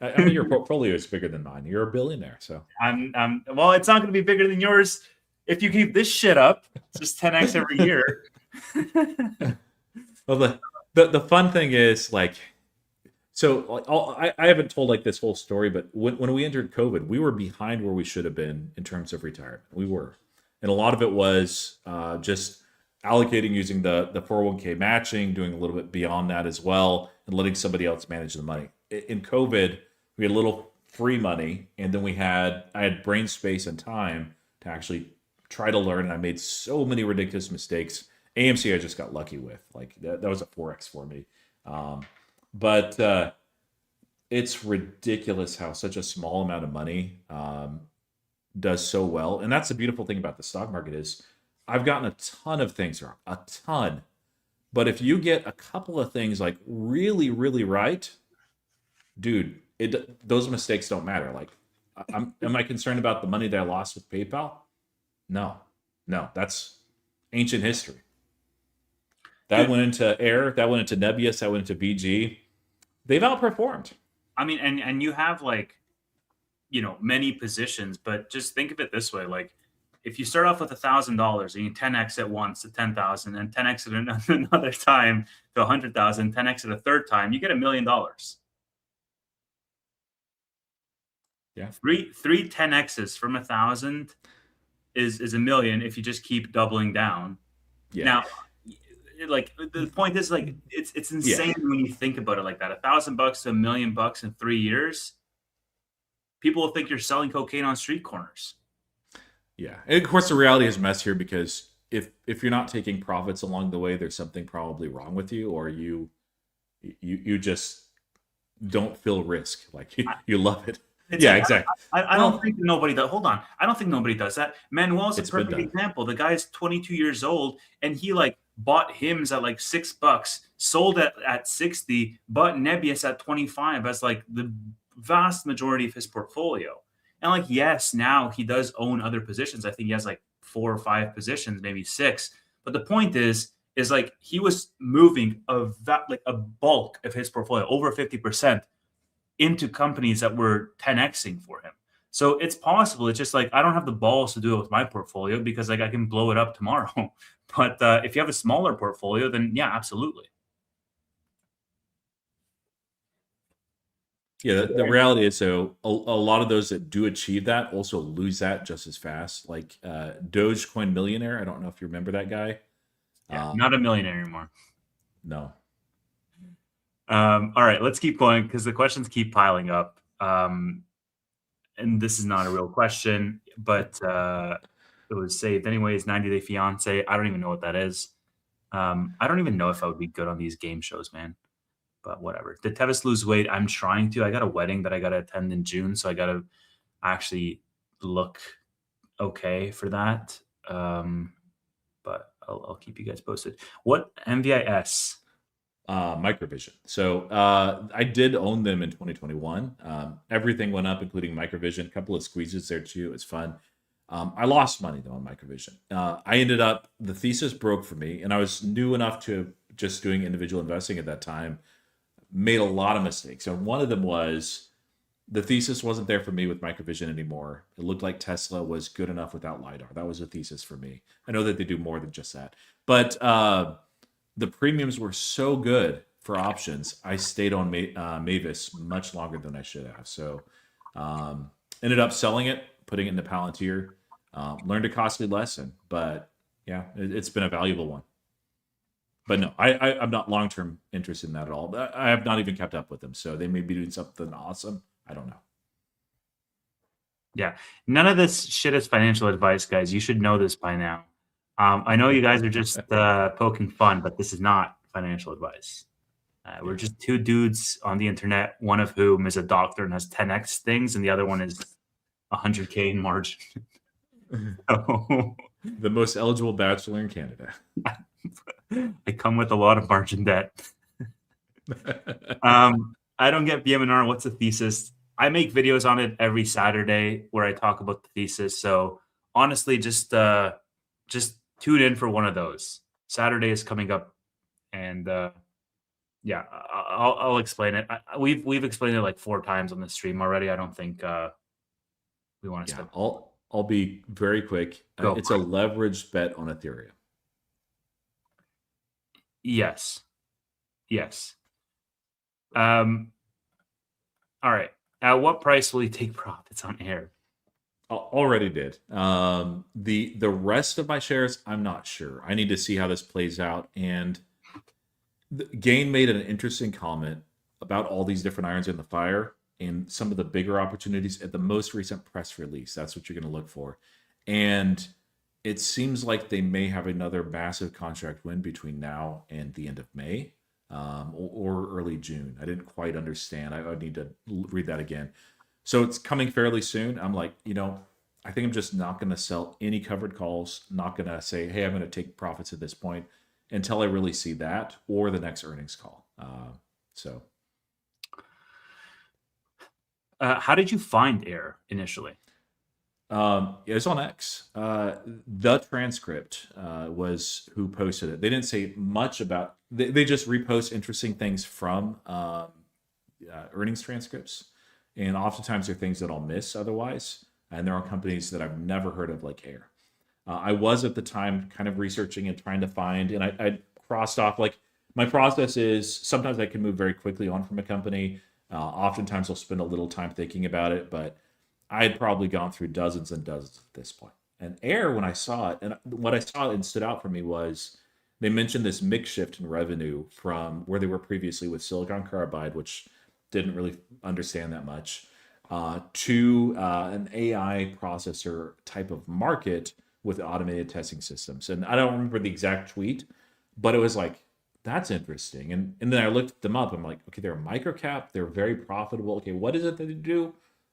I mean, your portfolio is bigger than mine. You're a billionaire, so well, it's not going to be bigger than yours if you keep this shit up. It's just 10x every year. Well, the fun thing is like, so I haven't told like this whole story, but when we entered COVID, we were behind where we should have been in terms of retirement. We were, and a lot of it was just allocating using the 401k matching, doing a little bit beyond that as well, and letting somebody else manage the money. In COVID, we had a little free money, and then I had brain space and time to actually try to learn, and I made so many ridiculous mistakes. AMC I just got lucky with. Like that was a 4x for me. But it's ridiculous how such a small amount of money does so well. And that's the beautiful thing about the stock market is I've gotten a ton of things wrong, a ton. But if you get a couple of things like really, really right, dude, those mistakes don't matter. Like, am I concerned about the money that I lost with PayPal? No, that's ancient history. That went into Air, that went into Nebius, that went into BG. They've outperformed. I mean, and you have like, many positions, but just think of it this way: like, if you start off with $1,000 and you 10x at once to 10,000, and 10x at another time to 100,000, 10x at a third time, you get $1 million. Yeah, three 10x's from 1,000 is $1 million if you just keep doubling down. Yeah. Now, like the point is, like it's insane when you think about it like that. $1,000 to $1 million in 3 years. People will think you're selling cocaine on street corners. Yeah, and of course the reality is mess here, because if you're not taking profits along the way, there's something probably wrong with you, or you just don't feel risk. Like you love it. Exactly. I don't think nobody does. Hold on. I don't think nobody does that. Manuel's a perfect example. The guy's 22 years old, and he like bought HIMS at like $6, sold at 60, bought Nebius at 25 as like the vast majority of his portfolio. And like, yes, now he does own other positions. I think he has like 4 or 5 positions, maybe 6. But the point is like he was moving like a bulk of his portfolio, over 50%, into companies that were 10xing for him. So it's possible. It's just like I don't have the balls to do it with my portfolio because like I can blow it up tomorrow. But if you have a smaller portfolio, then yeah, absolutely. Yeah, the reality is, so a lot of those that do achieve that also lose that just as fast. Like Dogecoin Millionaire, I don't know if you remember that guy. Yeah, not a millionaire anymore. No. All right, let's keep going because the questions keep piling up. And this is not a real question, but it was saved anyways. 90 Day Fiance. I don't even know what that is. I don't even know if I would be good on these game shows, man. But whatever. Did Tevis lose weight? I'm trying to. I got a wedding that I got to attend in June, so I got to actually look okay for that. But I'll keep you guys posted. What MVIS? Microvision. So I did own them in 2021. Everything went up, including Microvision. A couple of squeezes there too. It was fun. I lost money though on Microvision. I ended up, the thesis broke for me, and I was new enough to just doing individual investing at that time. Made a lot of mistakes. And one of them was the thesis wasn't there for me with Microvision anymore. It looked like Tesla was good enough without LiDAR. That was a thesis for me. I know that they do more than just that. But the premiums were so good for options. I stayed on Mavis much longer than I should have. So ended up selling it, putting it into Palantir. Learned a costly lesson. But yeah, it's been a valuable one. But no, I'm not long-term interested in that at all. I have not even kept up with them. So they may be doing something awesome. I don't know. Yeah, none of this shit is financial advice, guys. You should know this by now. I know you guys are just poking fun, but this is not financial advice. We're just two dudes on the internet, one of whom is a doctor and has 10x things, and the other one is 100K in margin. The most eligible bachelor in Canada. I come with a lot of margin debt. I don't get BM&R. What's the thesis? I make videos on it every Saturday where I talk about the thesis. So honestly, just tune in for one of those. Saturday is coming up, and yeah, I'll explain it. We've explained it like 4 times on the stream already. I don't think we want to spend. I'll be very quick. It's a leveraged bet on Ethereum. Yes. All right. At what price will you take profits on air? Already did. The rest of my shares, I'm not sure. I need to see how this plays out. And Gain made an interesting comment about all these different irons in the fire and some of the bigger opportunities at the most recent press release. That's what you're going to look for. And it seems like they may have another massive contract win between now and the end of May, or early June. I didn't quite understand. I would need to read that again. So it's coming fairly soon. I'm like, I think I'm just not going to sell any covered calls, not going to say, hey, I'm going to take profits at this point until I really see that or the next earnings call. How did you find AIR initially? It was on X. The Transcript was who posted it. They didn't say much about. They just repost interesting things from earnings transcripts, and oftentimes they're things that I'll miss otherwise. And there are companies that I've never heard of, like AIR. I was at the time kind of researching and trying to find, and I crossed off. Like, my process is sometimes I can move very quickly on from a company. Oftentimes I'll spend a little time thinking about it, but I had probably gone through dozens and dozens at this point. And AIR, when I saw it, and what I saw and stood out for me was they mentioned this mix shift in revenue from where they were previously with silicon carbide, which didn't really understand that much, to an AI processor type of market with automated testing systems. And I don't remember the exact tweet, but it was like, that's interesting. And then I looked them up. I'm like, okay, they're a microcap. They're very profitable. Okay, what is it that they do?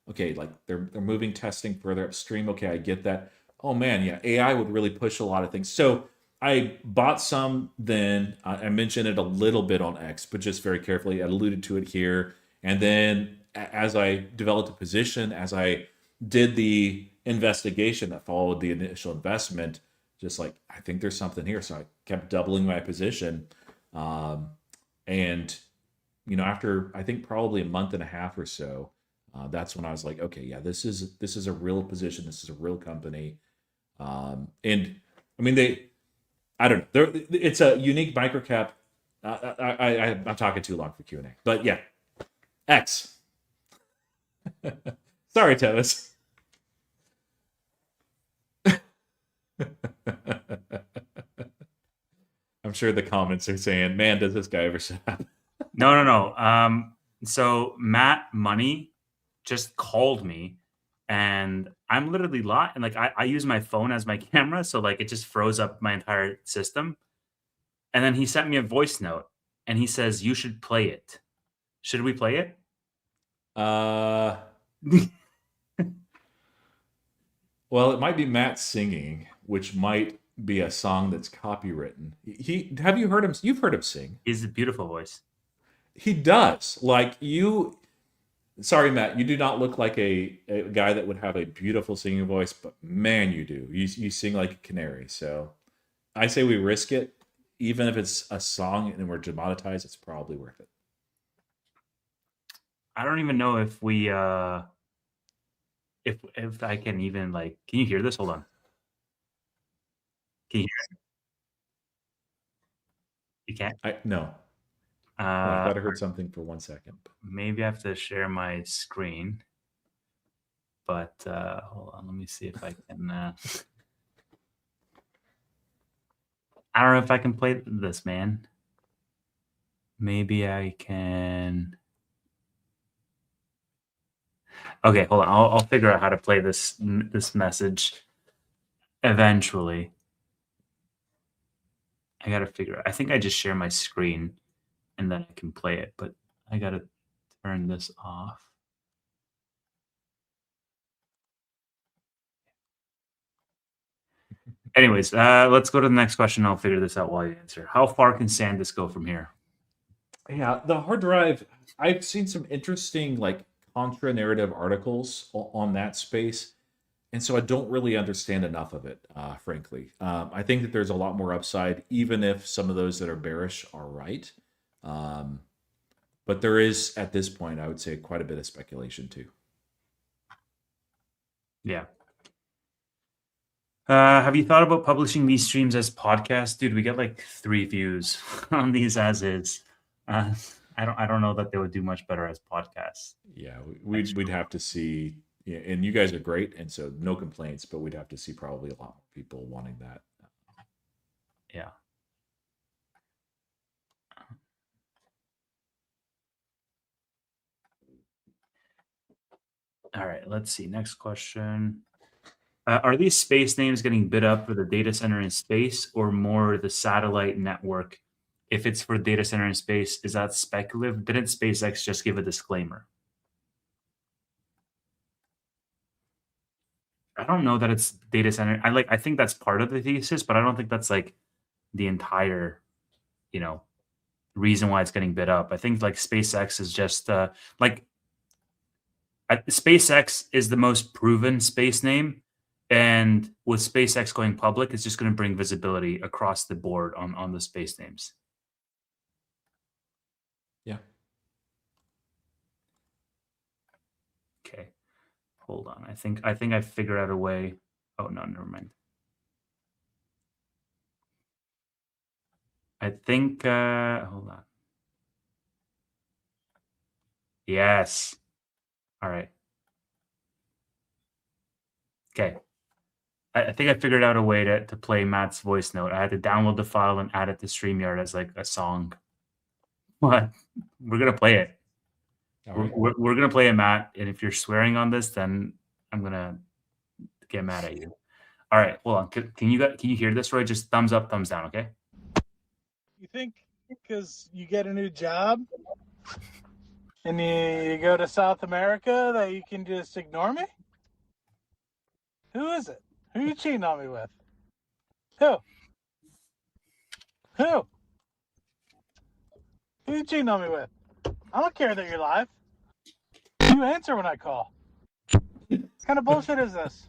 Okay, like they're moving testing further upstream. Okay, I get that. Oh man, yeah, AI would really push a lot of things. So I bought some then. I mentioned it a little bit on X, but just very carefully. I alluded to it here. And then as I developed a position, as I did the investigation that followed the initial investment, just like, I think there's something here. So I kept doubling my position. Um, and, after I think probably a month and a half or so, that's when I was like, okay, yeah, this is a real position. This is a real company. And I mean, I don't know. It's a unique microcap. I'm talking too long for Q&A, but yeah, X. Sorry, Thomas. I'm sure the comments are saying, "Man, does this guy ever shut up?" No. So Matt Money just called me, and I'm literally and like I use my phone as my camera, so like it just froze up my entire system. And then he sent me a voice note, and he says you should play it. Should we play it? Well, it might be Matt singing, which might be a song that's copywritten. Have you heard him? You've heard him sing. He's a beautiful voice. He does. Like you. Sorry, Matt. You do not look like a guy that would have a beautiful singing voice, but man, you do. You sing like a canary. So I say we risk it, even if it's a song and we're demonetized. It's probably worth it. I don't even know if we if I can even like. Can you hear this? Hold on. Can you hear it? You can't. No. I thought I heard something for 1 second. Maybe I have to share my screen. But hold on, let me see if I can. I don't know if I can play this, man. Maybe I can. Okay, hold on. I'll figure out how to play this message eventually. I gotta figure out. I think I just share my screen, and then I can play it. But I gotta turn this off. Anyways, let's go to the next question. I'll figure this out while you answer. How far can SanDisk go from here? Yeah, the hard drive. I've seen some interesting like contra narrative articles on that space, and so I don't really understand enough of it, frankly. I think that there's a lot more upside, even if some of those that are bearish are right. But there is, at this point, I would say, quite a bit of speculation too. Yeah. Have you thought about publishing these streams as podcasts? Dude, we get like 3 views on these as is. I don't know that they would do much better as podcasts. Yeah, we'd have to see. Yeah, and you guys are great, and so no complaints. But we'd have to see probably a lot more people wanting that. Yeah. All right, let's see. Next question. Are these space names getting bid up for the data center in space or more the satellite network? If it's for data center in space, is that speculative? Didn't SpaceX just give a disclaimer? I don't know that it's data center. I think that's part of the thesis, but I don't think that's like the entire, reason why it's getting bid up. I think like SpaceX is just SpaceX is the most proven space name. And with SpaceX going public, it's just going to bring visibility across the board on the space names. Yeah. Okay. Hold on. I think I figured out a way. Oh no, never mind. I think hold on. Yes. All right. Okay. I think I figured out a way to play Matt's voice note. I had to download the file and add it to StreamYard as like a song. What? We're gonna play it. All right. We're gonna play it, Matt. And if you're swearing on this, then I'm gonna get mad at you. All right, hold on. Can you hear this, Roy? Just thumbs up, thumbs down, okay? You think because you get a new job and you go to South America that you can just ignore me? Who is it? Who are you cheating on me with? Who? Who? Who you cheating on me with? I don't care that you're live. You answer when I call. What kind of bullshit is this?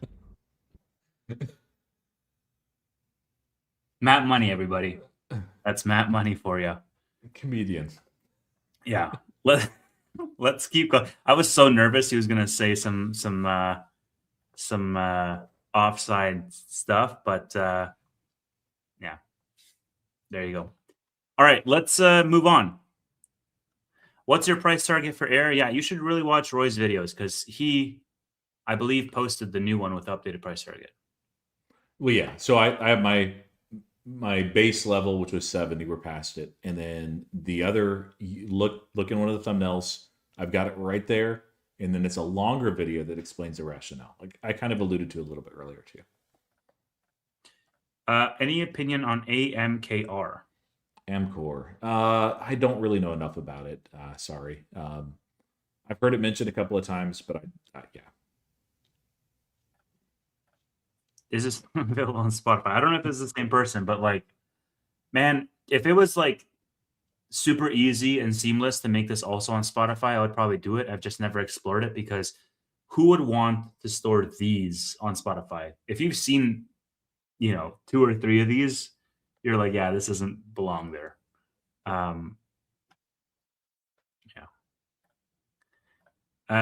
Matt Money, everybody. That's Matt Money for you. Comedian. Yeah. Let's keep going. I was so nervous he was gonna say some offside stuff, but yeah. There you go. All right, let's move on. What's your price target for air? Yeah, you should really watch Roy's videos because he, I believe, posted the new one with updated price target. Well, yeah. So I have my base level, which was 70. We're past it, and then the other look in one of the thumbnails. I've got it right there, and then it's a longer video that explains the rationale. Like I kind of alluded to a little bit earlier too. Any opinion on AMKR? Amcor. I don't really know enough about it. Sorry. I've heard it mentioned a couple of times, but yeah. Is this available on Spotify? I don't know if it's the same person, but like, man, if it was like super easy and seamless to make this also on Spotify, I would probably do it. I've just never explored it because who would want to store these on Spotify? If you've seen, 2 or 3 of these, you're like, yeah, this doesn't belong there. Yeah.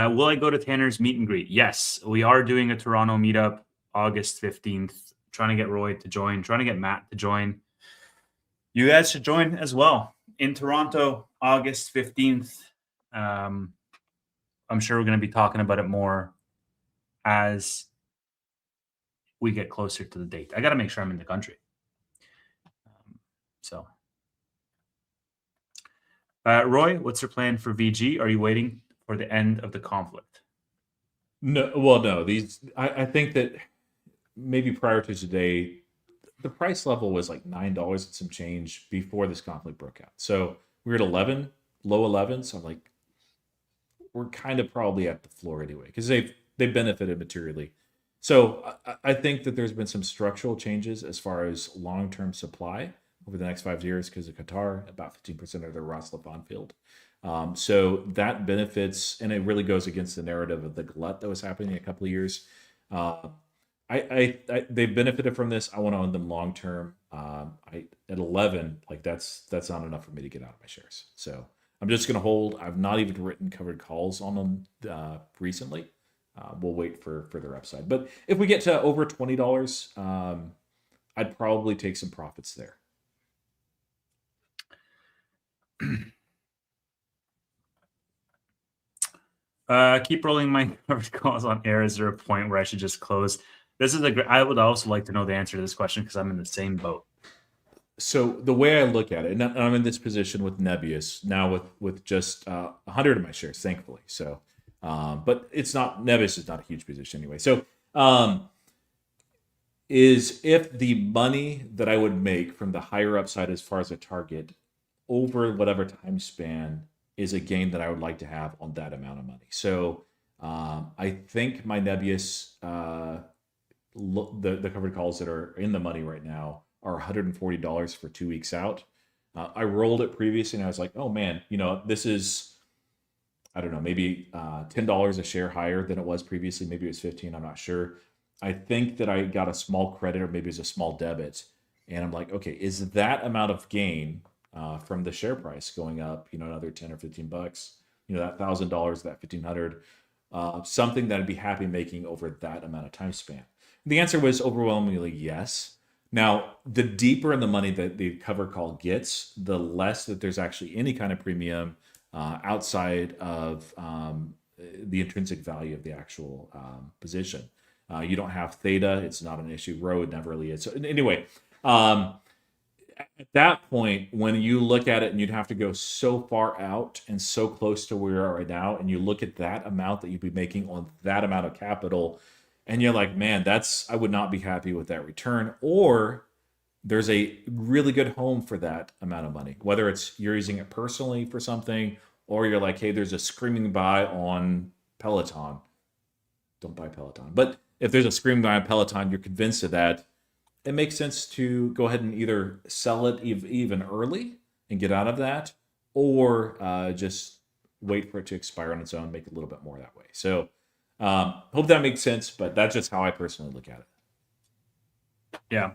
Will I go to Tanner's meet and greet? Yes, we are doing a Toronto meetup August 15th. Trying to get Roy to join, trying to get Matt to join. You guys should join as well in Toronto, August 15th. I'm sure we're going to be talking about it more as we get closer to the date. I got to make sure I'm in the country. Roy, what's your plan for VG? Are you waiting for the end of the conflict? No, well, no. I think that maybe prior to today, the price level was like $9 and some change before this conflict broke out. So we were at 11, low 11. So I'm like, we're kind of probably at the floor anyway because they've benefited materially. So I think that there's been some structural changes as far as long-term supply over the next 5 years because of Qatar, about 15% of their Ras Laffan field. So that benefits, and it really goes against the narrative of the glut that was happening a couple of years. They benefited from this. I want to own them long term. At 11, like that's not enough for me to get out of my shares. So I'm just going to hold. I've not even written covered calls on them recently. We'll wait for further upside. But if we get to over $20, I'd probably take some profits there. Keep rolling my covered calls on air. Is there a point where I should just close? This is I would also like to know the answer to this question because I'm in the same boat. So the way I look at it, and I'm in this position with Nebius now with just 100 of my shares, thankfully. So, but it's not, Nebius is not a huge position anyway. So, is if the money that I would make from the higher upside as far as a target over whatever time span is a gain that I would like to have on that amount of money. So I think my Nebius, the covered calls that are in the money right now are $140 for 2 weeks out. I rolled it previously and I was like, oh man, this is, I don't know, maybe $10 a share higher than it was previously. Maybe it was 15, I'm not sure. I think that I got a small credit or maybe it's a small debit. And I'm like, okay, is that amount of gain from the share price going up, another 10 or 15 bucks, that $1,000, that 1,500, something that I'd be happy making over that amount of time span? The answer was overwhelmingly yes. Now, the deeper in the money that the cover call gets, the less that there's actually any kind of premium outside of the intrinsic value of the actual position. You don't have theta. It's not an issue. Rho never really is. So anyway, at that point, when you look at it and you'd have to go so far out and so close to where we are right now, and you look at that amount that you'd be making on that amount of capital, and you're like, man, I would not be happy with that return. Or there's a really good home for that amount of money, whether it's you're using it personally for something, or you're like, hey, there's a screaming buy on Peloton. Don't buy Peloton. But if there's a screaming buy on Peloton, you're convinced of that. it makes sense to go ahead and either sell it even early and get out of that, or just wait for it to expire on its own, make a little bit more that way. So hope that makes sense, but that's just how I personally look at it. Yeah.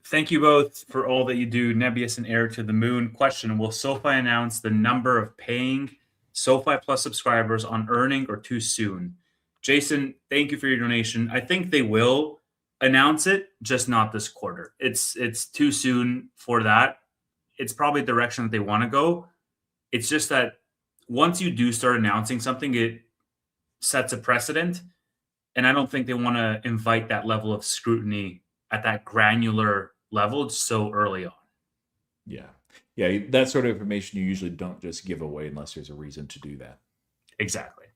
Thank you both for all that you do, Nebius and Air to the Moon. Question: will SoFi announce the number of paying SoFi Plus subscribers on earning or too soon? Jason, thank you for your donation. I think they will announce it, just not this quarter. It's too soon for that. It's probably the direction that they want to go. It's just that once you do start announcing something, it sets a precedent. And I don't think they want to invite that level of scrutiny at that granular level so early on. Yeah. Yeah. That sort of information you usually don't just give away unless there's a reason to do that. Exactly.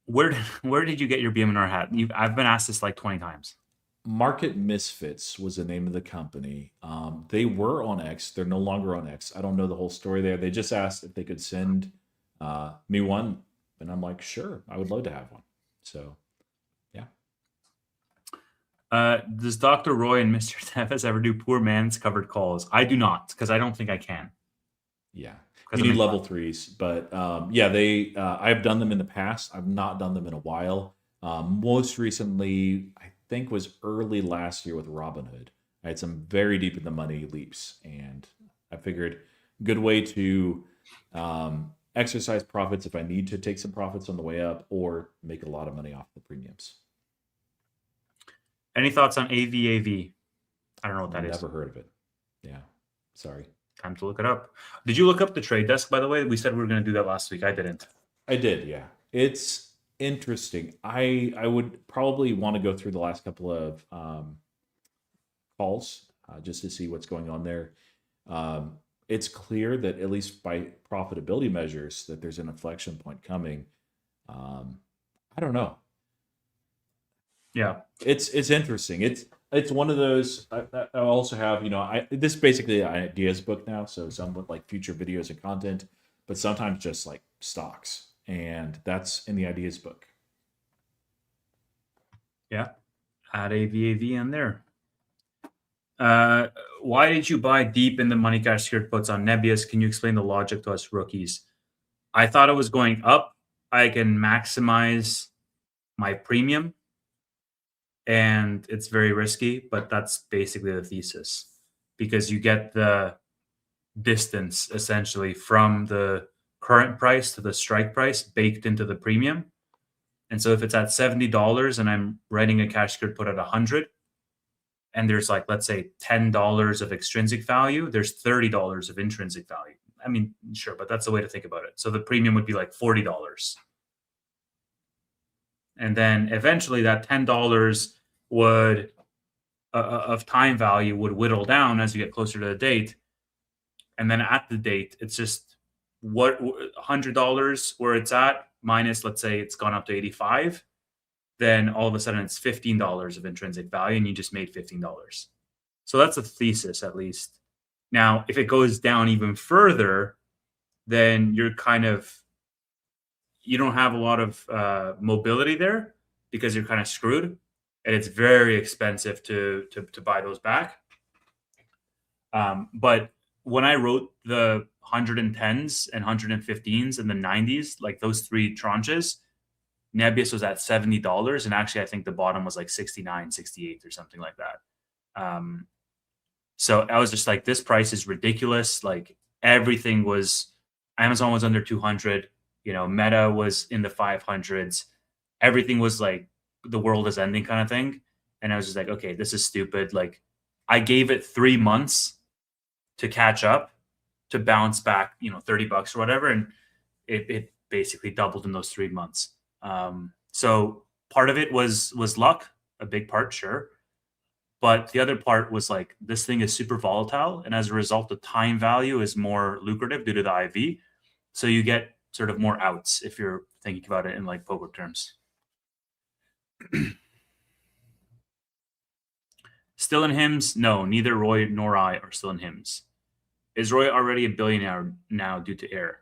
Where did you get your BM&R hat? I've been asked this like 20 times. Market Misfits was the name of the company. They were on X. They're no longer on X. I don't know the whole story there. They just asked if they could send me one. And I'm like, sure, I would love to have one. So, yeah. Does Dr. Roy and Mr. Tevez ever do poor man's covered calls? I do not, because I don't think I can. Yeah. You need level 3s. But yeah, I've done them in the past. I've not done them in a while. Most recently, I think was early last year with Robinhood. I had some very deep in the money leaps, and I figured good way to exercise profits if I need to take some profits on the way up, or make a lot of money off the premiums. Any thoughts on AVAV? I don't know what that is. Never heard of it. Yeah. Sorry. Time to look it up. Did you look up the trade desk, by the way? We said we were going to do that last week. I didn't. I did, yeah. It's interesting. I would probably want to go through the last couple of calls just to see what's going on there. It's clear that at least by profitability measures that there's an inflection point coming. I don't know. Yeah, it's interesting. It's one of those. I also have, this is basically an ideas book now, so some with like future videos and content, but sometimes just like stocks, and that's in the ideas book. Yeah, add AVAV in there. Why did you buy deep in the money cash secured puts on Nebius? Can you explain the logic to us rookies? I thought it was going up. I can maximize my premium, and it's very risky, but that's basically the thesis, because you get the distance essentially from the current price to the strike price baked into the premium. And so if it's at $70 and I'm writing a cash secured put at 100, and there's like, let's say $10 of extrinsic value, there's $30 of intrinsic value. I mean, sure, but that's the way to think about it. So the premium would be like $40. And then eventually that $10 would of time value would whittle down as you get closer to the date. And then at the date, it's just what $100 where it's at minus, let's say it's gone up to 85. Then all of a sudden it's $15 of intrinsic value, and you just made $15. So that's a thesis, at least. Now, if it goes down even further, then you don't have a lot of mobility there, because you're kind of screwed, and it's very expensive to buy those back. But when I wrote the 110s and 115s in the 90s, like those three tranches, Nebius was at $70, and actually I think the bottom was like 69, 68 or something like that. So I was just like, this price is ridiculous. Like everything was, Amazon was under 200, Meta was in the 500s. Everything was like the world is ending kind of thing. And I was just like, okay, this is stupid. Like I gave it 3 months to catch up, to bounce back, $30 or whatever. And it basically doubled in those 3 months. So part of it was luck, a big part, sure. But the other part was like, this thing is super volatile. And as a result, the time value is more lucrative due to the IV. So you get sort of more outs if you're thinking about it in like poker terms. Still in HIMS? No, neither Roy nor I are still in HIMS. Is Roy already a billionaire now due to air?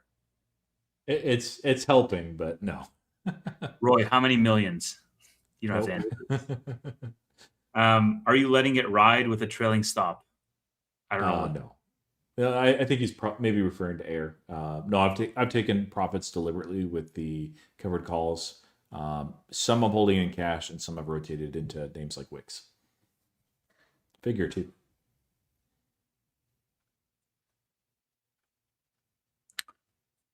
It's helping, but no. Roy, how many millions? You don't have to answer. Are you letting it ride with a trailing stop? I don't know. No. Yeah, I think he's maybe referring to air. No, I've taken profits deliberately with the covered calls. Some I'm holding in cash, and some I've rotated into names like Wix. Figure too.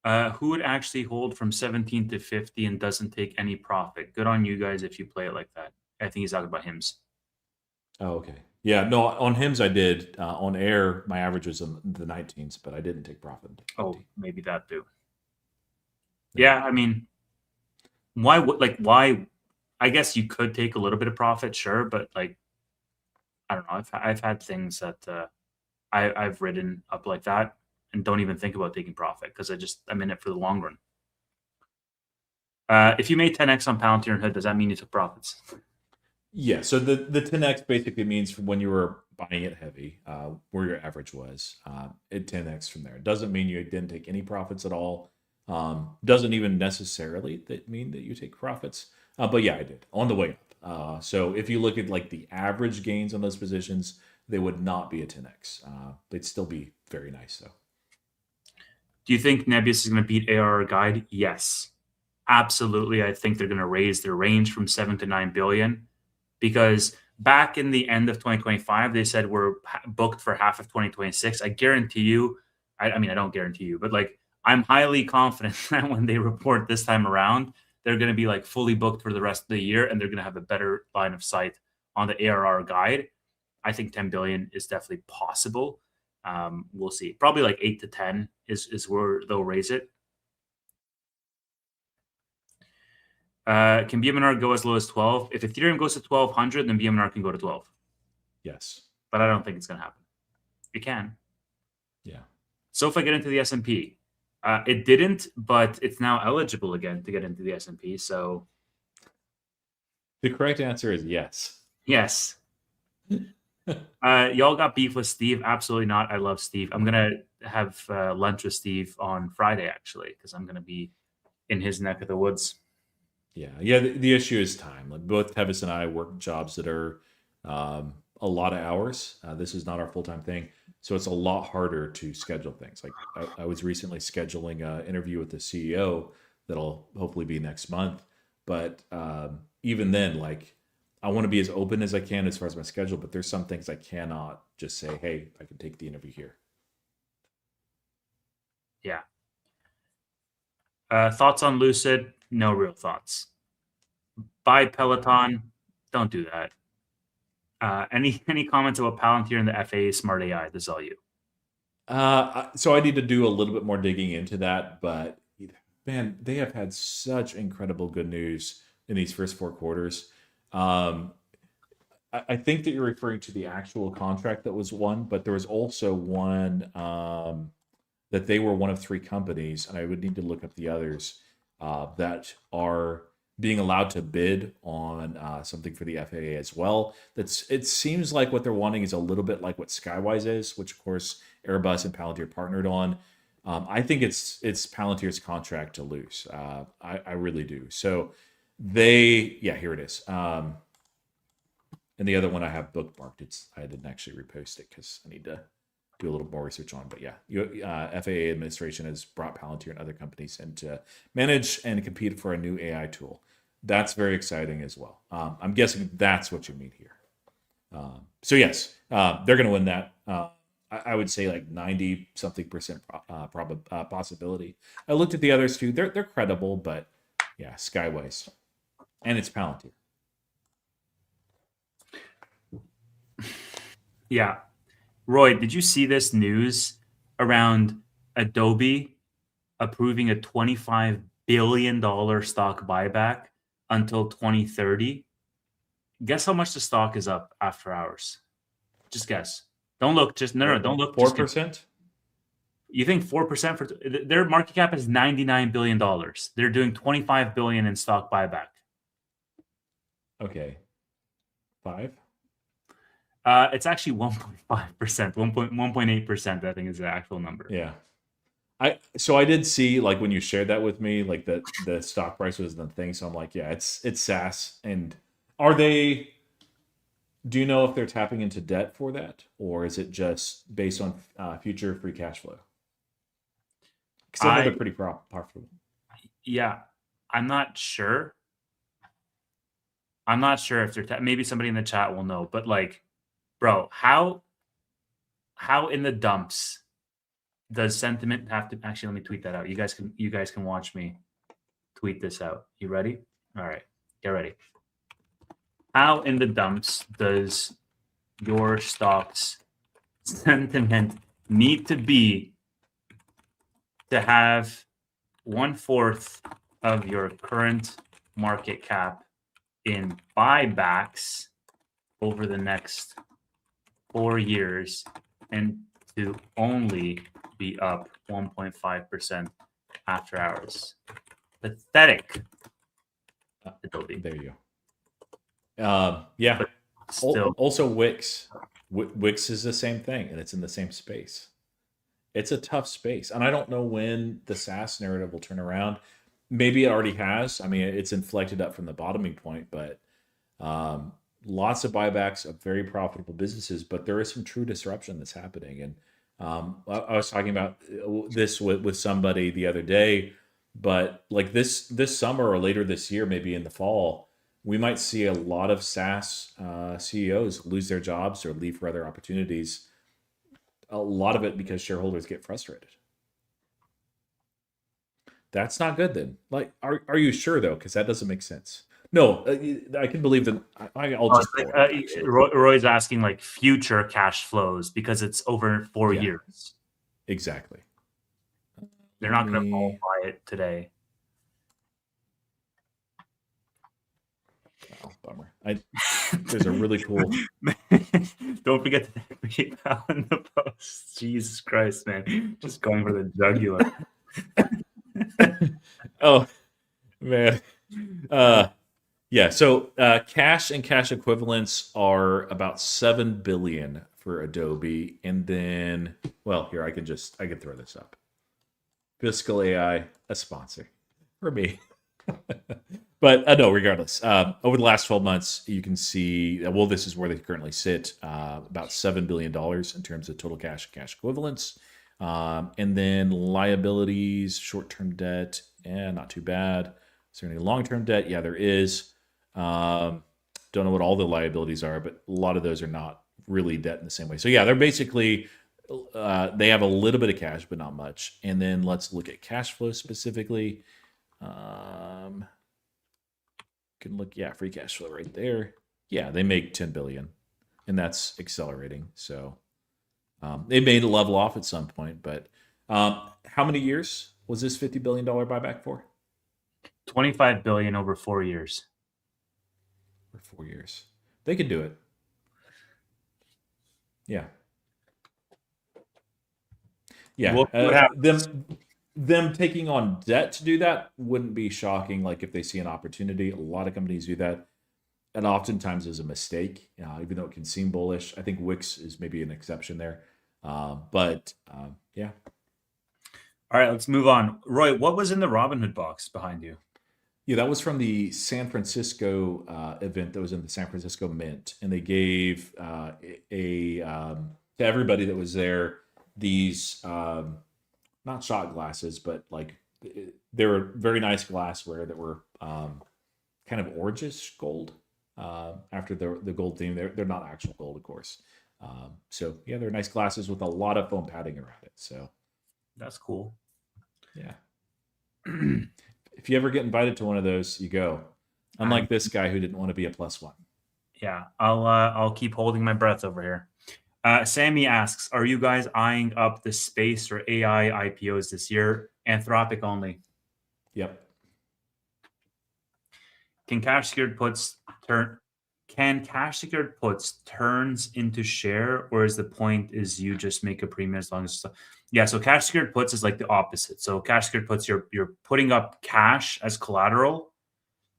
Who would actually hold from 17 to 50 and doesn't take any profit? Good on you guys if you play it like that. I think he's talking about HIMS. Oh, okay. Yeah, no, on HIMS I did. On air, my average was in the 19s, but I didn't take profit. Oh, maybe that too. Yeah, I mean, why would why? I guess you could take a little bit of profit, sure, but like, I don't know. I've had things that I've ridden up like that and don't even think about taking profit because I'm in it for the long run. If you made 10x on Palantir and Hood, does that mean you took profits? Yeah, so the 10x basically means from when you were buying it heavy, where your average was, it 10x from there. It doesn't mean you didn't take any profits at all. Doesn't even necessarily mean that you take profits. But yeah, I did on the way up. So if you look at like the average gains on those positions, they would not be a 10x. They'd still be very nice though. Do you think Nebius is going to beat ARR guide? Yes, absolutely. I think they're going to raise their range from 7 to 9 billion. Because back in the end of 2025, they said we're booked for half of 2026. I guarantee you, I mean, I don't guarantee you, but like I'm highly confident that when they report this time around, they're going to be like fully booked for the rest of the year and they're going to have a better line of sight on the ARR guide. I think 10 billion is definitely possible. We'll see. Probably like 8 to 10 is where they'll raise it. Can BMNR go as low as 12? If Ethereum goes to 1200, then BMNR can go to 12. Yes. But I don't think it's going to happen. It can. Yeah. So if I get into the S&P, it didn't, but it's now eligible again to get into the S&P. So the correct answer is yes. Yes. Y'all got beef with Steve? Absolutely not. I love Steve. I'm going to have lunch with Steve on Friday, actually, because I'm going to be in his neck of the woods. Yeah. The issue is time. Like both Tevis and I work jobs that are a lot of hours. This is not our full-time thing, so it's a lot harder to schedule things. Like I was recently scheduling an interview with the CEO that'll hopefully be next month. But even then, like I want to be as open as I can as far as my schedule. But there's some things I cannot just say, "Hey, I can take the interview here." Yeah. Thoughts on Lucid? No real thoughts. Buy Peloton? Don't do that. Any comments about Palantir and the FAA Smart AI? This is all you. So I need to do a little bit more digging into that, but man, they have had such incredible good news in these first 4 quarters. I think that you're referring to the actual contract that was won, but there was also one that they were one of 3 companies, and I would need to look up the others that are being allowed to bid on something for the FAA as well. It seems like what they're wanting is a little bit like what Skywise is, which of course Airbus and Palantir partnered on. I think it's Palantir's contract to lose. I really do. So here it is. And the other one I have bookmarked. I didn't actually repost it because I need to do a little more research on. But yeah, FAA administration has brought Palantir and other companies in to manage and compete for a new AI tool. That's very exciting as well. I'm guessing that's what you mean here. So yes, they're going to win that. I would say like 90-something% possibility. I looked at the others too. They're credible, but yeah, Skywise, and it's Palantir. Yeah. Roy, did you see this news around Adobe approving a $25 billion stock buyback until 2030? Guess how much the stock is up after hours? Just guess. Don't look. Just no, don't look. 4%? You think 4% for their market cap is $99 billion. They're doing $25 billion in stock buyback. Okay. 5? It's actually 1.5%, 1.8%, I think is the actual number. Yeah. I did see, like, when you shared that with me, like the stock price was the thing. So I'm like, yeah, it's SaaS. And are they? Do you know if they're tapping into debt for that, or is it just based on future free cash flow? Because I know they're I pretty profitable. Yeah, I'm not sure. I'm not sure if they're maybe somebody in the chat will know, but like, bro, how in the dumps does sentiment have to actually? Let me tweet that out. You guys can watch me tweet this out. You ready? All right, get ready. How in the dumps does your stock's sentiment need to be to have 1/4 of your current market cap in buybacks over the next 4 years and to only be up 1.5% after hours? Pathetic. Adobe. There you go. Yeah. But still, Also, Wix. Wix is the same thing, and it's in the same space. It's a tough space, and I don't know when the SaaS narrative will turn around. Maybe it already has. I mean, it's inflected up from the bottoming point, but lots of buybacks of very profitable businesses. But there is some true disruption that's happening, and I was talking about this with somebody the other day. But like this summer or later this year, maybe in the fall, we might see a lot of SaaS CEOs lose their jobs or leave for other opportunities. A lot of it because shareholders get frustrated. That's not good then. Like, are you sure though? Because that doesn't make sense. No, I can believe that. I'll just. Roy's asking like future cash flows because it's over 4 years. Exactly. They're not going to fall by it today. Oh, bummer. There's a really cool. Don't forget to PayPal in the post. Jesus Christ, man! Just going for the jugular. Oh man. Yeah. So cash and cash equivalents are about $7 billion for Adobe, and then, well, here I can throw this up. Fiscal AI, a sponsor for me. But no, regardless, over the last 12 months, you can see, well, this is where they currently sit, about $7 billion in terms of total cash and cash equivalents. And then liabilities, short-term debt, not too bad. Is there any long-term debt? Yeah, there is. Don't know what all the liabilities are, but a lot of those are not really debt in the same way. So yeah, they're basically, they have a little bit of cash, but not much. And then let's look at cash flow specifically. Can look, free cash flow right there. Yeah, they make 10 billion, and that's accelerating. So they may level off at some point, but how many years was this $50 billion buyback for? 25 billion over 4 years. For 4 years, they could do it. Yeah. Them taking on debt to do that wouldn't be shocking. Like if they see an opportunity, a lot of companies do that, and oftentimes is a mistake, even though it can seem bullish. I think Wix is maybe an exception there, but yeah. All right, let's move on. Roy, what was in the Robinhood box behind you? Yeah, that was from the San Francisco event that was in the San Francisco Mint, and they gave to everybody that was there these. Not shot glasses, but like they were very nice glassware that were kind of orangish gold after the gold theme. They're not actual gold, of course. So yeah, they're nice glasses with a lot of foam padding around it. So that's cool. Yeah. If you ever get invited to one of those, you go. Unlike this guy who didn't want to be a +1. Yeah, I'll keep holding my breath over here. Sammy asks, are you guys eyeing up the space or AI IPOs this year? Anthropic only. Yep. Can cash secured puts turns into share, or is the point is you just make a premium as long as so cash secured puts is like the opposite. So cash secured puts, you're putting up cash as collateral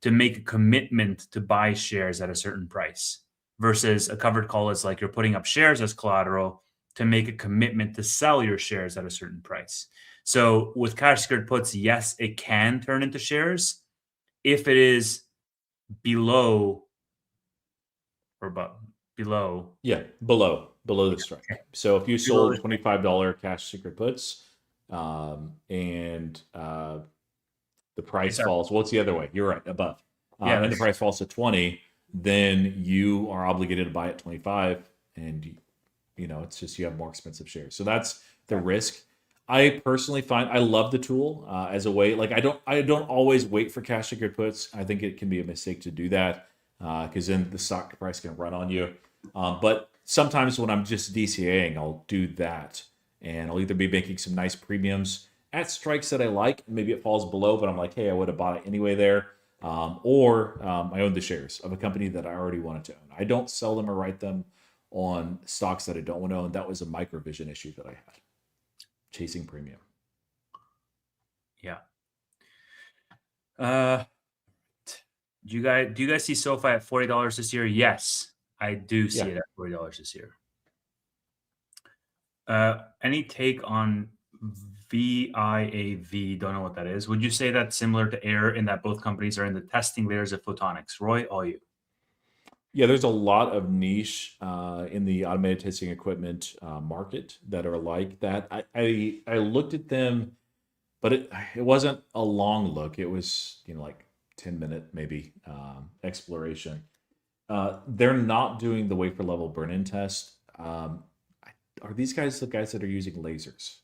to make a commitment to buy shares at a certain price. Versus a covered call is like you're putting up shares as collateral to make a commitment to sell your shares at a certain price. So with cash secured puts, yes, it can turn into shares if it is below or below. Yeah, below the strike. Okay. So if you Below sold the- $25 cash secret puts, and the price Sorry. falls, well, it's the other way. You're right, above. Yeah, And the price falls to 20, then you are obligated to buy at 25, and you know it's just you have more expensive shares. So that's the risk. I personally find I love the tool as a way. Like I don't always wait for cash secured puts. I think it can be a mistake to do that because then the stock price can run on you. But sometimes when I'm just DCAing, I'll do that, and I'll either be making some nice premiums at strikes that I like. Maybe it falls below, but I'm like, hey, I would have bought it anyway there. Or I own the shares of a company that I already wanted to own. I don't sell them or write them on stocks that I don't want to own. That was a microvision issue that I had, chasing premium. Yeah. Do you guys see SoFi at $40 this year? Yes, I do see it at $40 this year. Any take on VIAV? Don't know what that is. Would you say that's similar to AIR in that both companies are in the testing layers of photonics? Roy, all you. Yeah, there's a lot of niche in the automated testing equipment market that are like that. I looked at them, but it wasn't a long look. It was like 10-minute maybe exploration. They're not doing the wafer level burn-in test. Are these guys the guys that are using lasers?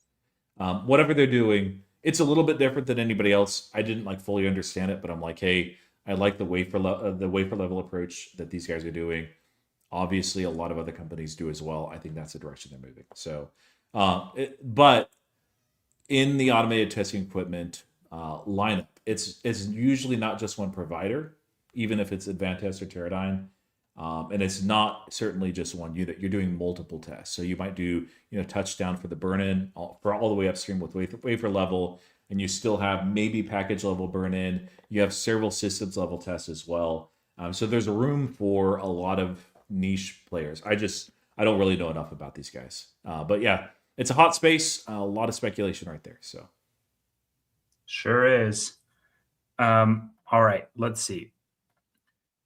Whatever they're doing, it's a little bit different than anybody else. I didn't fully understand it, but I'm like, hey, I like the wafer level approach that these guys are doing. Obviously, a lot of other companies do as well. I think that's the direction they're moving. So, but in the automated testing equipment lineup, it's usually not just one provider, even if it's Advantest or Teradyne. And it's not certainly just one unit. You're doing multiple tests. So you might do, touchdown for the burn-in for all the way upstream with wafer level, and you still have maybe package level burn-in. You have several systems level tests as well. So there's a room for a lot of niche players. I don't really know enough about these guys. But yeah, it's a hot space. A lot of speculation right there. So sure is. All right, let's see.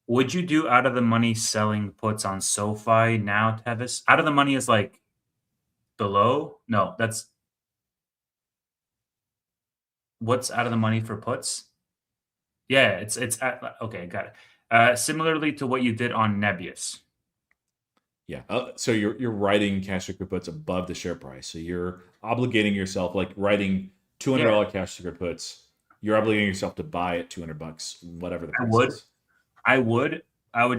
Would you do out of the money selling puts on SoFi now, Tevis? Out of the money is like below? No, that's what's out of the money for puts? Yeah, it's okay, got it. Similarly to what you did on Nebius. yeah, so you're writing cash secret puts above the share price. So you're obligating yourself, like writing $200 cash secret puts. You're obligating yourself to buy at $200, whatever the price is. I would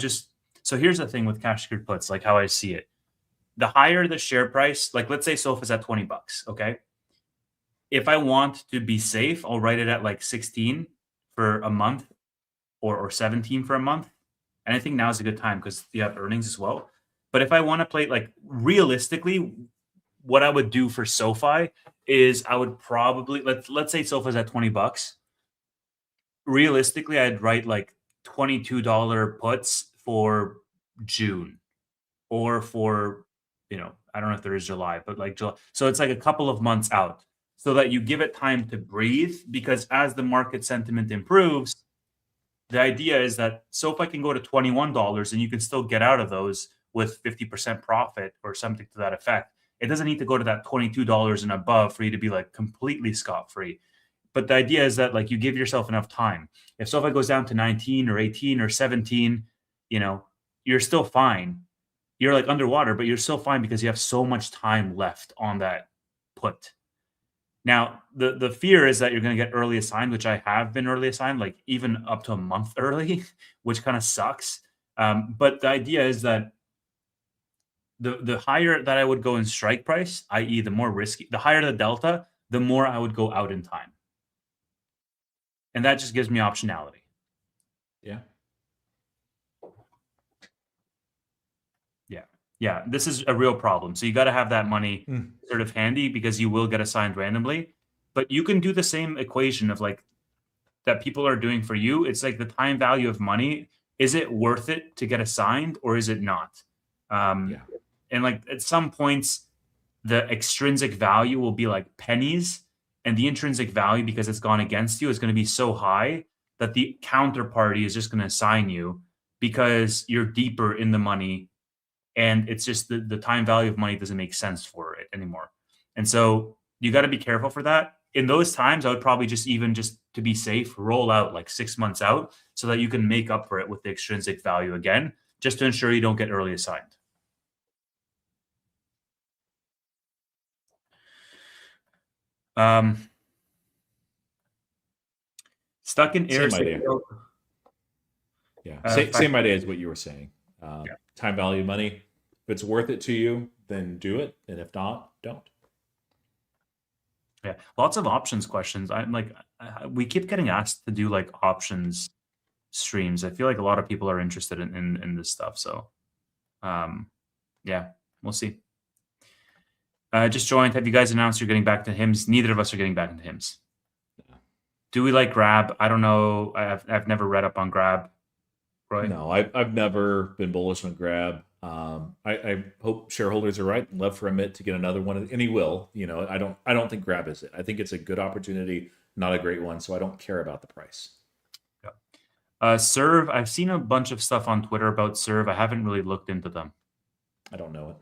just, so here's the thing with cash secured puts, like how I see it. The higher the share price, like let's say SOFI's at $20, okay? If I want to be safe, I'll write it at like 16 for a month or 17 for a month. And I think now is a good time because you have earnings as well. But if I want to play, like realistically, what I would do for SoFi is I would probably, let's say SOFI's at $20. Realistically, I'd write like $22 puts for June or for, I don't know if there is July, but like July. So it's like a couple of months out so that you give it time to breathe, because as the market sentiment improves, the idea is that SoFi can go to $21 and you can still get out of those with 50% profit or something to that effect. It doesn't need to go to that $22 and above for you to be like completely scot-free. But the idea is that like you give yourself enough time. If SoFi goes down to 19 or 18 or 17, you're still fine. You're like underwater, but you're still fine because you have so much time left on that put. Now, the fear is that you're going to get early assigned, which I have been early assigned, like even up to a month early, which kind of sucks. But the idea is that the higher that I would go in strike price, i.e. the more risky, the higher the delta, the more I would go out in time. And that just gives me optionality. Yeah. Yeah. This is a real problem. So you got to have that money sort of handy because you will get assigned randomly. But you can do the same equation of like that people are doing for you. It's like the time value of money. Is it worth it to get assigned or is it not? And like at some points, the extrinsic value will be like pennies, and the intrinsic value, because it's gone against you, is going to be so high that the counterparty is just going to assign you because you're deeper in the money, and it's just the time value of money doesn't make sense for it anymore. And so you got to be careful for that. In those times, I would probably just to be safe, roll out like 6 months out so that you can make up for it with the extrinsic value again, just to ensure you don't get early assigned. Stuck in air. Same idea. Yeah, same idea as what you were saying. Time value of money. If it's worth it to you, then do it, and if not, don't. Yeah, lots of options questions. I'm like, we keep getting asked to do like options streams. I feel like a lot of people are interested in this stuff. So, yeah, we'll see. Just joined. Have you guys announced you're getting back to HIMS? Neither of us are getting back into HIMS. Yeah. Do we like Grab? I don't know. I've never read up on Grab. Right? No, I've never been bullish on Grab. I hope shareholders are right. Love for Amit to get another one, and he will. You know, I don't think Grab is it. I think it's a good opportunity, not a great one. So I don't care about the price. Yeah. Serve. I've seen a bunch of stuff on Twitter about Serve. I haven't really looked into them. I don't know it.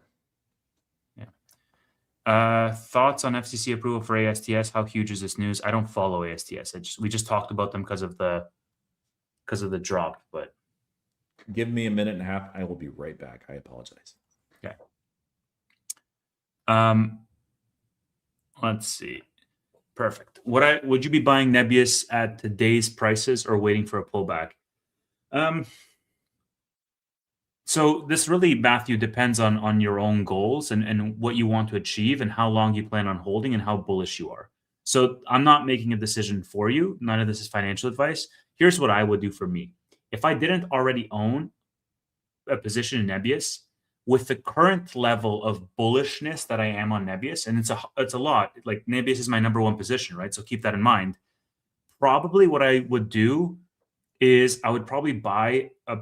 Yeah. Thoughts on FCC approval for ASTS? How huge is this news? I don't follow ASTS. We just talked about them because of the drop, but. Give me a minute and a half. I will be right back. I apologize. Okay. Let's see. Perfect. Would you be buying Nebius at today's prices or waiting for a pullback? So this really, Matthew, depends on your own goals and what you want to achieve and how long you plan on holding and how bullish you are. So I'm not making a decision for you. None of this is financial advice. Here's what I would do for me. If I didn't already own a position in Nebius, with the current level of bullishness that I am on Nebius, and it's a lot, like Nebius is my number one position, right? So keep that in mind. Probably what I would do is I would probably buy a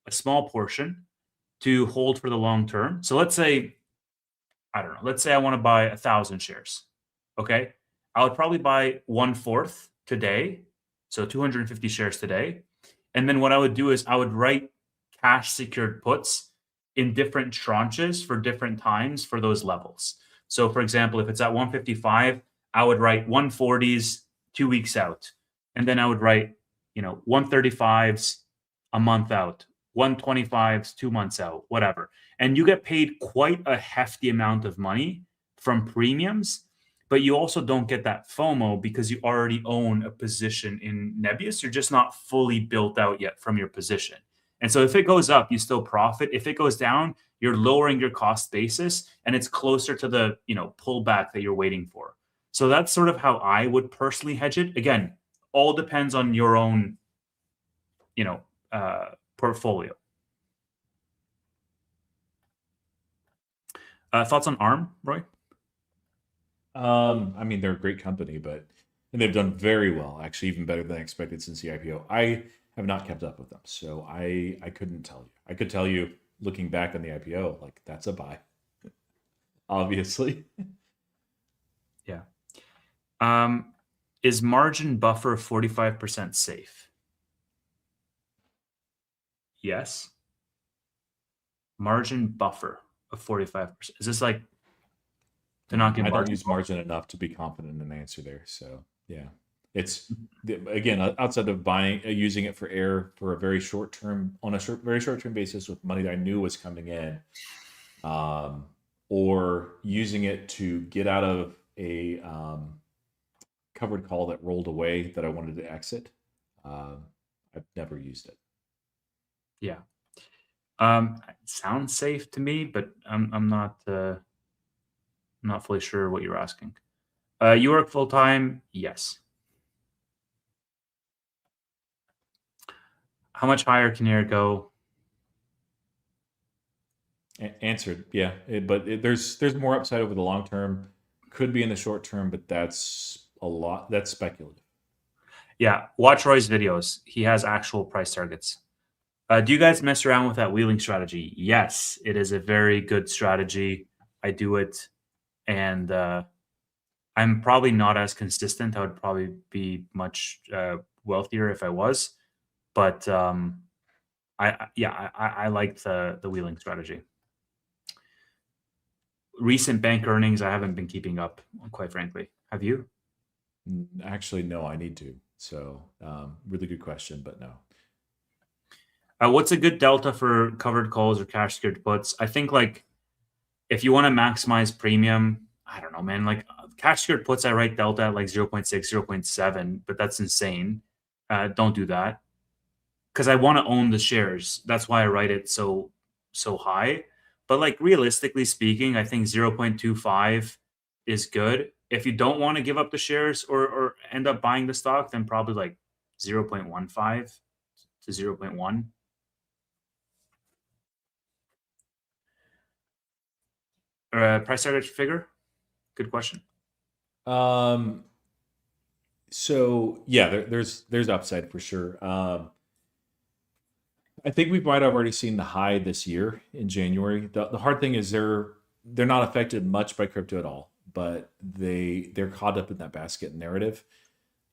small portion to hold for the long term. So let's say, I don't know, let's say I want to buy 1,000 shares. Okay. I would probably buy 1/4 today. So 250 shares today. And then what I would do is I would write cash secured puts in different tranches for different times for those levels. So for example, if it's at 155, I would write 140s 2 weeks out. And then I would write, 135s a month out, 125s 2 months out, whatever. And you get paid quite a hefty amount of money from premiums, but you also don't get that FOMO because you already own a position in Nebius. You're just not fully built out yet from your position. And so if it goes up, you still profit. If it goes down, you're lowering your cost basis and it's closer to the, pullback that you're waiting for. So that's sort of how I would personally hedge it. Again, all depends on your own, portfolio. Thoughts on ARM, Roy? I mean, they're a great company, and they've done very well, actually, even better than I expected since the IPO. I have not kept up with them, so I couldn't tell you. I could tell you, looking back on the IPO, like that's a buy, obviously. Yeah. Is margin buffer 45% safe? Yes. Margin buffer of 45%. Is this like to not get? I don't use margin enough to be confident in an answer there. So yeah, it's again outside of using it for air for a very short term very short term basis with money that I knew was coming in, or using it to get out of a covered call that rolled away that I wanted to exit. I've never used it. Yeah. It sounds safe to me, but I'm not fully sure what you're asking. You work full time? Yes. How much higher can air go? Answered, yeah. There's more upside over the long term. Could be in the short term, but that's a lot. That's speculative. Yeah, watch Roy's videos. He has actual price targets. Do you guys mess around with that wheeling strategy? Yes, it is a very good strategy. I do it, and I'm probably not as consistent. I would probably be much wealthier if I was, but I like the wheeling strategy. Recent bank earnings, I haven't been keeping up, quite frankly. Have you? Actually, no, I need to. So, really good question, but no. What's a good delta for covered calls or cash secured puts? I think like if you want to maximize premium, I don't know, man. Like cash secured puts, I write delta at like 0.6, 0.7, but that's insane. Don't do that because I want to own the shares. That's why I write it so high. But like realistically speaking, I think 0.25 is good. If you don't want to give up the shares or end up buying the stock, then probably like 0.15 to 0.1. Price target figure? Good question. So yeah, there's upside for sure. I think we might have already seen the high this year in January. The hard thing is they're not affected much by crypto at all, but they're caught up in that basket narrative.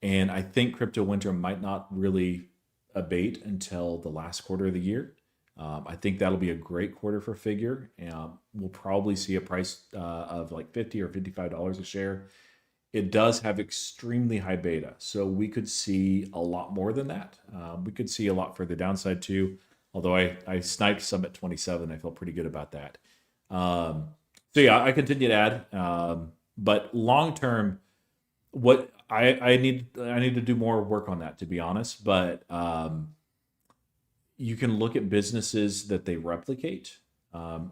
And I think crypto winter might not really abate until the last quarter of the year. I think that'll be a great quarter for Figure. We'll probably see a price of like $50 or $55 a share. It does have extremely high beta, so we could see a lot more than that. We could see a lot further downside too, although I sniped some at 27. I feel pretty good about that. So yeah, I continue to add. But long term, what I need to do more work on that, to be honest. But you can look at businesses that they replicate,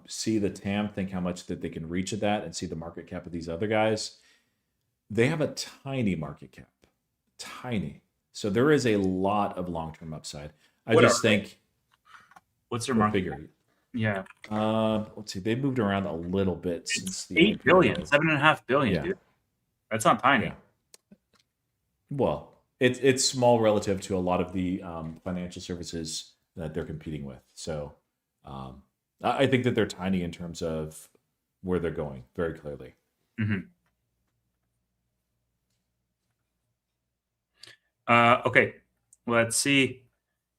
see the TAM, think how much that they can reach at that, and see the market cap of these other guys. They have a tiny market cap, tiny. So there is a lot of long-term upside. I What just are they? think What's their we'll market? figure. Yeah, Let's see. They moved around a little bit since it's the 8 billion, IPO. 7.5 billion, Yeah, dude. That's not tiny. yeah. Well, it's small relative to a lot of the financial services that they're competing with. So I think that they're tiny in terms of where they're going, very clearly. Mhm. Okay, let's see.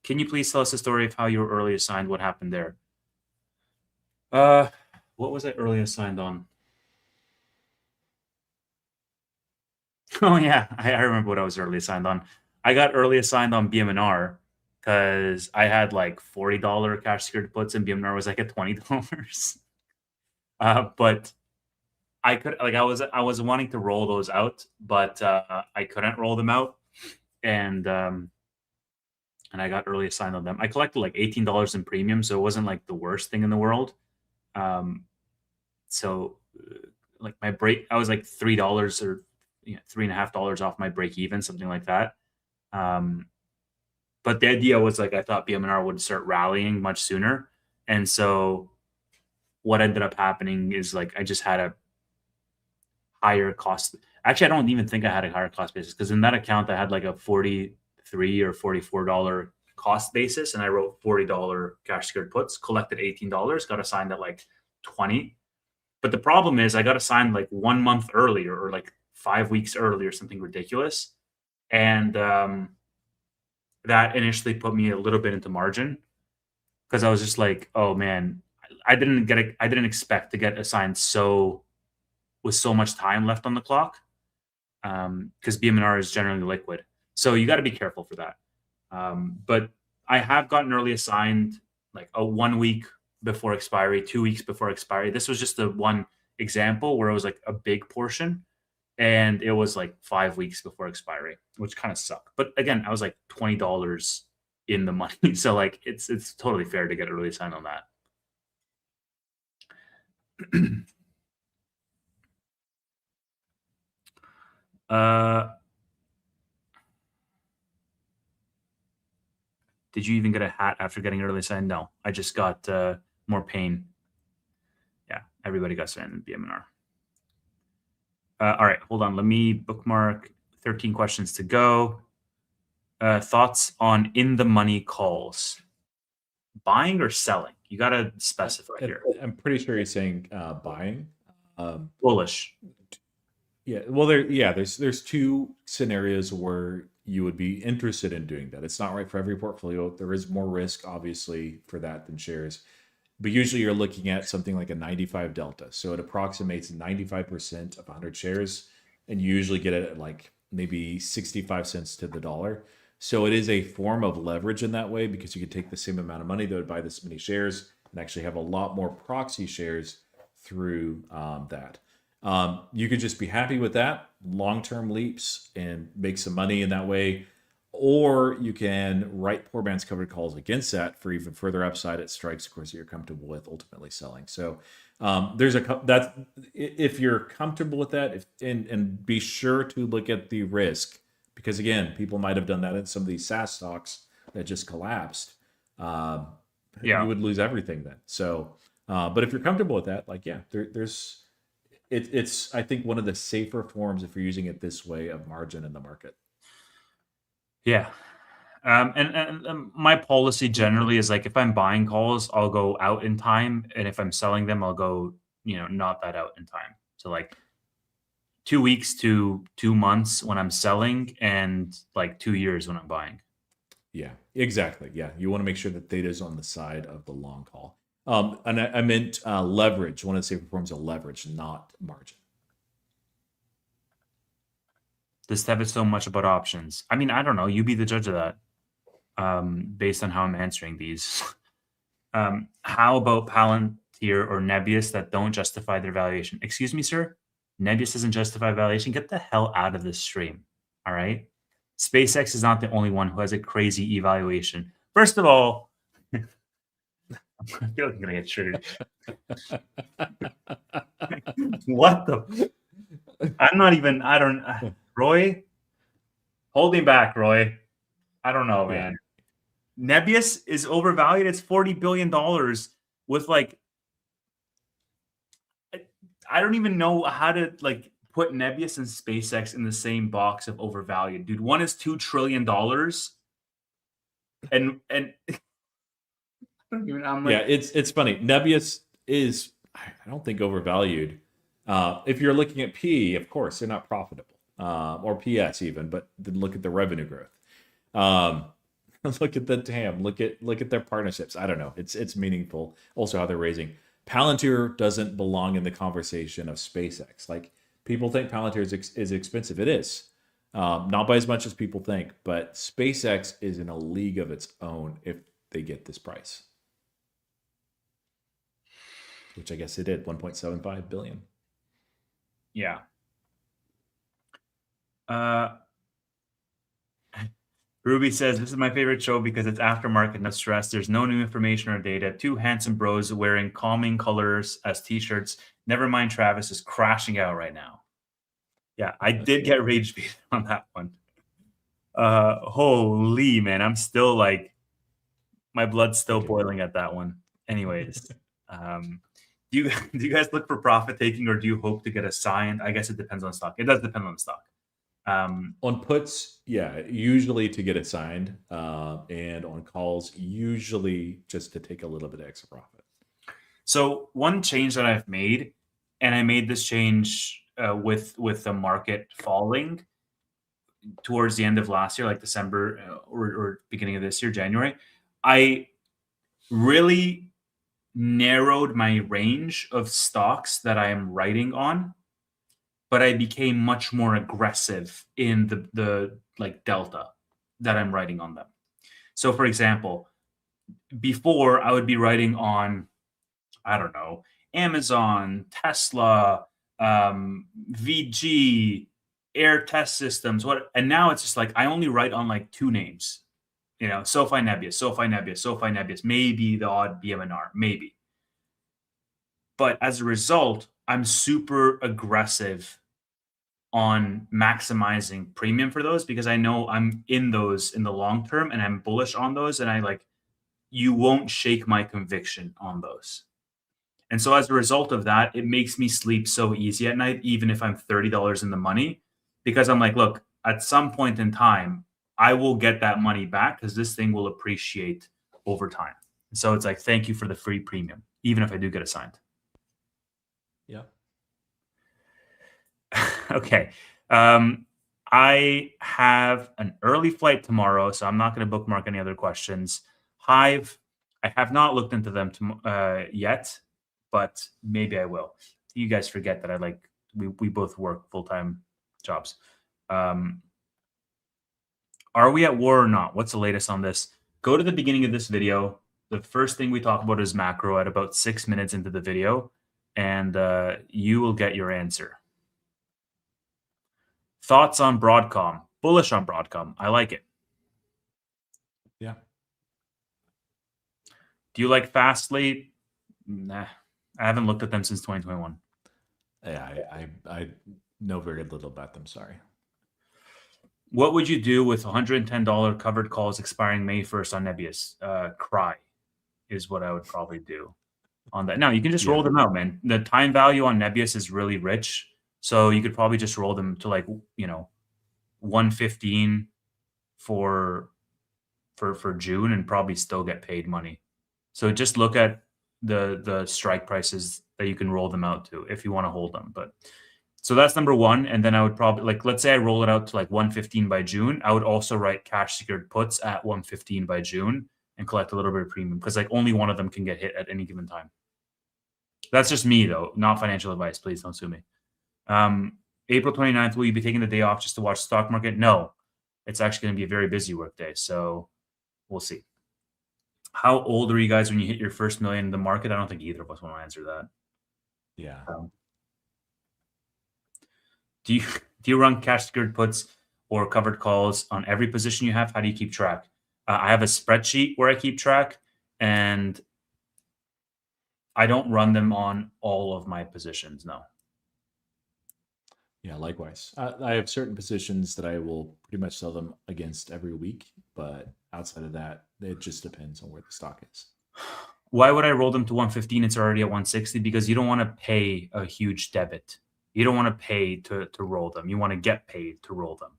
Can you please tell us the story of how you were early assigned? What happened there? What was I early assigned on? Oh yeah, I remember what I was early assigned on. I got early assigned on BMNR because I had like $40 cash secured puts and BMNR was like at $20. But I could like I was wanting to roll those out, but I couldn't roll them out, and I got early assigned on them. I collected like $18 in premium, so it wasn't like the worst thing in the world. So like my break, I was like $3 or $3.50 off my break even, something like that. But the idea was like I thought BMNR would start rallying much sooner, and so what ended up happening is like I just had a higher cost. Actually, I don't even think I had a higher cost basis because in that account I had like a $43 or $44 cost basis, and I wrote $40 cash secured puts, collected $18, got assigned at like 20. But the problem is I got assigned like 1 month earlier or like 5 weeks earlier, something ridiculous, and that initially put me a little bit into margin because I was just like, oh man, I didn't expect to get assigned with so much time left on the clock, because BMNR is generally liquid. So you got to be careful for that. But I have gotten early assigned like a 1 week before expiry, 2 weeks before expiry. This was just the one example where it was like a big portion and it was like 5 weeks before expiry, which kind of sucked. But again, I was like $20 in the money. So like it's totally fair to get early assigned on that. Did you even get a hat after getting early assigned? No, I just got more pain. Yeah, everybody got signed in BMNR. All right, hold on. Let me bookmark 13 questions to go. Thoughts on in the money calls? Buying or selling? You got to specify here. I'm pretty sure he's saying buying. Bullish. Yeah, well, there's two scenarios where you would be interested in doing that. It's not right for every portfolio. There is more risk, obviously, for that than shares. But usually you're looking at something like a 95 delta. So it approximates 95% of 100 shares, and you usually get it at like maybe 65 cents to the dollar. So it is a form of leverage in that way, because you could take the same amount of money that would buy this many shares and actually have a lot more proxy shares through that. You could just be happy with that, long-term leaps, and make some money in that way. Or you can write poor man's covered calls against that for even further upside at strikes, of course, that you're comfortable with ultimately selling. So that's if you're comfortable with that, and be sure to look at the risk, because again, people might have done that in some of these SaaS stocks that just collapsed. You would lose everything then. So, but if you're comfortable with that, like, yeah, it's I think one of the safer forms, if you're using it this way, of margin in the market. Yeah. And my policy generally is like, if I'm buying calls, I'll go out in time. And if I'm selling them, I'll go, not that out in time. So like 2 weeks to 2 months when I'm selling, and like 2 years when I'm buying. Yeah, exactly. Yeah. You want to make sure that data is on the side of the long call. And I meant leverage. One of the safer forms of leverage, not margin. This tab is so much about options. I mean, I don't know. You be the judge of that. Based on how I'm answering these. How about Palantir or Nebius that don't justify their valuation? Excuse me, sir? Nebius doesn't justify valuation? Get the hell out of this stream. All right? SpaceX is not the only one who has a crazy evaluation. First of all, I feel like I'm going to get triggered. What the? Roy? Hold me back, Roy. I don't know, man. Nebius is overvalued. It's $40 billion with like, I don't even know how to like put Nebius and SpaceX in the same box of overvalued. Dude, one is $2 trillion. And I'm like, yeah, it's funny. Nebius is, I don't think, overvalued. If you're looking at PE, of course, they're not profitable, or PS even, but then look at the revenue growth. Look at the TAM. Look at their partnerships. I don't know. It's meaningful. Also, how they're raising. Palantir doesn't belong in the conversation of SpaceX. Like, people think Palantir is expensive. It is, not by as much as people think. But SpaceX is in a league of its own if they get this price, which I guess it did, 1.75 billion. Yeah. Ruby says, this is my favorite show because it's aftermarket, no stress. There's no new information or data. Two handsome bros wearing calming colors as t-shirts. Never mind, Travis is crashing out right now. Yeah, I did get rage bait on that one. Holy, man. I'm still like, my blood's still boiling at that one. Anyways, do you guys look for profit taking, or do you hope to get assigned? I guess it depends on the stock. It does depend on the stock. On puts, yeah, usually to get it signed, and on calls, usually just to take a little bit of extra profit. So one change that I've made, and I made this change with the market falling towards the end of last year, like December or beginning of this year, January, I really narrowed my range of stocks that I am writing on, but I became much more aggressive in the like delta that I'm writing on them. So for example, before I would be writing on, I don't know, Amazon, Tesla, VG, Air Test Systems, and now it's just like I only write on like two names, SoFi Nebius, maybe the odd BMNR, maybe. But as a result, I'm super aggressive on maximizing premium for those, because I know I'm in those in the long term and I'm bullish on those, and you won't shake my conviction on those. And so as a result of that, it makes me sleep so easy at night, even if I'm $30 in the money, because I'm like, look, at some point in time, I will get that money back because this thing will appreciate over time. So it's like, thank you for the free premium, even if I do get assigned. Yeah. Okay. I have an early flight tomorrow, so I'm not going to bookmark any other questions. Hive, I have not looked into them yet, but maybe I will. You guys forget that we both work full-time jobs. Are we at war or not? What's the latest on this? Go to the beginning of this video. The first thing we talk about is macro at about 6 minutes into the video, and you will get your answer. Thoughts on Broadcom? Bullish on Broadcom. I like it. Yeah. Do you like Fastly? Nah. I haven't looked at them since 2021. Yeah, I know very little about them. Sorry. What would you do with $110 covered calls expiring May 1st on Nebius? Cry is what I would probably do on that. Now, you can just roll them out, man. The time value on Nebius is really rich. So you could probably just roll them to 115 for June and probably still get paid money. So just look at the strike prices that you can roll them out to if you want to hold them. But so that's number one. And then I would probably let's say I roll it out to 115 by June. I would also write cash secured puts at 115 by June and collect a little bit of premium because only one of them can get hit at any given time. That's just me though, not financial advice. Please don't sue me. April 29th, will you be taking the day off just to watch the stock market? No, it's actually going to be a very busy work day. So we'll see. How old are you guys when you hit your first million in the market? I don't think either of us want to answer that. Yeah. Do you run cash secured puts or covered calls on every position you have? How do you keep track? I have a spreadsheet where I keep track, and I don't run them on all of my positions. No. Yeah, likewise. I have certain positions that I will pretty much sell them against every week, but outside of that, it just depends on where the stock is. Why would I roll them to 115? It's already at 160 because you don't want to pay a huge debit. You don't want to pay to roll them. You want to get paid to roll them.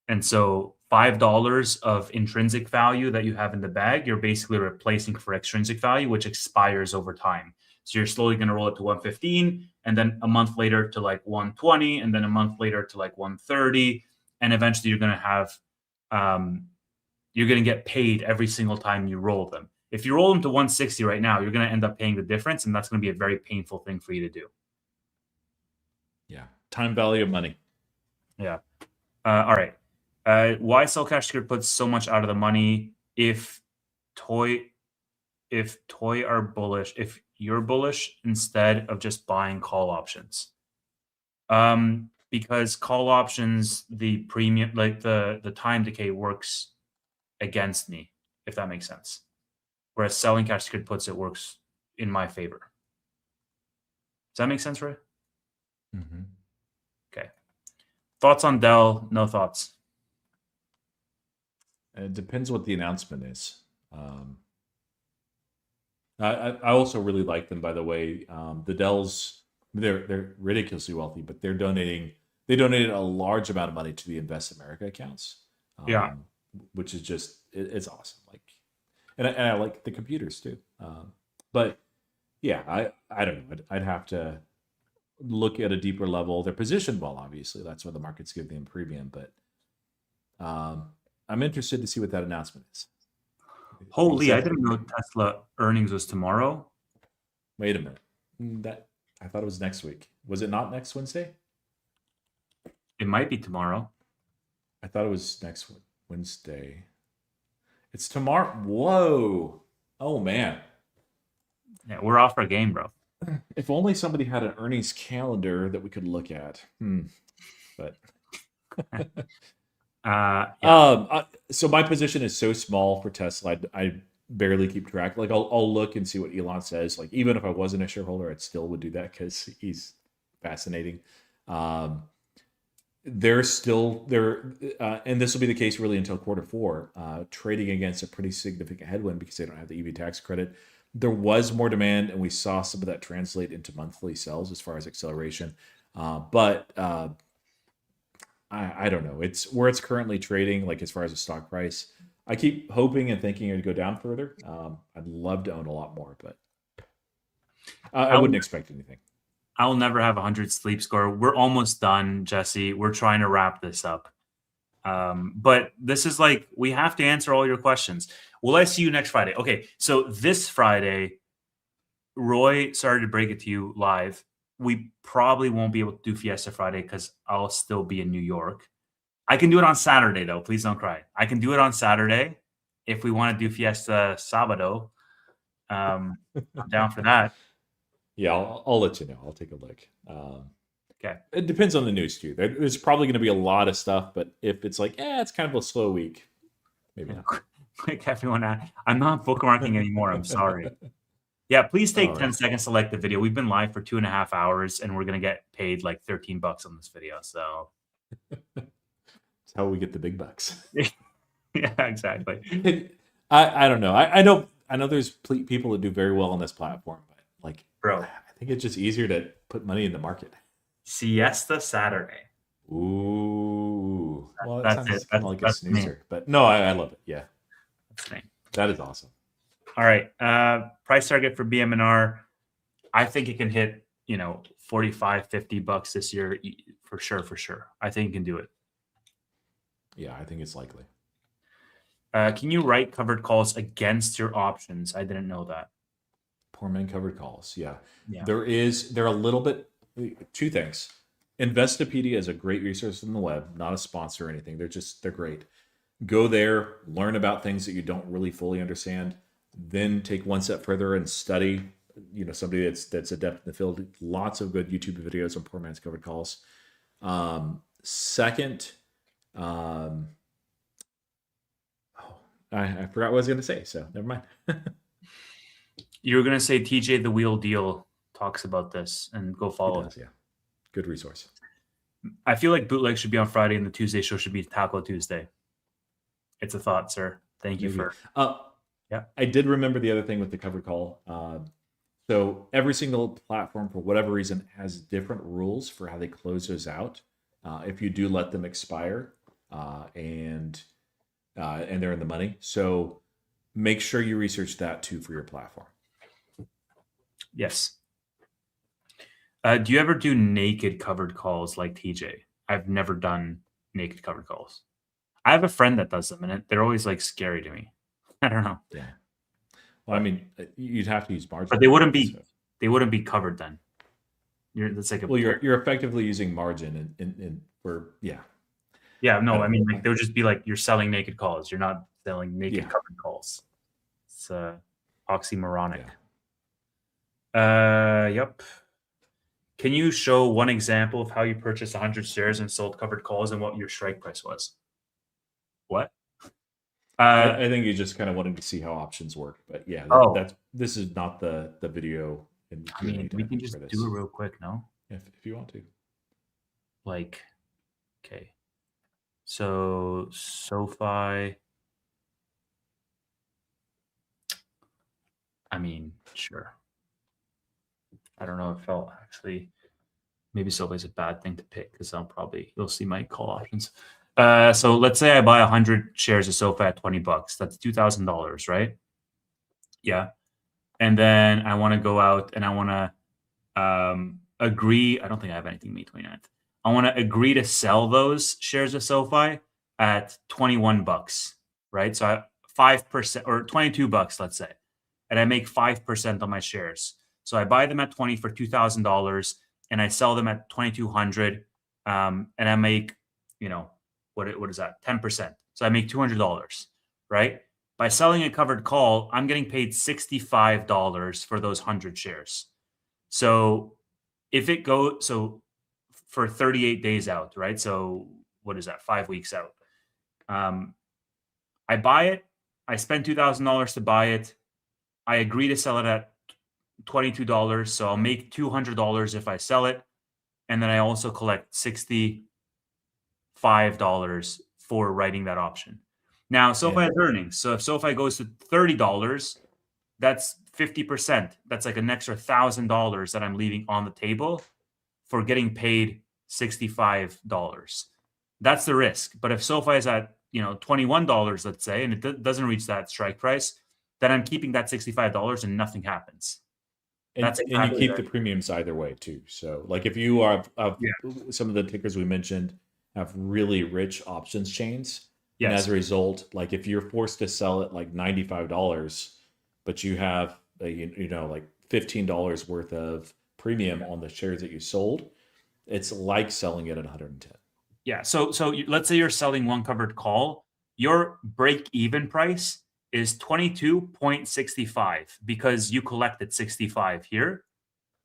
And so $5 of intrinsic value that you have in the bag, you're basically replacing for extrinsic value, which expires over time. So you're slowly going to roll it to 115 and then a month later to 120 and then a month later to 130. And eventually you're going to have, you're going to get paid every single time you roll them. If you roll them to 160 right now, you're going to end up paying the difference. And that's going to be a very painful thing for you to do. Yeah. Time value of money. Yeah. All right. Why sell cash secured puts so much out of the money if toy are bullish, if you're bullish instead of just buying call options? Because call options, the premium, the time decay works against me, if that makes sense. Whereas selling cash secured puts, it works in my favor. Does that make sense, Ray? Mm-hmm. Okay. Thoughts on Dell? No thoughts. It depends what the announcement is. I also really like them, by the way. The Dells, they're ridiculously wealthy, but they donated a large amount of money to the Invest America accounts. Which is just, it's awesome. And I like the computers too. But yeah, I don't know. I'd have to look at a deeper level. They're positioned well, obviously. That's why the market's giving them premium. But I'm interested to see what that announcement is. Holy, I didn't know Tesla earnings was tomorrow. Wait a minute. I thought it was next week. Was it not next Wednesday? It might be tomorrow. I thought it was next Wednesday. It's tomorrow. Whoa. Oh, man. Yeah, we're off our game, bro. If only somebody had an earnings calendar that we could look at. But so my position is so small for Tesla. I barely keep track. I'll look and see what Elon says. Even if I wasn't a shareholder, I still would do that because he's fascinating. They're still there, and this will be the case really until Q4, trading against a pretty significant headwind because they don't have the EV tax credit. There was more demand, and we saw some of that translate into monthly sales as far as acceleration. But I don't know. It's where it's currently trading, as far as the stock price. I keep hoping and thinking it would go down further. I'd love to own a lot more, but I wouldn't expect anything. I'll never have 100 sleep score. We're almost done, Jesse. We're trying to wrap this up. But this is like, we have to answer all your questions. Will I see you next Friday? Okay, so this Friday, Roy, sorry to break it to you live. We probably won't be able to do Fiesta Friday because I'll still be in New York. I can do it on Saturday, though. Please don't cry. I can do it on Saturday if we want to do Fiesta Sabado. I'm down for that. Yeah, I'll let you know. I'll take a look. Okay. It depends on the news too. There's probably going to be a lot of stuff, but if it's like, it's kind of a slow week, maybe not. Like everyone, I'm not bookmarking anymore. I'm sorry. Yeah, please take 10 seconds to like the video. We've been live for 2.5 hours, and we're gonna get paid like $13 on this video. So that's how we get the big bucks. Yeah, exactly. I don't know. I know there's people that do very well on this platform, but like, bro, I think it's just easier to put money in the market. Siesta Saturday. Ooh, well, that's sounds it. kind of like a snoozer, but no, I love it. Yeah, that's me. That is awesome. All right, price target for BM&R. I think it can hit, $45-$50 this year for sure. I think it can do it. Yeah, I think it's likely. Can you write covered calls against your options? I didn't know that. Poor man covered calls. Yeah. They're a little bit, two things. Investopedia is a great resource on the web, not a sponsor or anything. They're great. Go there, learn about things that you don't really fully understand, then take one step further and study, somebody that's adept in the field. Lots of good YouTube videos on poor man's covered calls. Second, I forgot what I was going to say, so never mind. You were going to say TJ the Wheel Deal talks about this, and go follow it. Yeah, good resource. I feel like Bootleg should be on Friday, and the Tuesday show should be Taco Tuesday. It's a thought, sir. Thank you for. Yeah, I did remember the other thing with the covered call. So every single platform, for whatever reason, has different rules for how they close those out. If you do let them expire, and they're in the money, so make sure you research that too for your platform. Yes. Do you ever do naked covered calls like TJ? I've never done naked covered calls. I have a friend that does them, and they're always like scary to me. I don't know. Yeah. Well, I mean, you'd have to use margin, but they wouldn't be. They wouldn't be covered then. That's like you're effectively using margin and for Yeah, no, I mean, like, they would just be like, you're selling naked calls. You're not selling naked covered calls. It's oxymoronic. Yep. Can you show one example of how you purchased 100 shares and sold covered calls and what your strike price was? What? I think you just kind of wanted to see how options work, but yeah, this is not the video. I mean, we can just do it real quick, no? If you want to. Like, okay. So SOFI. I mean, sure. I don't know if I'll actually. Maybe SOFI is a bad thing to pick because you'll see my call options. So let's say I buy 100 shares of SOFI at $20. That's $2,000, right? Yeah. And then I want to go out and I want to agree. I don't think I have anything May 29th. I want to agree to sell those shares of SOFI at $21, right? So 5% or $22, let's say, and I make 5% on my shares. So I buy them at 20 for $2,000, and I sell them at 2,200, and I make, what is that? 10%. So I make $200, right? By selling a covered call, I'm getting paid $65 for those 100 shares. So if it goes, for 38 days out, right? So what is that? 5 weeks out. I buy it. I spend $2,000 to buy it. I agree to sell it at $22. So I'll make $200 if I sell it. And then I also collect $65 for writing that option. Now, SOFI has earnings. So if SOFI goes to $30, that's 50%. That's like an extra $1,000 that I'm leaving on the table for getting paid $65. That's the risk. But if SOFI is at $21, let's say, and it doesn't reach that strike price, then I'm keeping that $65 and nothing happens. That's And you exactly keep right. the premiums either way too. So like if you are Yeah. some of the tickers we mentioned have really rich options chains, and as Yes. a result, like if you're forced to sell it like $95, but you have like $15 worth of premium on the shares that you sold, it's like selling it at 110. Yeah. So let's say you're selling one covered call. Your break even price is 22.65 because you collected 65 here,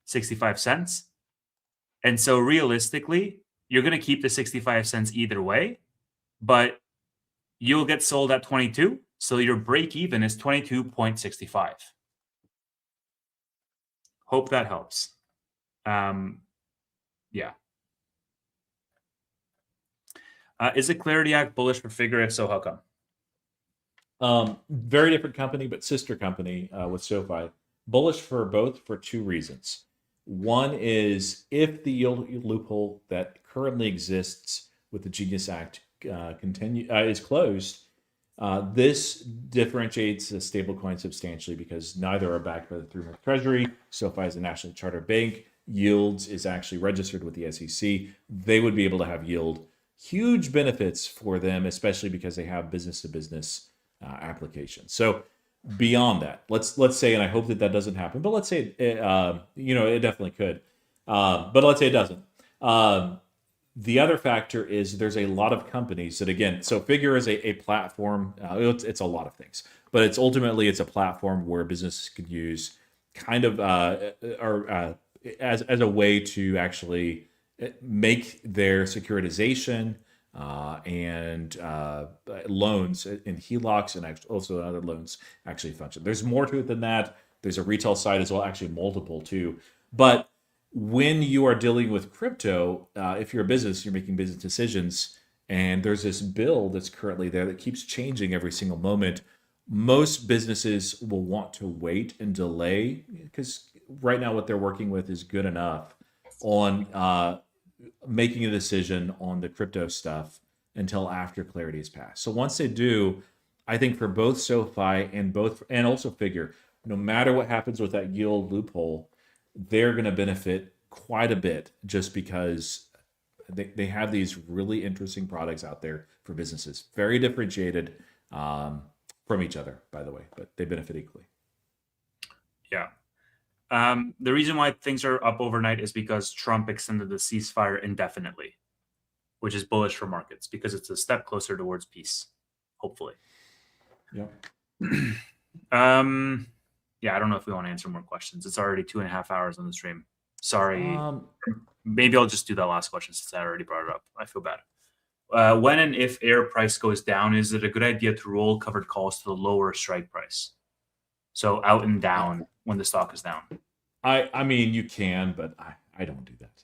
65 cents. And so realistically, you're going to keep the 65 cents either way, but you'll get sold at 22. So your break even is 22.65. Hope that helps. Yeah. Is it Clarity Act bullish for Figure? If so, how come? Very different company, but sister company with SoFi. Bullish for both for two reasons. One is if the yield loophole that currently exists with the Genius Act is closed, this differentiates the stablecoin substantially because neither are backed by the 3-month Treasury. SoFi is a nationally chartered bank. Yields is actually registered with the SEC. They would be able to have yield. Huge benefits for them, especially because they have business-to-business applications. So beyond that, let's say, and I hope that doesn't happen, but let's say it definitely could, but let's say it doesn't. The other factor is there's a lot of companies that, again, so Figure is a platform. It's a lot of things, but it's a platform where businesses can use kind of as a way to actually make their securitization and loans and HELOCs and also other loans actually function. There's more to it than that. There's a retail side as well, actually multiple too. But when you are dealing with crypto, if you're a business, you're making business decisions, and there's this bill that's currently there that keeps changing every single moment. Most businesses will want to wait and delay because right now what they're working with is good enough on making a decision on the crypto stuff until after clarity is passed. So once they do, I think for both SoFi and also Figure, no matter what happens with that yield loophole, they're going to benefit quite a bit just because they have these really interesting products out there for businesses, very differentiated from each other, by the way, but they benefit equally. Yeah. The reason why things are up overnight is because Trump extended the ceasefire indefinitely, which is bullish for markets because it's a step closer towards peace, hopefully. Yep. Yeah, I don't know if we want to answer more questions. It's already 2.5 hours on the stream. Sorry. Maybe I'll just do that last question since I already brought it up. I feel bad. When and if air price goes down, is it a good idea to roll covered calls to the lower strike price? So out and down when the stock is down. I mean, you can, but I don't do that.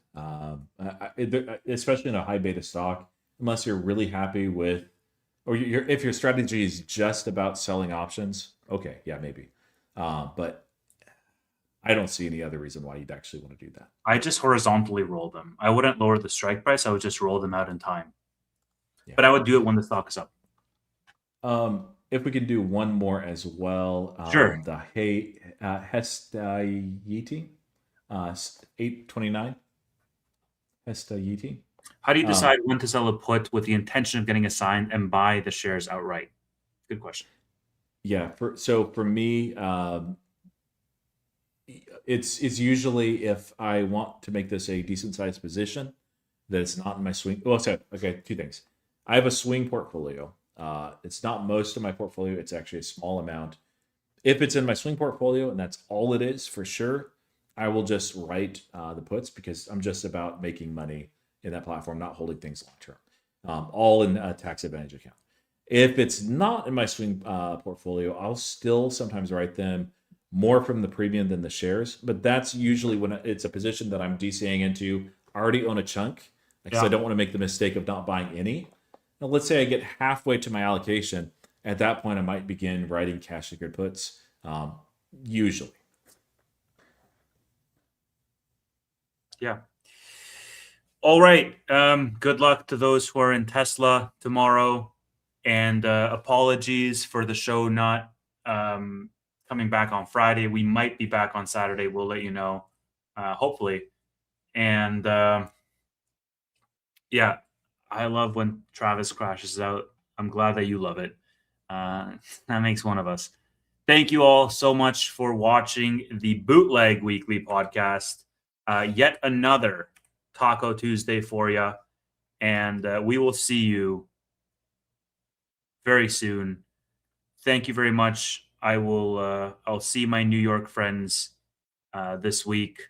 Especially in a high beta stock, unless you're really happy with, or if your strategy is just about selling options, okay, yeah, maybe. But I don't see any other reason why you'd actually want to do that. I just horizontally roll them. I wouldn't lower the strike price. I would just roll them out in time. Yeah. But I would do it when the stock is up. If we can do one more as well. Sure. The Hestayeti, 829. Hestayeti. How do you decide when to sell a put with the intention of getting assigned and buy the shares outright? Good question. Yeah. For me, it's usually if I want to make this a decent sized position that it's not in my swing. Well, so okay, two things. I have a swing portfolio. It's not most of my portfolio. It's actually a small amount. If it's in my swing portfolio and that's all it is for sure, I will just write the puts because I'm just about making money in that platform, not holding things long term, all in a tax advantage account. If it's not in my swing portfolio, I'll still sometimes write them more from the premium than the shares, but that's usually when it's a position that I'm DCAing into. I already own a chunk because I don't want to make the mistake of not buying any. Now, let's say I get halfway to my allocation. At that point, I might begin writing cash secured puts, usually. Yeah. All right. Good luck to those who are in Tesla tomorrow. And apologies for the show not coming back on Friday. We might be back on Saturday. We'll let you know, hopefully. And yeah, I love when Travis crashes out. I'm glad that you love it. That makes one of us. Thank you all so much for watching the Bootleg Weekly podcast. Yet another Taco Tuesday for you. And we will see you very soon. Thank you very much. I'll see my New York friends this week,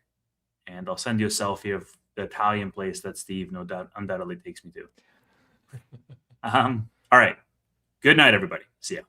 and I'll send you a selfie of the Italian place that Steve undoubtedly takes me to. All right. Good night, everybody. See ya.